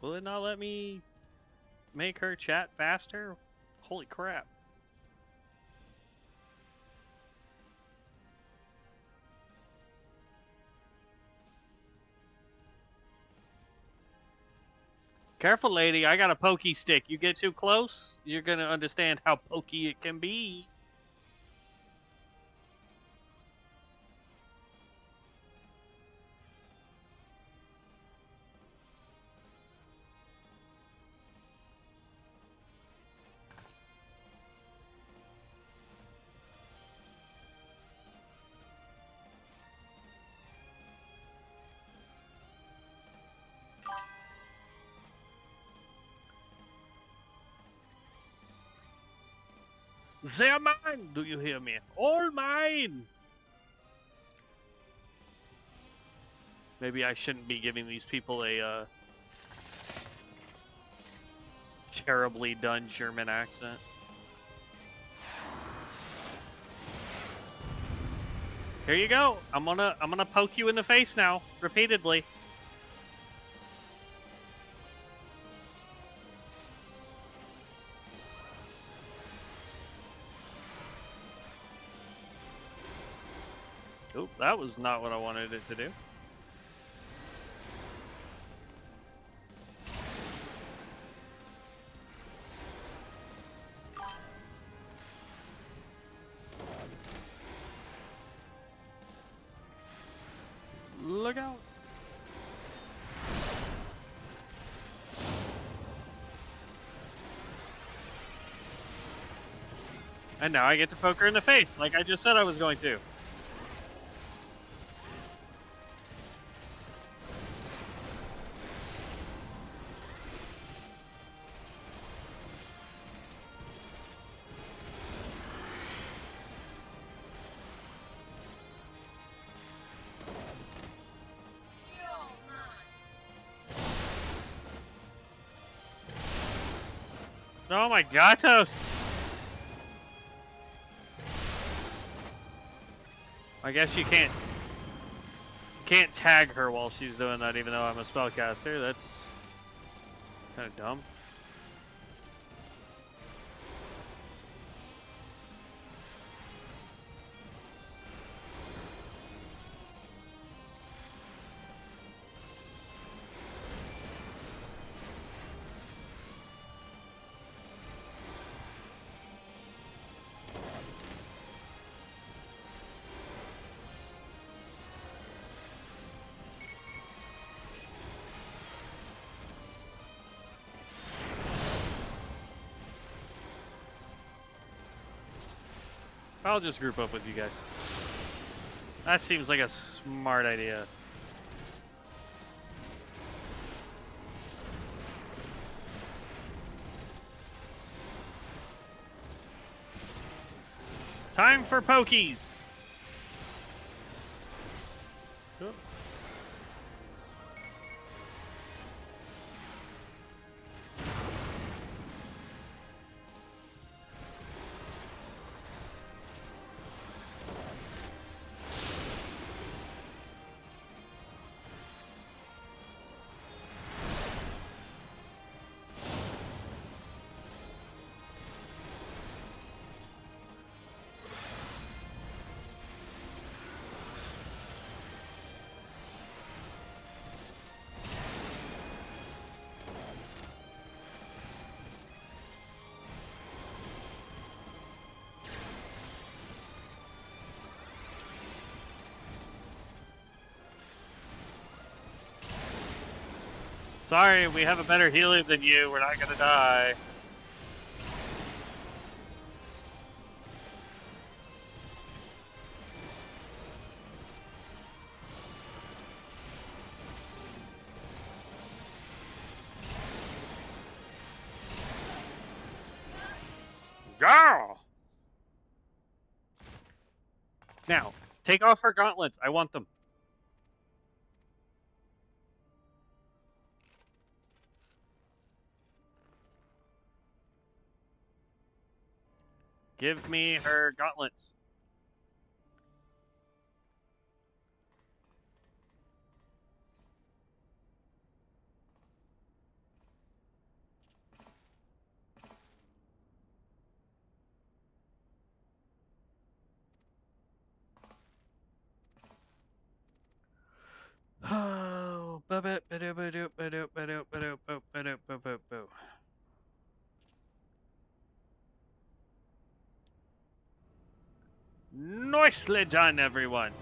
Will it not let me make her chat faster? Holy crap. Careful, lady. I got a pokey stick. You get too close, you're going to understand how pokey it can be. They're mine, do you hear me? All mine! Maybe I shouldn't be giving these people a terribly done German accent. Here you go. I'm gonna poke you in the face now, repeatedly. Oh, that was not what I wanted it to do. Look out. And now I get to poke her in the face, like I just said I was going to. Oh my gatos! I guess you can't tag her while she's doing that, even though I'm a spellcaster. That's kind of dumb. I'll just group up with you guys. That seems like a smart idea. Time for pokies. Cool. Sorry, we have a better healer than you. We're not gonna die. Girl! Now, take off her gauntlets. I want them. Give me her gauntlets. Oh, nicely done, everyone.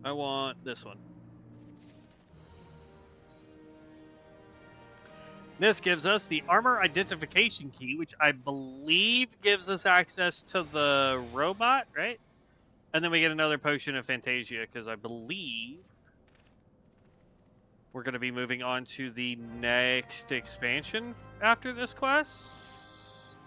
I want this one. This gives us the armor identification key, which I believe gives us access to the robot, right? And then we get another potion of Fantasia, because I believe we're going to be moving on to the next expansion after this quest.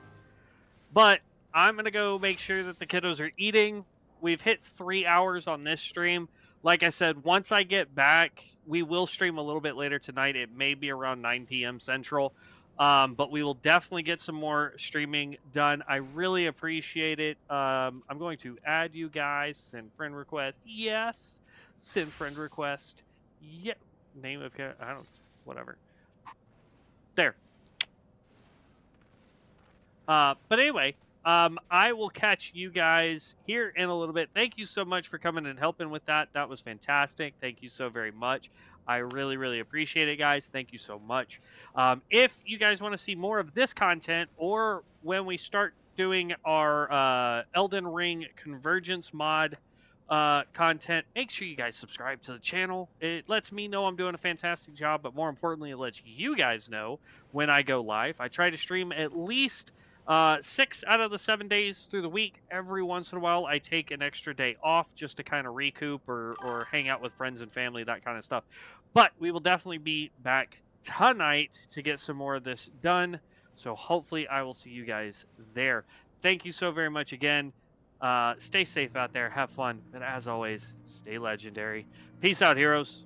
But I'm going to go make sure that the kiddos are eating. We've hit 3 hours on this stream. Like I said, once I get back, we will stream a little bit later tonight. It may be around 9 p.m. Central. But we will definitely get some more streaming done. I really appreciate it. I'm going to add you guys. Send friend request. Yes. Send friend request. Yeah. Name of... I don't... Whatever. There. But anyway... I will catch you guys here in a little bit. Thank you so much for coming and helping with that. That was fantastic. Thank you so very much. I really, really appreciate it, guys. Thank you so much. If you guys want to see more of this content, or when we start doing our Elden Ring Convergence mod content, make sure you guys subscribe to the channel. It lets me know I'm doing a fantastic job, but more importantly, it lets you guys know when I go live. I try to stream at least 6 out of the 7 days through the week. Every once in a while, I take an extra day off just to kind of recoup or hang out with friends and family, that kind of stuff. But we will definitely be back tonight to get some more of this done. So hopefully I will see you guys there. Thank you so very much again. Stay safe out there. Have fun. And as always, stay legendary. Peace out, heroes.